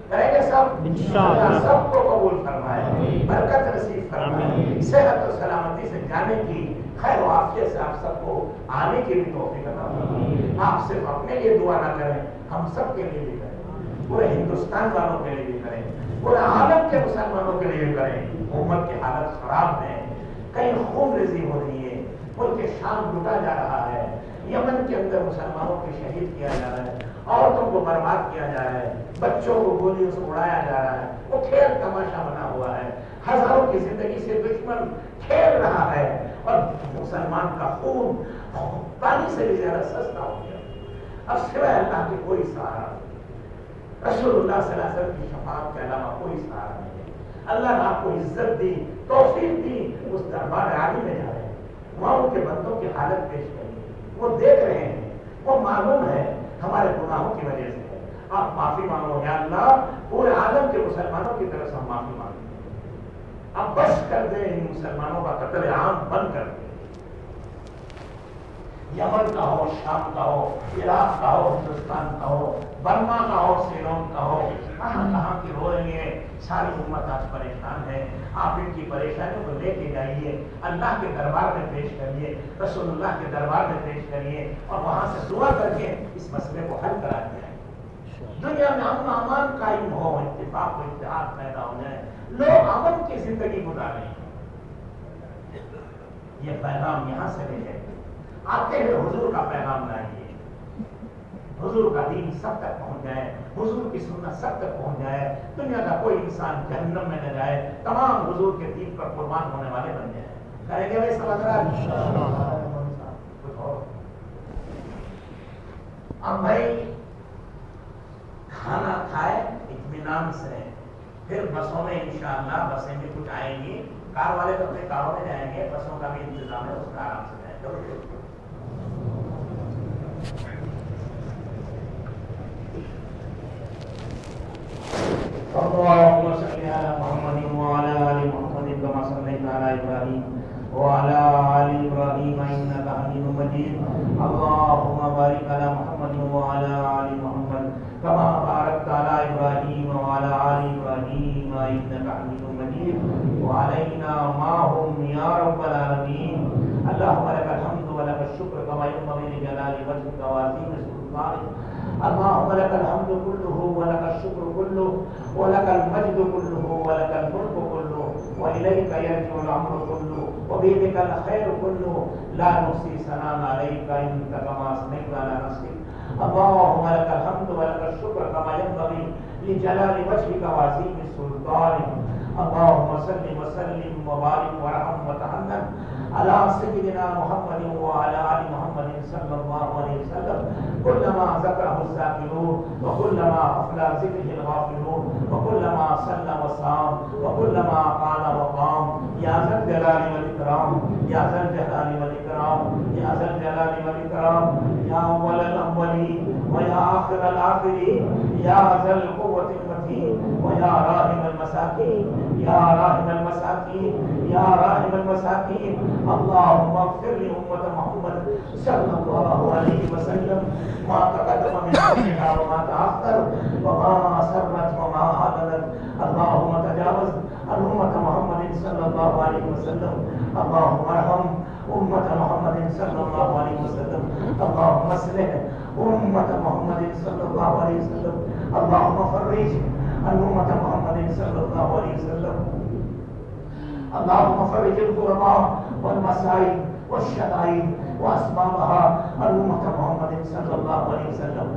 کریں گے سب انشاءاللہ، سب کو قبول فرمائے، برکت نصیب فرمائے، صحت و سلامتی سے جانے کی، خیر و عافیت سے آپ سب کو آنے کی بھی توفیق عطا فرمائے۔ آپ صرف اپنے لیے دعا نہ کریں، ہم سب کے لیے بھی کریں، پورے ہندوستان والوں کے لیے بھی کریں، پورے عالم کے مسلمانوں کے لیے بھی کریں۔ امت کی حالت خراب ہے، کہیں خون ریزی ہو رہی ہے، ملک شام لوٹا جا رہا ہے، یمن کے اندر مسلمانوں کو شہید کیا جا رہا ہے، عورتوں کو برباد کیا جا رہا ہے، بچوں کو گولیوں سے اڑایا جا رہا ہے، وہ کھیل تماشا بنا ہوا ہے، ہزاروں کی زندگی سے دشمن کھیل رہا ہے، اور مسلمان کا خون پانی سے بھی زیادہ سستا ہو گیا۔ اب سوائے اللہ کے کوئی سہارا نہیں، رسول اللہ صلی اللہ علیہ وسلم کی شفاعت کے علاوہ کوئی سہارا نہیں ہے۔ اللہ نے آپ کو عزت دی، توفیق دی، اس دربار عالی میں جا رہے ہیں، وہاں ان کے بندوں کی حالت پیش کریے، وہ دیکھ رہے ہیں، وہ معلوم ہے ہمارے گناہوں کی وجہ سے ہے، آپ معافی مانگو، یا اللہ پورے عالم کے مسلمانوں کی طرف سے ہم معافی مانگتے ہیں، اب بس کر دیں ان مسلمانوں کا قتل عام بند کر دیں، یمن کا ہو، شام کا ہو، عراق کا ہو، ہندوستان کا ہو، برما کا ہو، سیلون کا ہو، کہاں کہاں کی ہو رہی ہے، ساری امت آج پریشان ہے۔ آپ ان کی پریشانیوں کو لے کے جائیے، اللہ کے دربار میں پیش کریے، رسول اللہ کے دربار میں پیش کریے، اور وہاں سے دعا کر کے اس مسئلے کو حل کرا دیا ہے۔ دنیا میں امن و امان قائم ہو، اتفاق و اتحاد پیدا ہو جائے، لوگ امن کی زندگی گزاریں۔ یہ پیغام یہاں سے لے جائے، آتے ہوئے حضور کا پیغام لائیے، حضور کا دین سب تک پہنچ جائے، حضور کی سنت سب تک پہنچ جائے، دنیا کا کوئی انسان جہنم میں نہ جائے، تمام حضور کے دین پر قربان ہونے والے بن جائیں۔ کریں گے بھائی سمجھ رہا ہے؟ اب بھائی کھانا کھائے اطمینان سے، پھر بسوں میں انشاءاللہ بسیں بھی کچھ آئیں گی، کار والے تو اپنے کاروں میں جائیں گے، بسوں کا بھی انتظام ہے، اس کا آرام سے جائیں گے۔ اللهم صل على محمد وعلى ال محمد كما صليت على ابراهيم وعلى ال ابراهيم انك حميد مجيد اللهم بارك على محمد وعلى ال محمد كما باركت على ابراهيم وعلى ال ابراهيم انك حميد مجيد وعلينا معهم يا رب العالمين اللهم لك الحمد ولك الشكر كما ينبغي لجلال وجهك وعظيم سلطانك اللهم لك الحمد كله ولك الشكر كله ولك المجد كله ولك الملك كله وإليك يرجع الأمر كله وبيدك الخير كله لا نحصي ثناء عليك أنت كما أثنيت على نفسك اللهم لك الحمد ولك الشكر كما ينبغي لجلال وجهك وعظيم سلطانك اللهم صل وسلم وبارك ورحم وتحنن على سيدنا محمد وعلى آل محمد صلى الله عليه وسلم كلما ذكره الذاكرون وكلما أفلى ذكره الغافلون وكلما صلى وصام وكلما قال وقام يا ذا الجلال والإكرام يا ذا الجلال والإكرام يا ذا الجلال والإكرام يا أول الأولين ويا آخر الآخرين يا ذا القوة المتين ويا راحم المساكين يا راحم المساكين يا راحم المساكين اللهم اغفر لأمة محمد صلى الله عليه وسلم ما تقدم من ذنبها وما تأخر وما أسرت وما أعلنت اللهم تجاوز عن أمة محمد صلى الله عليه وسلم اللهم ارحم أمة محمد صلى الله عليه وسلم اللهم اصلح أمة محمد صلى الله عليه وسلم اللهم فرج عن أمة محمد صلى الله عليه وسلم اللهم فرج الكرباء والمصائب والشدائد وأسبابها عن أمة محمد صلى الله عليه وسلم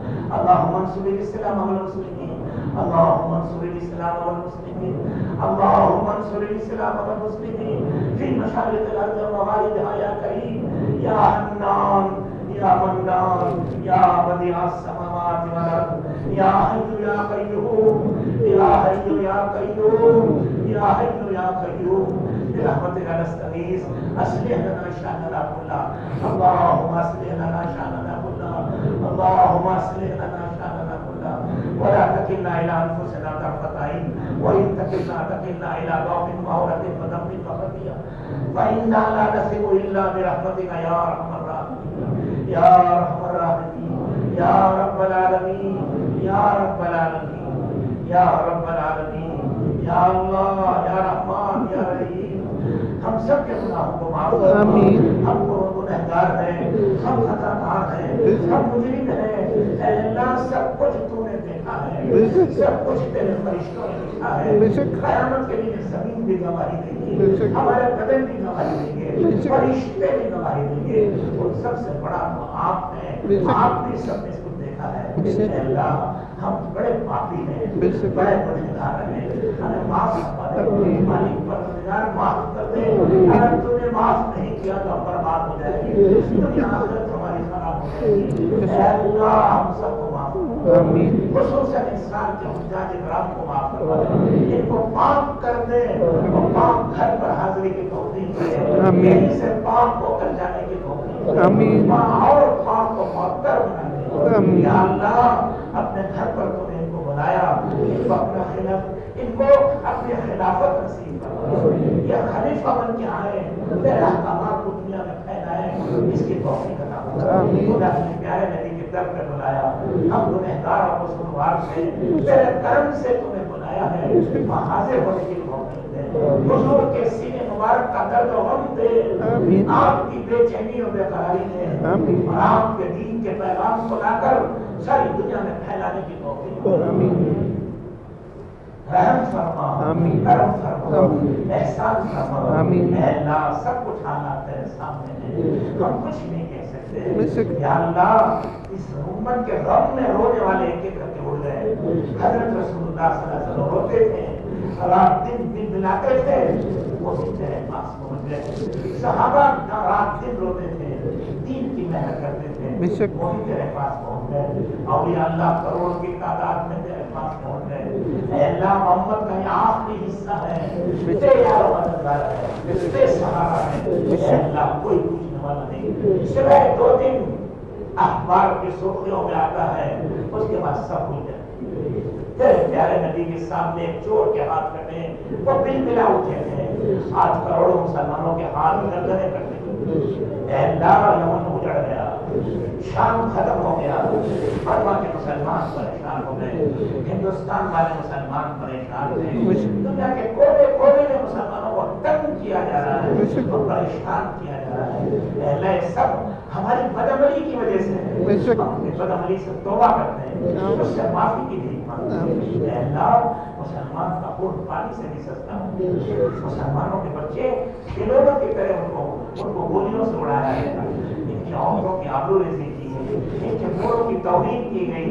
اللهم انصر الإسلام والمسلمين اللهم انصر الإسلام والمسلمين اللهم انصر الإسلام والمسلمين في مشارق الأرض ومغاربها يا كريم يا حنان يا منان يا بديع السماوات والأرض يا حي يا قيوم يا حي يا قيوم يا حي يا قيوم برحمتك نستغيث أصلح لنا شأننا كله اللهم أصلح لنا شأننا كله اللهم أصلح لنا شأننا كله ولا تكلنا إلى أنفسنا طرفة عين وإن تكلنا إلى ضعف وعورة وذنب وخطيئة فإنا لا نثق إلا برحمتك يا أرحم الراحمين يا أرحم الراحمين يا رب العالمين يا رب العالمين يا رب العالمین یا اللہ یا رحمان یا رحیم ہم سب کے گناہوں کو معاف کر ہم کو گنہگار ہیں ہم خطا کار ہیں ہم مجرم ہیں اے اللہ سب کچھ تو نے دیکھا ہے سب کچھ تیرے فرشتوں نے لکھا ہے قیامت کے لیے زمین بھی گواہی دیں گے ہمارے بدن بھی گواہی دیں گے فرشتے بھی گواہی دیں گے اور سب سے بڑا تو آپ ہیں آپ بھی سب نے اس کو دیکھا ہے اے اللہ ہم بڑے پاپی ہیں بڑے گنہگار ہیں ہمیں معاف کر دے مالک پروردگار معاف کر دے اگر تو نے معاف نہیں کیا تو ہم برباد ہو جائے گی دنیا آخرت ہماری خراب ہو جائے گی اے اللہ ہم سب کو معاف کر دے خصوصاً انسان کے حجاج اکرام کو معاف کر دے ان کو پاک کر دے اور پاک گھر پر حاضری کی توفیق دے یہیں سے پاک ہو کر جانے کی توفیق دے اور پاک کو معطر بنا دے یا اللہ اپنے گھر پر تو نے ان کو بنایا ان کو اپنا خلاف ان کو اپنی خلافت نصیب کر یہ خلیفہ بن کے آئے تیرے احکامات کو دنیا میں پھیلائے اس کی توفیق عطا فرما خدا اپنے پیارے نبی کے در پہ بلایا ہم گنہگار اور قصوروار سے تیرے کرم سے تو نے بلایا ہے وہاں حاضر ہونے کی توفیق دے حضور کے سینے مبارک کا درد و غم دے آپ کی بے چینی و بے قراری دے اور آپ کے دین کے پیغام کو لا کر ساری دنیا میں پھیلانے کی توفیق دے رحم فرما کرم فرما احسان فرما اے اللہ سب کچھ حالات تیرے سامنے ہیں ہم کچھ نہیں کہہ سکتے یا اللہ اس امت کے غم میں رونے والے ایک ایک کر کے اڑ گئے حضرت رسول اللہ صلی اللہ علیہ وسلم روتے تھے رات دن دن بلاتے تھے وہ بھی تیرے پاس پہنچ گئے صحابہ رات دن روتے تھے دین کی محنت کرتے تھے وہ بھی تیرے پاس پہنچ گئے اولیاء اللہ کروڑ کی تعداد میں تیرے پاس پہنچ گئے اے اللہ محمد کا یہ آخری حصہ ہے تیرے یار مددگار ہے تیرے سہارا ہے اے اللہ کوئی پوچھنے والا نہیں سوائے 2 دن اخبار کی سرخیوں میں آتا ہے اس کے بعد سب ہو جائے تیرے پیارے نبی کے سامنے ایک چور کے ہاتھ کٹے وہ بل بلا اٹھے تھے آج کروڑوں مسلمانوں کے ہاتھ گردنے کٹے اے اللہ یمن اجڑ گیا شام ختم ہو گیا برما کے مسلمان پریشان ہو گئے ہندوستان والے مسلمان پریشان تھے دنیا کے کونے کونے میں مسلمانوں کو تنگ کیا جا رہا ہے اور پریشان کیا جا رہا ہے اے اللہ یہ سب ہماری بدعملی کی وجہ سے ہے ہم اپنی بدعملی سے توبہ کرتے ہیں اس سے معافی کی بھی مانگتے ہیں اے اللہ مسلمان کا خون پانی سے بھی سستا ہے مسلمانوں کے بچے کھلونوں کی طرح ان کو گولیوں سے اڑایا گیا ان کی عورتوں کی آبرو ریزی کی گئی ان کے بوڑھوں کی توہین کی گئی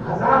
1000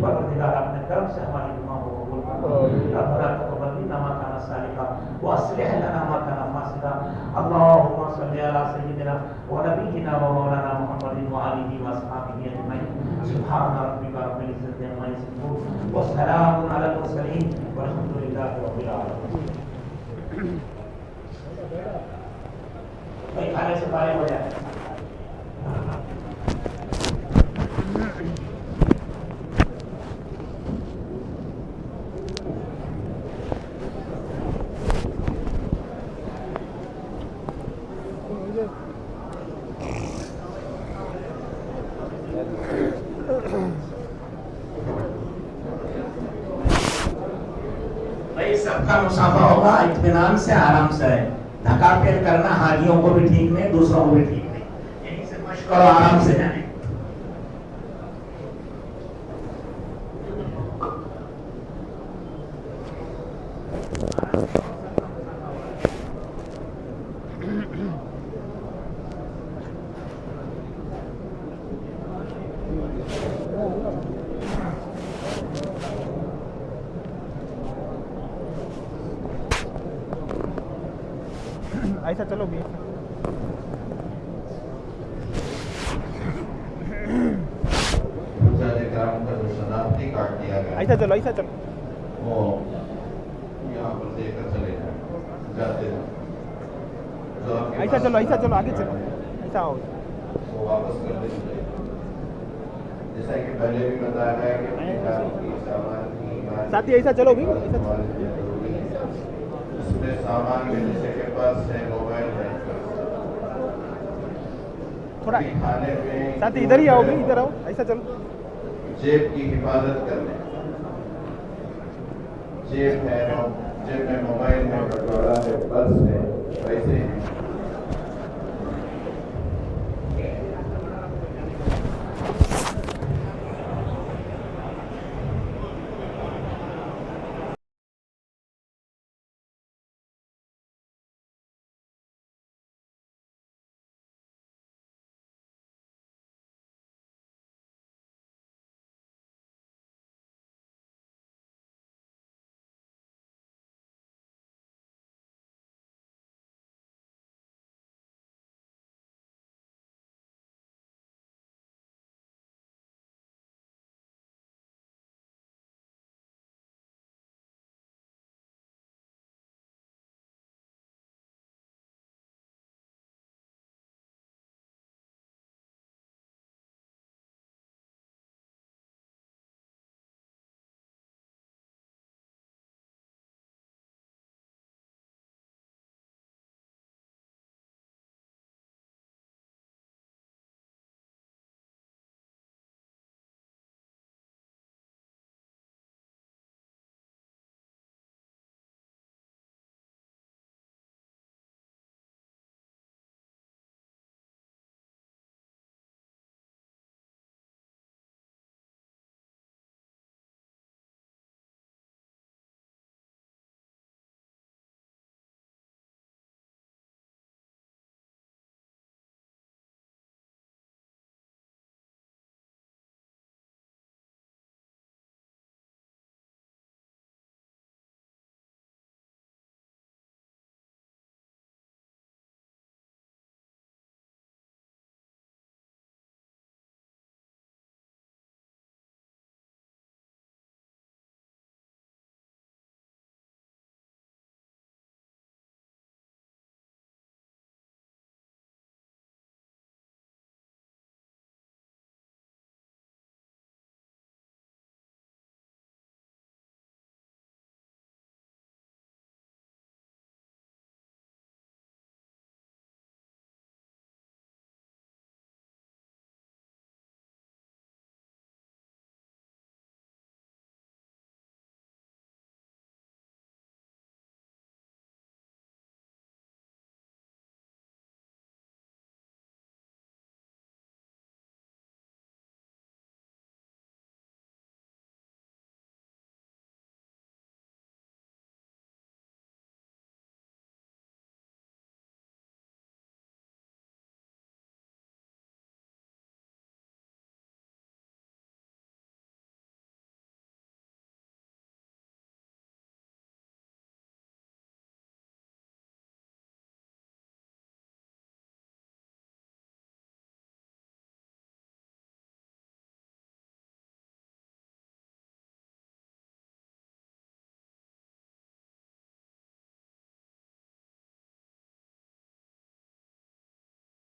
پروردگار اپنے کرم سے ہماری دعا کو قبول کرو ربنا تقبل منا ما كان صالحا واصلح لنا ما كان فاسدا اللهم صل على سيدنا ونبينا ومولانا محمد وآله وأصحابه أجمعين سبحان ربك رب العزة عما يصفون وسلام على المرسلين والحمد لله رب العالمين. بھائی کھانے سے فارغ ہو جائے. بھائی سب کا مسافہ ہوگا اطمینان سے آرام سے ہے. دھکا پھیر کرنا حاجیوں کو بھی ٹھیک نہیں دوسروں کو بھی ٹھیک نہیں. یہیں سے مشق کرو آرام سے جانے. ایسا چلو بھی ایسا چلو ایسا چلو وہ یہاں پر دے کر چلے جاتے ہیں ایسا چلو ایسا چلو آگے چلو ایسا آؤ وہ واپس کر دیں. جیسا کہ پہلے بھی بتایا ہے کہ ساتھی ایسا چلو بھی اس میں سامان میں جیسے کے پاس ہے موبائل ہے تھوڑا کھانے میں ساتھی ادھر ہی آؤ بھی ادھر آؤ ایسا چلو. جیب کی حفاظت کر لیں. جیب ہے جیب میں موبائل ہے بٹوارا ہے پرس ہے ویسے